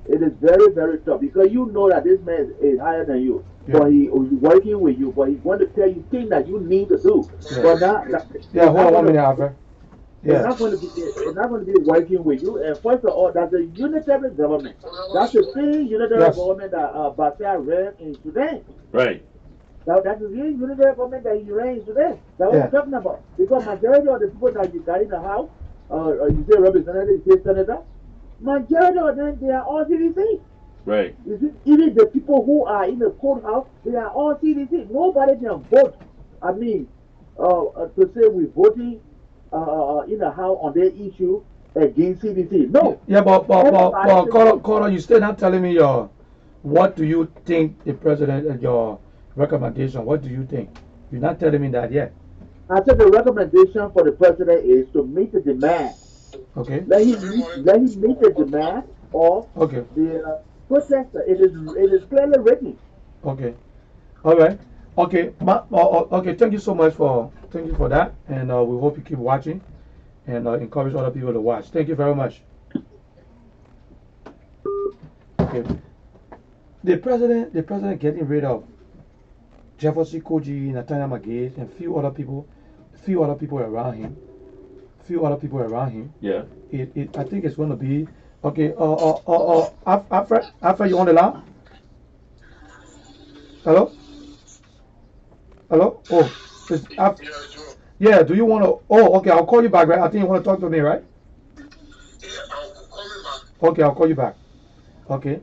It is very, very tough because you know that this man is higher than you. Yeah. But he's working with you, but he's going to tell you things that you need to do. Yeah. But now, Yeah, hold on 1 minute, Alfred. it's Yeah. not going to be. It's not going to be working with you. And first of all, that's a unitary government. That's the same unitary Yes. government that Bashar ran in Sudan. Right. That is the unitary government that he ran in Sudan. That's what Yeah. we're talking about. Because majority of the people that you got in the house, you say representative, you say senator, majority of them they are all CDC. Right. You see, even the people who are in the courthouse, they are all CDC. Nobody can vote. I mean, to say we're voting in the house on their issue against CDC. No. Yeah, but Everybody can vote. Carter, you still not telling me what do you think the president your recommendation? What do you think? You're not telling me that yet. I said the recommendation for the president is to meet the demand. Okay. Let him meet the demand of Okay. the protester. It is clearly written. Okay. All right. Okay. Okay. Thank you so much for that, and we hope you keep watching, and encourage other people to watch. Thank you very much. Okay. The president getting rid of Jefferson Koji, Nathaniel McGee, and few other people around him. Yeah. I think it's going to be okay. Alfred, you on the line? Hello? Hello? Oh, yeah. Do you want to? Oh, okay. I'll call you back, right? I think you want to talk to me, right? Yeah, I'll call you back. Okay, I'll call you back. Okay.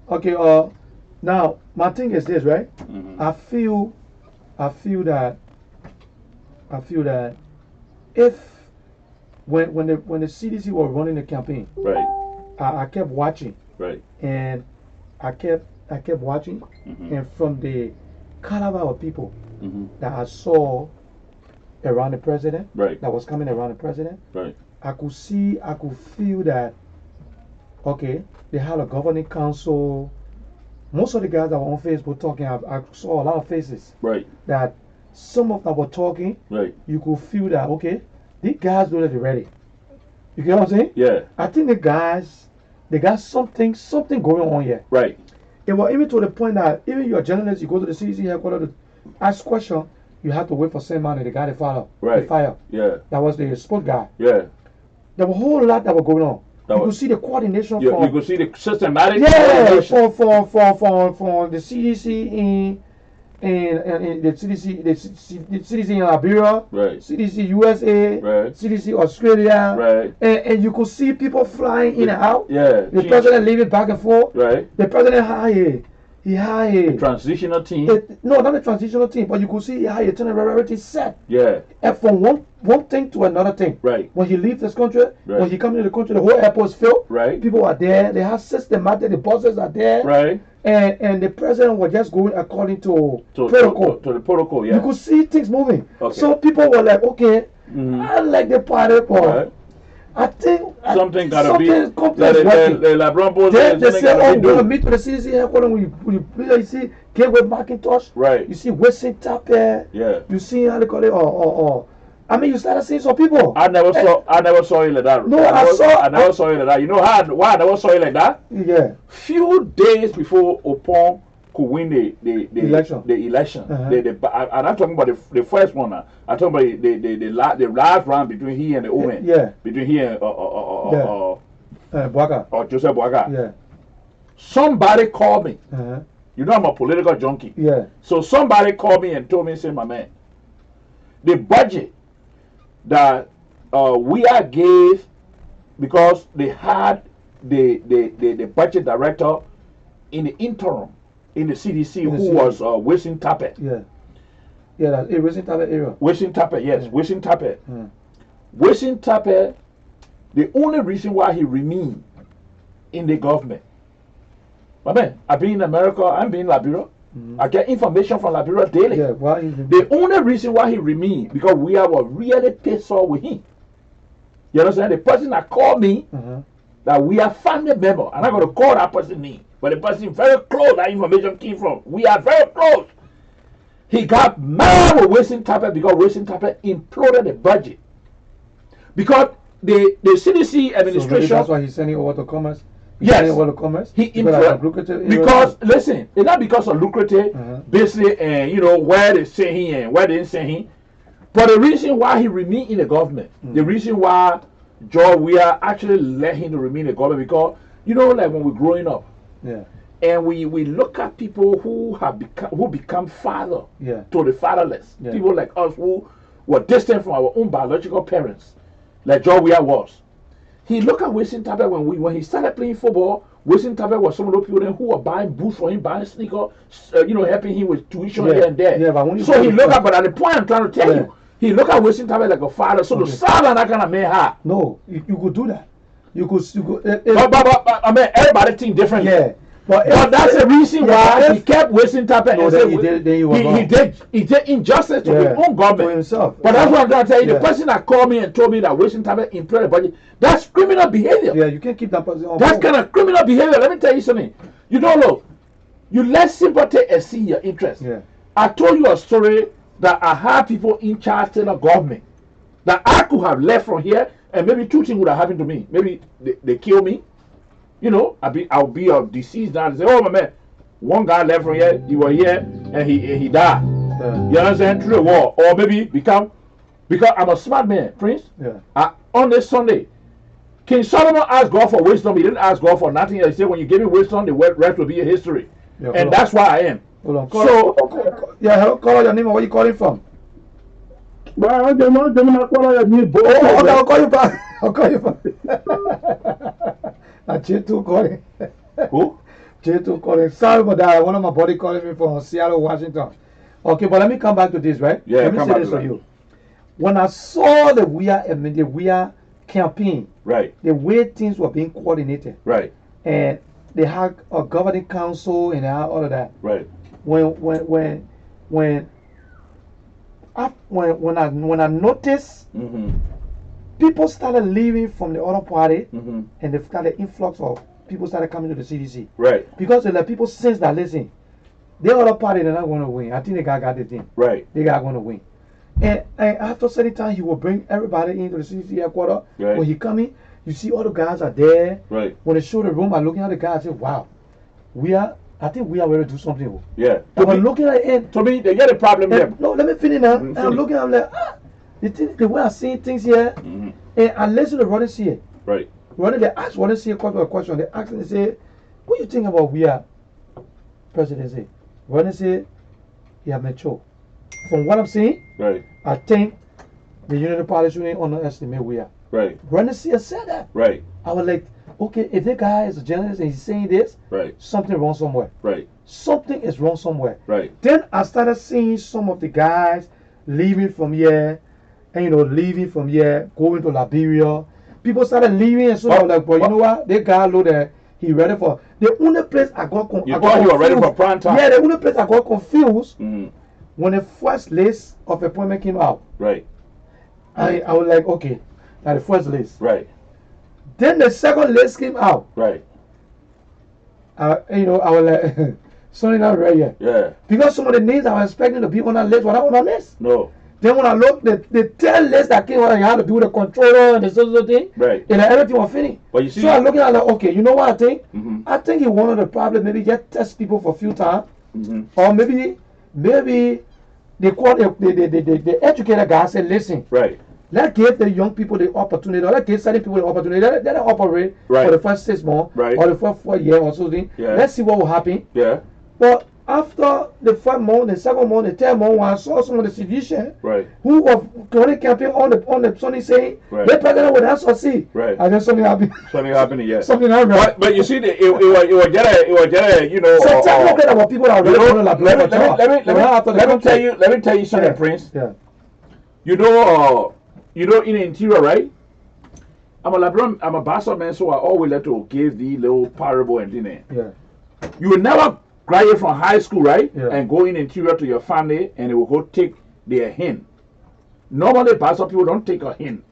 Okay. Now my thing is this, right? Mm-hmm. I feel that if when the CDC was running the campaign, Right. I kept watching, Right. and I kept watching, Mm-hmm. and from the caliber of people Mm-hmm. that I saw around the president, Right. that was coming around the president, Right. I could feel that, okay, they had a governing council. Most of the guys that were on Facebook talking, I saw a lot of faces Right. that some of them were talking. Right. You could feel that, okay, these guys know that they're ready. You get what I'm saying? Yeah. I think they got something going on here. Right. It was even to the point that even you're a journalist, you go to the CDC headquarters to ask question, you have to wait for same man and the guy to fire. Right. Fire. Yeah. That was the sport guy. Yeah. There was a whole lot that was going on. That You was- could see the coordination You from could see the systematic. yeah coordination. for the CDC in the CDC in Liberia, Right. CDC USA, Right. CDC Australia, Right. and you could see people flying in and out. Yeah. The president leaving back and forth. Right. The president hired a Transitional team. no, not a transitional team, but you could see he hired a temporary set. Yeah. And from one thing to another thing. Right. When he leaves this country, Right. when he comes into the country, the whole airport is filled. Right. People are there. They have systematic. The buses are there. Right. And the president was just going according to To protocol. To the protocol. Yeah. You could see things moving. Okay. So people were like, okay, Mhm. I like the party, but Right. I think Something gotta be. something is working. LeBron Paul They said say, something oh, gotta we're be going to done. meet to the CDC headquarters. You see Gateway Macintosh. Right. You see Wilson Tapper. Yeah. You see how they call it, or I mean, you started seeing some people. I never saw it like that. No, I never saw it like that. You know why I never saw it like that? Yeah. Few days before Opon could win the Election. The election. Uh-huh. I'm not talking about the first one. I'm talking about the last round between he and the woman. Yeah. Between he and Bwaka. Joseph Boaga. Yeah. Somebody called me. Uh-huh. You know I'm a political junkie. Yeah. So somebody called me and told me, say, my man, the budget that we are gave because they had the budget director in the interim in the CDC In the who CDC. was Wilson Tappet. Yeah. Yeah, that's it. Wasn't that area? Wilson Tappet, yes, Yeah. Wilson Tappet. Yeah. Wilson Tappet, the only reason why he remained in the government. But man, I've been in America, I'm been in Liberia. I get information from Liberia daily. Yeah, why? The only reason why he remained, because we are really pissed off with him. You understand? The person that called me, that we are family member, and I'm going to call that person name, but the person very close that information came from. We are very close. He got mad with Wilson Tappet because Wilson Tappet imploded the budget. Because the CDC So administration. maybe that's why he's sending over to commerce. He's Yes. sending over to commerce. He Because imploded of lucrative because area. listen, it's not because of lucrative, basically, and you know where they send him and where they didn't send him. But the reason why he remained in the government, the reason why George we are actually let him to remain in the government, because you know, like when we're growing up, Yeah. and we look at people who have become father Yeah. to the fatherless, Yeah. people like us who were distant from our own biological parents, like George Weah was. He looked at Wilson Tappet when he started playing football. Wilson Tappet was some of those people then who were buying boots for him, buying sneakers, you know, helping him with tuition Yeah. here and there. Yeah, but when you so go he to looked school- at, but at the point I'm trying to tell Yeah. you, he looked at Wilson Tappet like a father. So the father that kind of made her. No, you could do that. You could. But I mean, everybody think differently. Yeah. But That's the reason why if- he kept wasting Tappet. No, and then said he did- then he was wrong. he did injustice to Yeah, his own government. to himself. But that's what I'm trying to tell you. Yeah. The person that called me and told me that wasting Tappet employed the budget, that's criminal behavior. Yeah, you can't keep that person on That's board. kind of criminal behavior. Let me tell you something. You don't know. You let sympathy exceed your interest. Yeah. I told you a story that I had people in charge in the government that I could have left from here, and maybe two things would have happened to me. Maybe they kill me. You know, I'll be deceased now. They say, oh my man, one guy left from here, he was here, and he died. Yeah. You understand? Through the war, or maybe because I'm a smart man, Prince. Yeah. On this Sunday, King Solomon asked God for wisdom. He didn't ask God for nothing. He said, when you give me wisdom, the rest will be a history. Yeah, hold And on. that's why I am. Hold on. So, Yeah, hello, call out your name and where you calling from. But I don't know, Oh, okay, I'll call you back. I'll call you back. J2 calling. who? J2 calling. Sorry about that. One of my buddy calling me from Seattle, Washington. Okay, but let me come back to this, right? Yeah, let me come say back this to to that. you. When I saw the WEA campaign, Right, the way things were being coordinated, right, and they had a governing council and they had all of that. right. When I noticed Mm-hmm. people started leaving from the other party, Mm-hmm. and the started influx of people started coming to the CDC Right, because they let people sense that listen, the other party they're not going to win. I think the guy got the thing. right, They got going to win. And after certain time, he will bring everybody into the CDC headquarters. Right. When he come in, you see all the guys are there. right. When they show the room, I'm looking at the guys. I say, wow, I think we are ready to do something. Oh. Yeah. But I'm looking at it, and To me, they get a problem there. no, let me finish now. Mhm, And I'm finish. looking, I'm like, the way I see things here, Mm-hmm. and I listen to Ronnie see it. Right, Ronnie, they ask Ronnie see a question. They ask him, they say, what you think about we are presidency? Ronnie say, yeah, mature. From what I'm seeing, right, I think the Unity Party shouldn't underestimate we are. right, Ronnie see said that. right, I was like, okay, if the guy is a journalist and he's saying this, right, something wrong somewhere. right, Something is wrong somewhere. right. Then I started seeing some of the guys leaving from here, and leaving from here, going to Liberia. People started leaving, and so I was like, but you know what? That guy look there, he ready for. The only place I got You thought you were ready for prime time. Yeah, the only place I got confused Mm-hmm. when the first list of appointment came out. Right, I was like, okay, now the first list. right, Then the second list came out. right. I was like, something not right yet. Yeah. Because some of the names I was expecting to be on that list were not on that list. No. Then when I looked, the 10 list that came out, you had to do with the controller and the social thing, Right. and everything was finished. But you see. So I'm looking at like, okay, you know what I think? Mm-hmm. I think he wanted to probably maybe just test people for a few times, Mm-hmm. or maybe the educated guy said, listen, Right. let's give the young people the opportunity, or let's give certain people the opportunity, let them operate Right. for the first 6 months, Right. or the first 4 years or something. Yeah. Let's see what will happen. Yeah. But After the 1st month, the 2nd month, the 3rd month, when I saw some of the civilians Right. who were running campaign on the Sunday saying Right. the president would not succeed. Right. And then something happened. Something happening, yes. Something happened. But you see, it was get a, you know. So tell me about people that are you really know, running let me tell you something, Yeah. Prince. Yeah. You know, in the interior, right? I'm a bastard man, so I always like to give the little parable and dinner. Yeah. You will never graduate from high school, right? Yeah. And go in interior to your family and they will go take their hen. Normally, bastard people don't take a hen.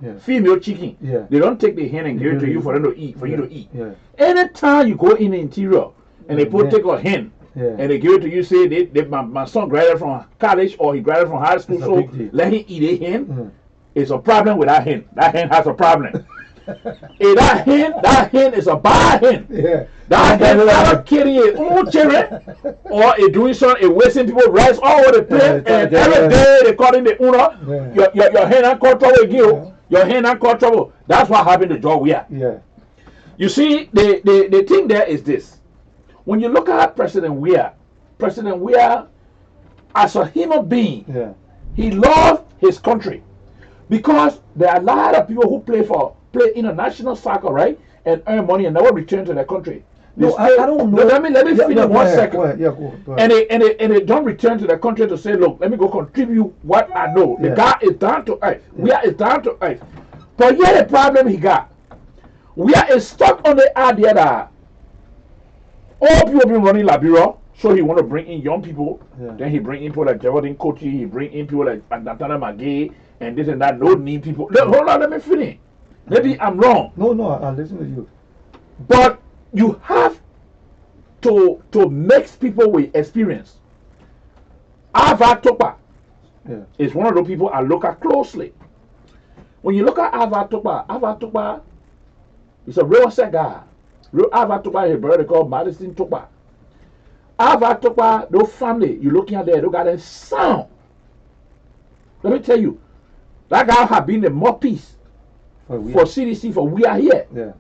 Yeah. Female chicken. Yeah. They don't take the hen and give it to you for them to eat, you to eat. Yeah. Anytime you go in the interior and they take a hen, Yeah. and they give it to you, say my son graduated from college or he graduated from high school, It's a so big deal. let him eat a hen. Mhm. It's a problem with that hen. That hen has a problem. If that hen is a bad hen. Yeah. That hen either killing its own children or it doing something, it wasting people's rights all over the place, and every day they calling the owner, your hen and cause trouble again. Your hen and cause trouble. That's what happened to Joe Weah. Yeah. You see, the thing there is this. When you look at President Weah, as a human being, Yeah. he loved his country. Because there are a lot of people who play international soccer, right? And earn money and never return to their country. No, I don't know. Let me finish 1 second. Go ahead. Yeah, go ahead. And they don't return to their country to say, look, let me go contribute what I know. The Yeah. guy is down to earth. Weah is down to earth. But here the problem he got. Weah is stuck on the idea that all people been running Liberia, so he want to bring in young people. Yeah. Then he bring in people like Geraldine Kochi, he bring in people like Nathana Magay, and this and that. No need people. Hold on, let me finish. Maybe I'm wrong. No, I'll listen to you. But you have to mix people with experience. Ava Topa Yeah. is one of those people I look at closely. When you look at Ava Topa is a real sad guy. Real Ava Topa is a brother called Madison Topa. Ava Topa, those family, you looking at there, they got a sound. Let me tell you, that guy have been the mouthpiece for CDC for We Are Here. Yeah.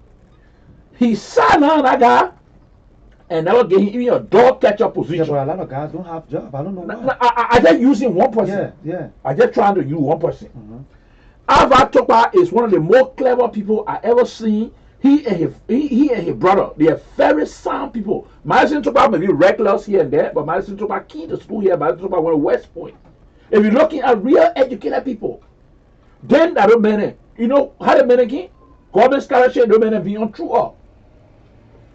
He sat down, that guy, and never gave him even a dog catcher Yeah, position. but a lot of guys don't have jobs. I don't know why. I just using one person. Yeah. I just trying to use one person. Mhm. Ava Topa is one of the most clever people I ever seen. He and his brother, they are very sound people. Madison Topa may be reckless here and there, but Madison Topa key to school here. Madison Topa went to West Point. If you're looking at real educated people, then that don't mean, you know how they mean again? Government scholarship don't mean beyond true up.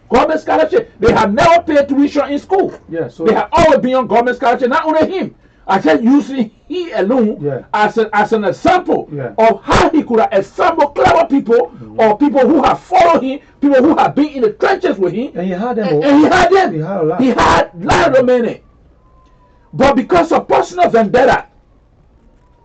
Government scholarship, they have never paid tuition in school. Yeah, so They have always been on government scholarship, not only him. I said using he alone Yeah. as an example Yeah. of how he could have assembled clever people or people who have followed him, people who have been in the trenches with him. and he had them. And he had them. He had a lot. He had lot of money. But because of personal vendetta,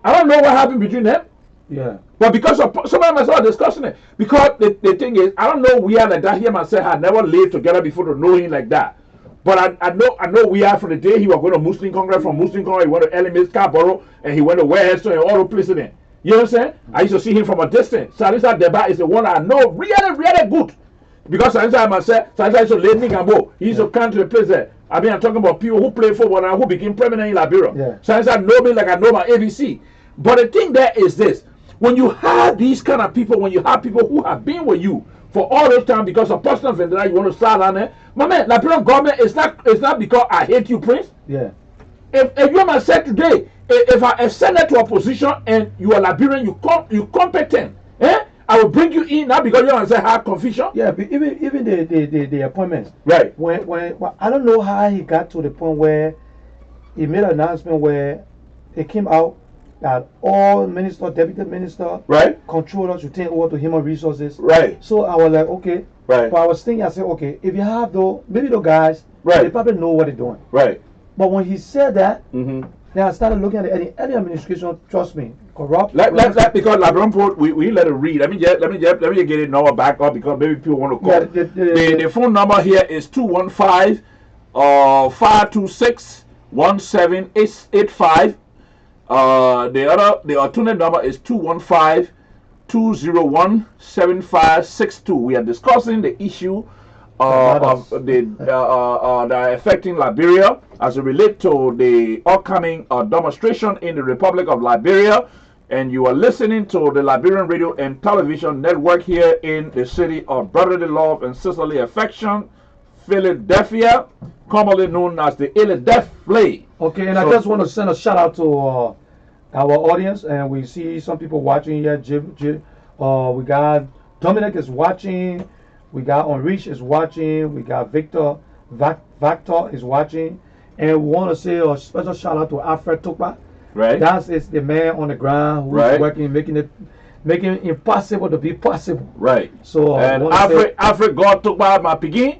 I don't know what happened between them. Yeah. But because of somebody myself discussing it, because the thing is, I don't know we are like that. He myself had never lived together before to know him like that. But I know we are from the day he was going to Muslim Congress. From Muslim Congress, he went to Elimis, Scarborough, and he went to Western and all those places there. You know what I'm saying? I used to see him from a distance. Salisa Deba is the one I know really good. Because Salisa myself, Salisa used to lead me Gambo. He used to come to the place there. I mean, I'm talking about people who play football and who became prominent in Liberia. Yeah. Salisa know me like I know my ABC. But the thing there is this. When you have these kind of people, when you have people who have been with you for all those time because of personal vendetta, you want to start on there. My man, Liberian government is not because I hate you, Prince. Yeah. If you must say today, if I ascend to a position and you are Liberian, you competent, I will bring you in not because you want to say have confusion. Yeah, but even the appointments. Right. When I don't know how he got to the point where he made an announcement where it came out that all minister, deputy minister, Right. controllers should take over to human resources. Right. So I was like, okay. Right. But I was thinking, I said, okay, if you have maybe the guys, Right. they probably know what they're doing. Right. But when he said that, Mm-hmm. then I started looking at any administration. Trust me, corrupt. Let because Liberian Port, we let it read. Let me just get it now back up because maybe people want to call. Yeah, the phone number here is 215 526 1785. The alternate number is 215-201-7562. We are discussing the issue of the that are affecting Liberia as it relates to the upcoming demonstration in the Republic of Liberia. And you are listening to the Liberian Radio and Television Network here in the city of brotherly love and sisterly affection, Philadelphia, commonly known as the Philadelphia. Okay, and I just want to send a shout out to our audience, and we see some people watching here. We got Dominic is watching. We got Enrich is watching. We got Victor Vactor is watching, and we want to say a special shout out to Alfred Tukpa. Right. That is the man on the ground who's Right. working, making it impossible to be possible. Right. So And Alfred God took by my piggy.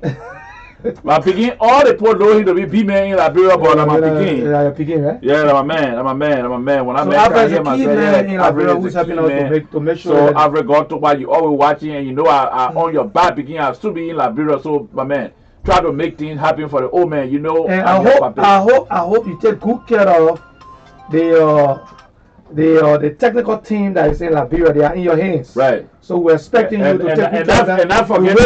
My piggy, all the poor know him to be B-man in Liberia, but I'm a piggy. Yeah, piggy, right? Yeah, I'm a man. I'm a man. I'm a man. When I So met Alfred's him, a I key said, man yeah, in Alfred Liberia is who's a helping key us man. to make sure. So that Alfred God took by you always watching, and you know I on your back picking. I still be in Liberia, so my man, try to make things happen for the old man. You know. and I'm your papi. I hope you take good care of the technical team that is in Liberia. They are in your hands. Right. So we're expecting you to take good care of that. And not We're forgetting.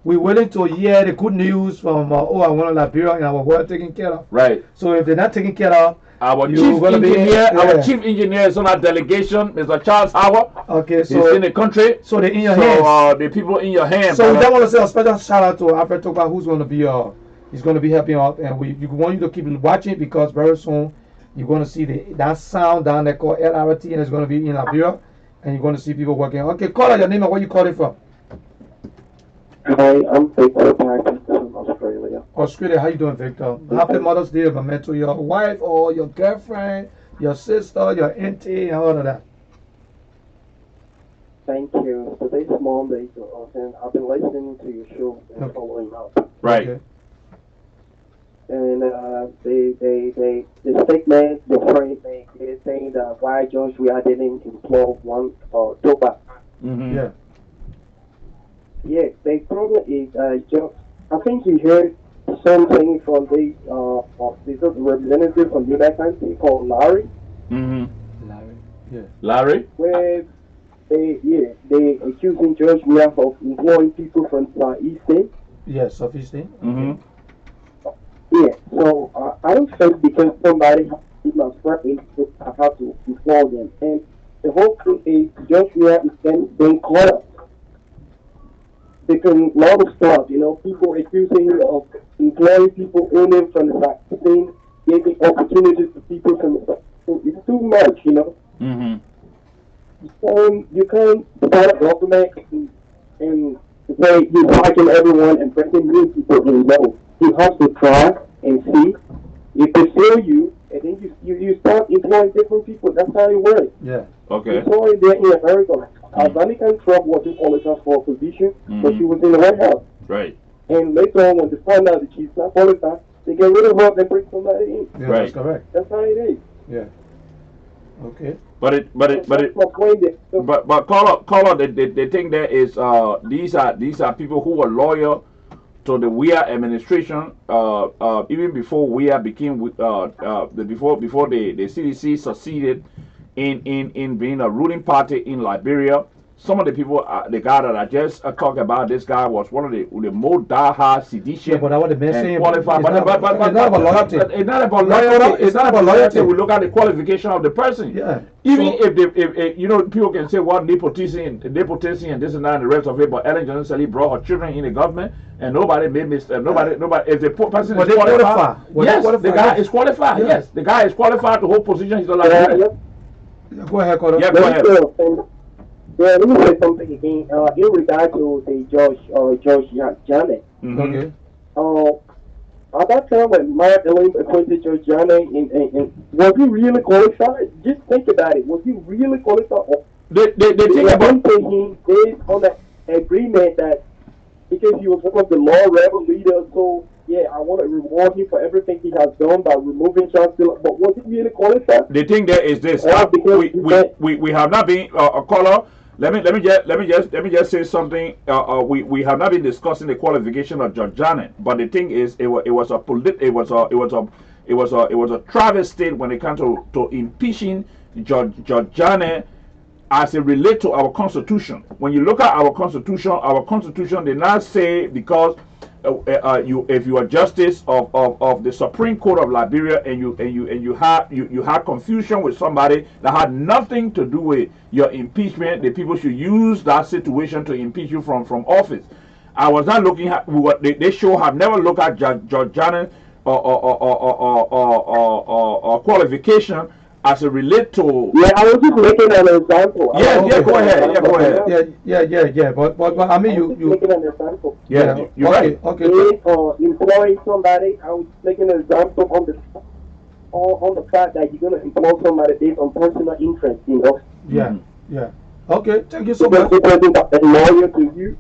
waiting to hear the good news from one of Liberia and our world taken care of. Right. So if they're not taken care of, Our you're chief gonna be- engineer, yeah. our chief engineer is on our delegation, Mr. Charles Howard. okay, He's so in the country. so they're in your So hands. the people in your hands. So we brother. just want to say a special shout out to Alfred Toka, who's going to be he's going to be helping out, and we want you to keep watching because very soon you're going to see that sound down there called LRT, and it's going to be in Liberia, and you're going to see people working. Okay, call out your name and where you calling from. Hi, I'm Victor Patrick from Australia. Australia, how you doing, Victor? Happy Mother's Day, my man, to your wife or your girlfriend, your sister, your auntie, and all of that. Thank you. Today's Monday, and I've been listening to your show and Okay. following up. Right. Okay. And the statement the friend made is saying that why Josh we are didn't employ one Toba. Mm-hmm. Yeah. Yeah, the problem is Josh. I think you heard something from the representative from the United country called Larry, Mm-hmm. Larry. Yeah. Larry. where they accusing George Weah of employing people from Eastern. Yeah, sophisticated. Mm-hmm. Yeah, so I don't think because somebody has to be my friend, I have to inform them. And the whole thing is George Weah is then being caught up. Because a lot of stuff, people accusing him of employing people only from the vaccine, giving opportunities to people from the vaccine. So it's too much, Mm-hmm. You can't start a government and say he's liking everyone and bringing new people in. No, you have to try and see if they fail you, and then you start employing different people. That's how it works. Yeah. Okay. You saw it there in America. Veronica Trump was in qualified for a position, but she was in the White House. Right. And later on, when they find out that she's not qualified, they get rid of her and bring somebody in. Yeah, Right. that's correct. That's how it is. Yeah. Okay. But caller, the thing there is these are people who were loyal to the Weah administration even before Weah became before the CDC succeeded in being a ruling party in Liberia. Some of the people, the guy that I just talked about, this guy was one of the most die-hard sedition. Yeah, but I want to mention Qualified. it's not about loyalty. It's not about loyalty. It's not about loyalty. We look at the qualification of the person. Yeah. Even So- if people can say what nepotism and this and that and the rest of it, but Ellen Johnson said he brought her children in the government and nobody made mistake. Nobody. If the person But is they qualified, qualify. Well, they yes, qualify, the guy yes. is qualified. Yeah. Yes, the guy is qualified to hold position. He's a Liberian. Yeah, go ahead, Connor. Yeah, go ahead. Yeah, let me say something again. In regard to the George Janet. Mhm. Okay. At that time when Mark Ellen appointed George Janet, and was he really qualified? Just think about it. Was he really qualified? Or They think about. appointed him based on the agreement that because he was one of the law rebel leaders, so yeah, I want to reward him for everything he has done by removing Chancellor. But was he really qualified? The thing there is this: because we have not been a caller. Let me just say something. We have not been discussing the qualification of George Janet, but the thing is, it was a travesty when it comes to impeaching George Janet as it relates to our constitution. When you look at our constitution did not say because if you are justice of the Supreme Court of Liberia and you had confusion with somebody that had nothing to do with your impeachment, the people should use that situation to impeach you from office. I was not looking at what they show have never looked at Judge Janet or qualification as it relate to. Yeah, I was just making an example. Go ahead. Yeah. But I mean, you making an example. Yeah, you're right. Okay. Employing somebody, I was making an example on the fact that you're gonna employ somebody based on personal interest, you know. Yeah. Okay, thank you so much. The person is loyal to you,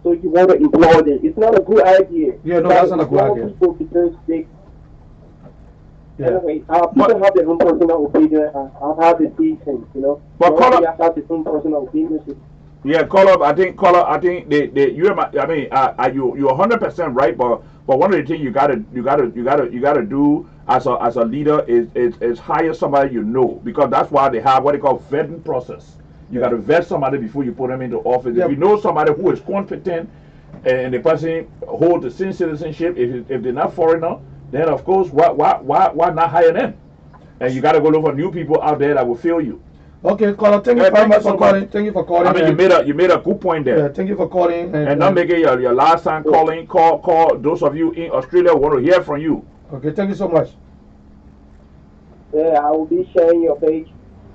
so you want to employ them. It's not a good idea. Yeah, no, that's not a good idea. People because they. Yeah. Anyway, people have their own personal opinion. I have the things, you know. But Everybody have their own personal opinions. Yeah, I think you're 100% right, but one of the things you gotta do as a leader is hire somebody you know, because that's why they have what they call vetting process. You gotta vet somebody before you put them into office. If you know somebody who is competent and the person holds the same citizenship, if they're not foreigner, then of course why not hire them? And you gotta go look for new people out there that will fill you. Okay, caller, thank you very much for calling. Thank you for calling. I mean, you made a good point there. Yeah, thank you for calling. And not making your last time calling. Call those of you in Australia who want to hear from you. Okay, thank you so much. Yeah, I will be sharing your page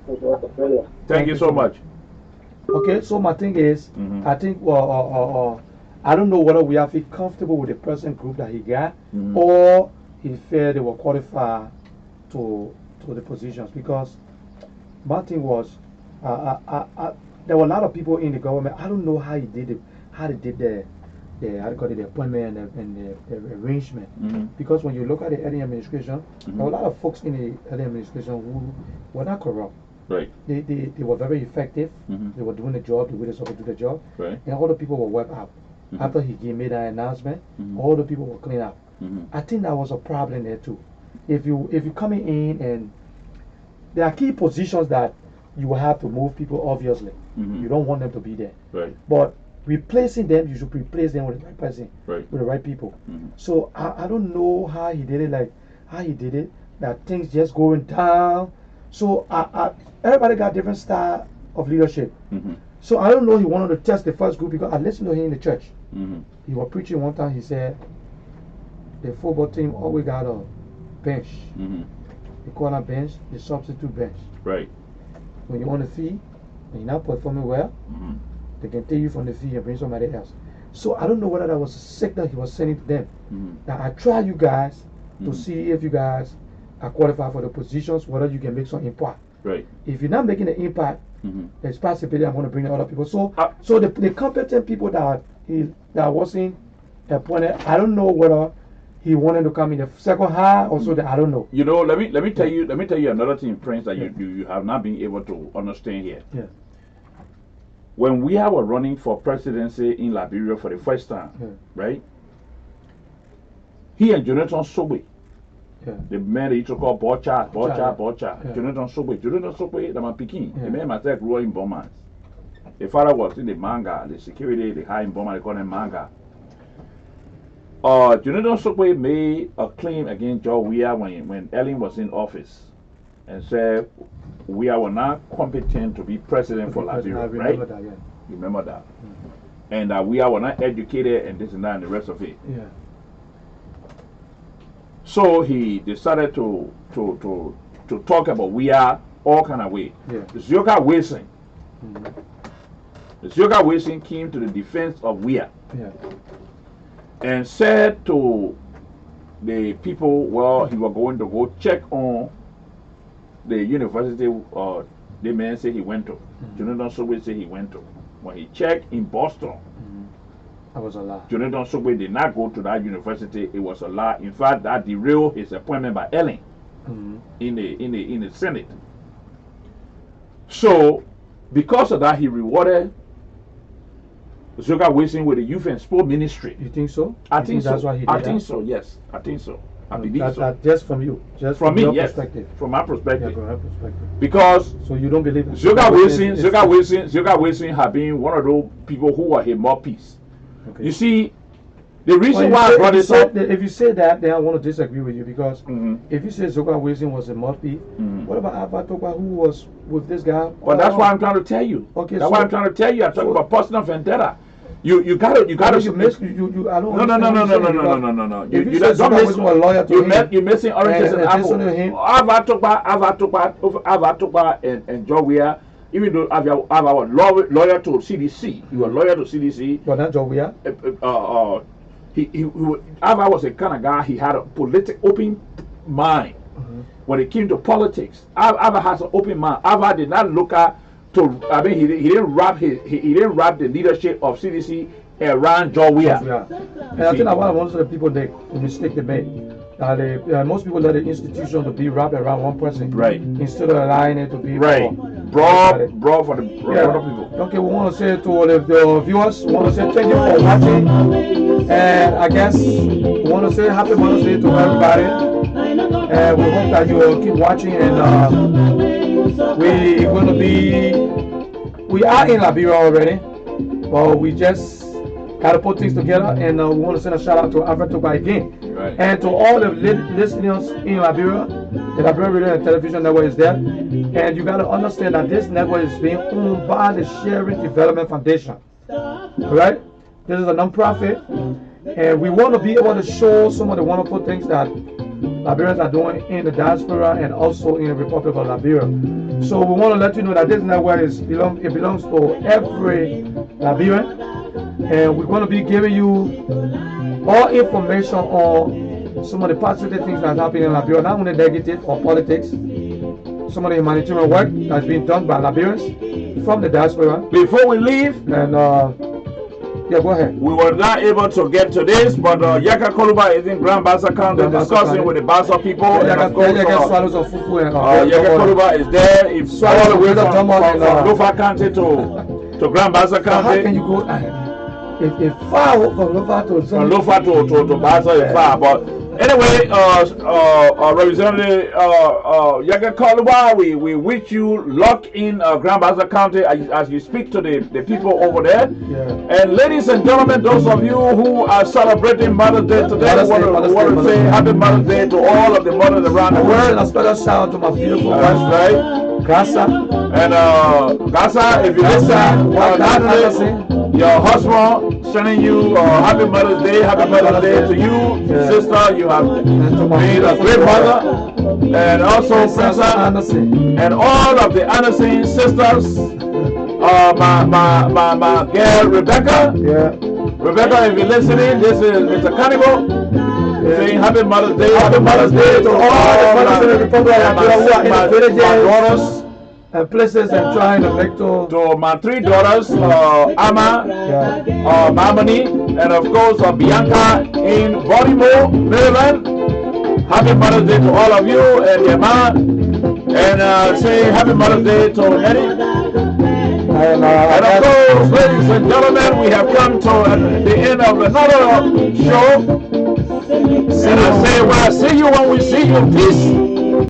with Australia. Thank you so much. Okay, so my thing is, I think, I don't know whether we have feel comfortable with the person group that he got, or he felt they were qualified to the positions, because my thing was, there were a lot of people in the government. I don't know how they did the appointment and the arrangement. Because when you look at the early administration, there were a lot of folks in the early administration who were not corrupt. Right. They were very effective. They were doing the job the way they're supposed to do the job. Right. And all the people were wiped out. After he made that announcement, all the people were cleaned up. I think that was a problem there too. If you coming in, and there are key positions that you will have to move people, obviously. You don't want them to be there. Right. But replacing them, you should replace them with the right person, right, with the right people. So I don't know how he did it, that things just going down. So everybody got different style of leadership. So I don't know, he wanted to test the first group, because I listened to him in the church. He was preaching one time. He said the football team always got a bench. The corner bench, the substitute bench. Right. When you want to fee, when you're not performing well, they can take you from the fee and bring somebody else. So I don't know whether that was a signal he was sending to them. Now I try you guys to see if you guys are qualified for the positions, whether you can make some impact. Right. If you're not making an impact, there's possibility I'm going to bring other people. So the competent people that wasn't appointed, I don't know whether he wanted to come in the second half or so. That I don't know. You know, let me tell you another thing, Prince, that you have not been able to understand here. Yeah. When we were running for presidency in Liberia for the first time, right? He and Jonathan Sobey, the man that he took called Bocha. Jonathan Sobey, the man Peking. The man myself grew in Bomas. The father was in the manga, the security, the high in Boma, they call him manga. Jonathan Sobey made a claim against George Weah when Ellen was in office, and said Weah were not competent to be president for Liberia, right? Remember that. And that Weah were not educated, and this and that and the rest of it. Yeah. So he decided to talk about Weah all kind of way. Yeah. Zioka Wilson came to the defense of Weah. Yeah. And said to the people, well, he was going to go check on the university the man said he went to. Jonathan Sobey said he went to. When he checked in Boston, that was a lie. Jonathan Sobey did not go to that university. It was a lie. In fact, that derailed his appointment by Ellen in the Senate. So, because of that, he rewarded Zioka Wilson with the Youth and Sport Ministry. You think so? I think so. That's why he did I think so. Yes, I think so. I believe so. Just from you, just From me, your yes. perspective. From my Yeah, perspective. from your perspective. Because So you don't believe Zoga Wilson have been one of those people who are a mouthpiece. Okay. You see, the reason Well, why I brought this up. if you say that, then I want to disagree with you because Mhm. if you say Zoga Wilson was a mouthpiece, what about Alpha Tokwa who was with this guy? But that's why I'm trying to tell you. Okay, That's so- why I'm trying to tell you. I'm talking so- about personal vendetta. You gotta. You miss you. I don't. No. understand what you're saying because No. If you You say don't Zoga miss. Wilson was loyal to him, You're missing oranges and and apples. listen to him. Ava Tokpa and Joe Weah, even though Ava was loyal to CDC, he was loyal to CDC. but not Joe Weah. Ava was a kind of guy. He had a open mind when it came to politics. Ava has an open mind. Ava did not look at to. I mean, he didn't wrap he didn't wrap the leadership of CDC around Joe Weah. Yeah. And I think that one of most of the people the mistake they make. Most people let the institution to be wrapped around one person, Right. instead of allowing it to be Right. for Broad for the Yeah. other people. Okay, we want to say to all of the viewers, we want to say thank you for watching, and I guess we want to say happy Mother's Day to everybody, and we hope that you will keep watching, and we are in Liberia already, but we just got to put things together, and we want to send a shout out to Alfred Toba again. Right. And to all the listeners in Liberia, the Liberian Radio and Television Network is there. And you got to understand that this network is being owned by the Sharing Development Foundation. Right? This is a non-profit. And we want to be able to show some of the wonderful things that Liberians are doing in the diaspora and also in the Republic of Liberia. So we want to let you know that this network belongs to every Liberian. And we're going to be giving you all information on some of the positive things that's happening in Liberia, not only negative or politics, some of the humanitarian work that's being done by Liberians from the diaspora. Before we leave, And yeah, go ahead. we were not able to get to this, but Yaka Koluba is in Grand Bassa County Grand Bassa discussing County. with the Bassa people. And of course, Swallows of Fufu and Yaka Koluba is there. If Swallows all the way of from Fufu and, Lofa County to Grand Bassa How can County. you go if far from Lofa to From Lofa to Bassa is far. But anyway, Representative Yaka Koluba, we wish you luck in Grand Bassa County as you speak to the people over there. Yeah. And ladies and gentlemen, those of you who are celebrating Mother's Day today, I want to say happy Mother's Day to all of the mothers around the And world. a special shout out to my beautiful wife, That's right. Grasa. And Gasa, if you listen, Natalie, your husband sending you happy Mother's Day, happy Mother's Day to you, sister. You have been a great mother. And also Princess, and all of the Anderson sisters. My girl Rebecca. Yeah. Rebecca, if you're listening, this is Mr. Cannibal saying happy Mother's Day. Happy Mother's Day to all the mothers in the Republic of Liberia who are in the villages. my daughters, And places and trying to make to my three daughters, Amma, Mamani, and of course Bianca in Baltimore, Maryland. Happy Mother's Day to all of you and your mom. And say happy Mother's Day to Nettie. And of course, ladies and gentlemen, we have come to the end of another show. And I say, well, see you when we see you. Peace.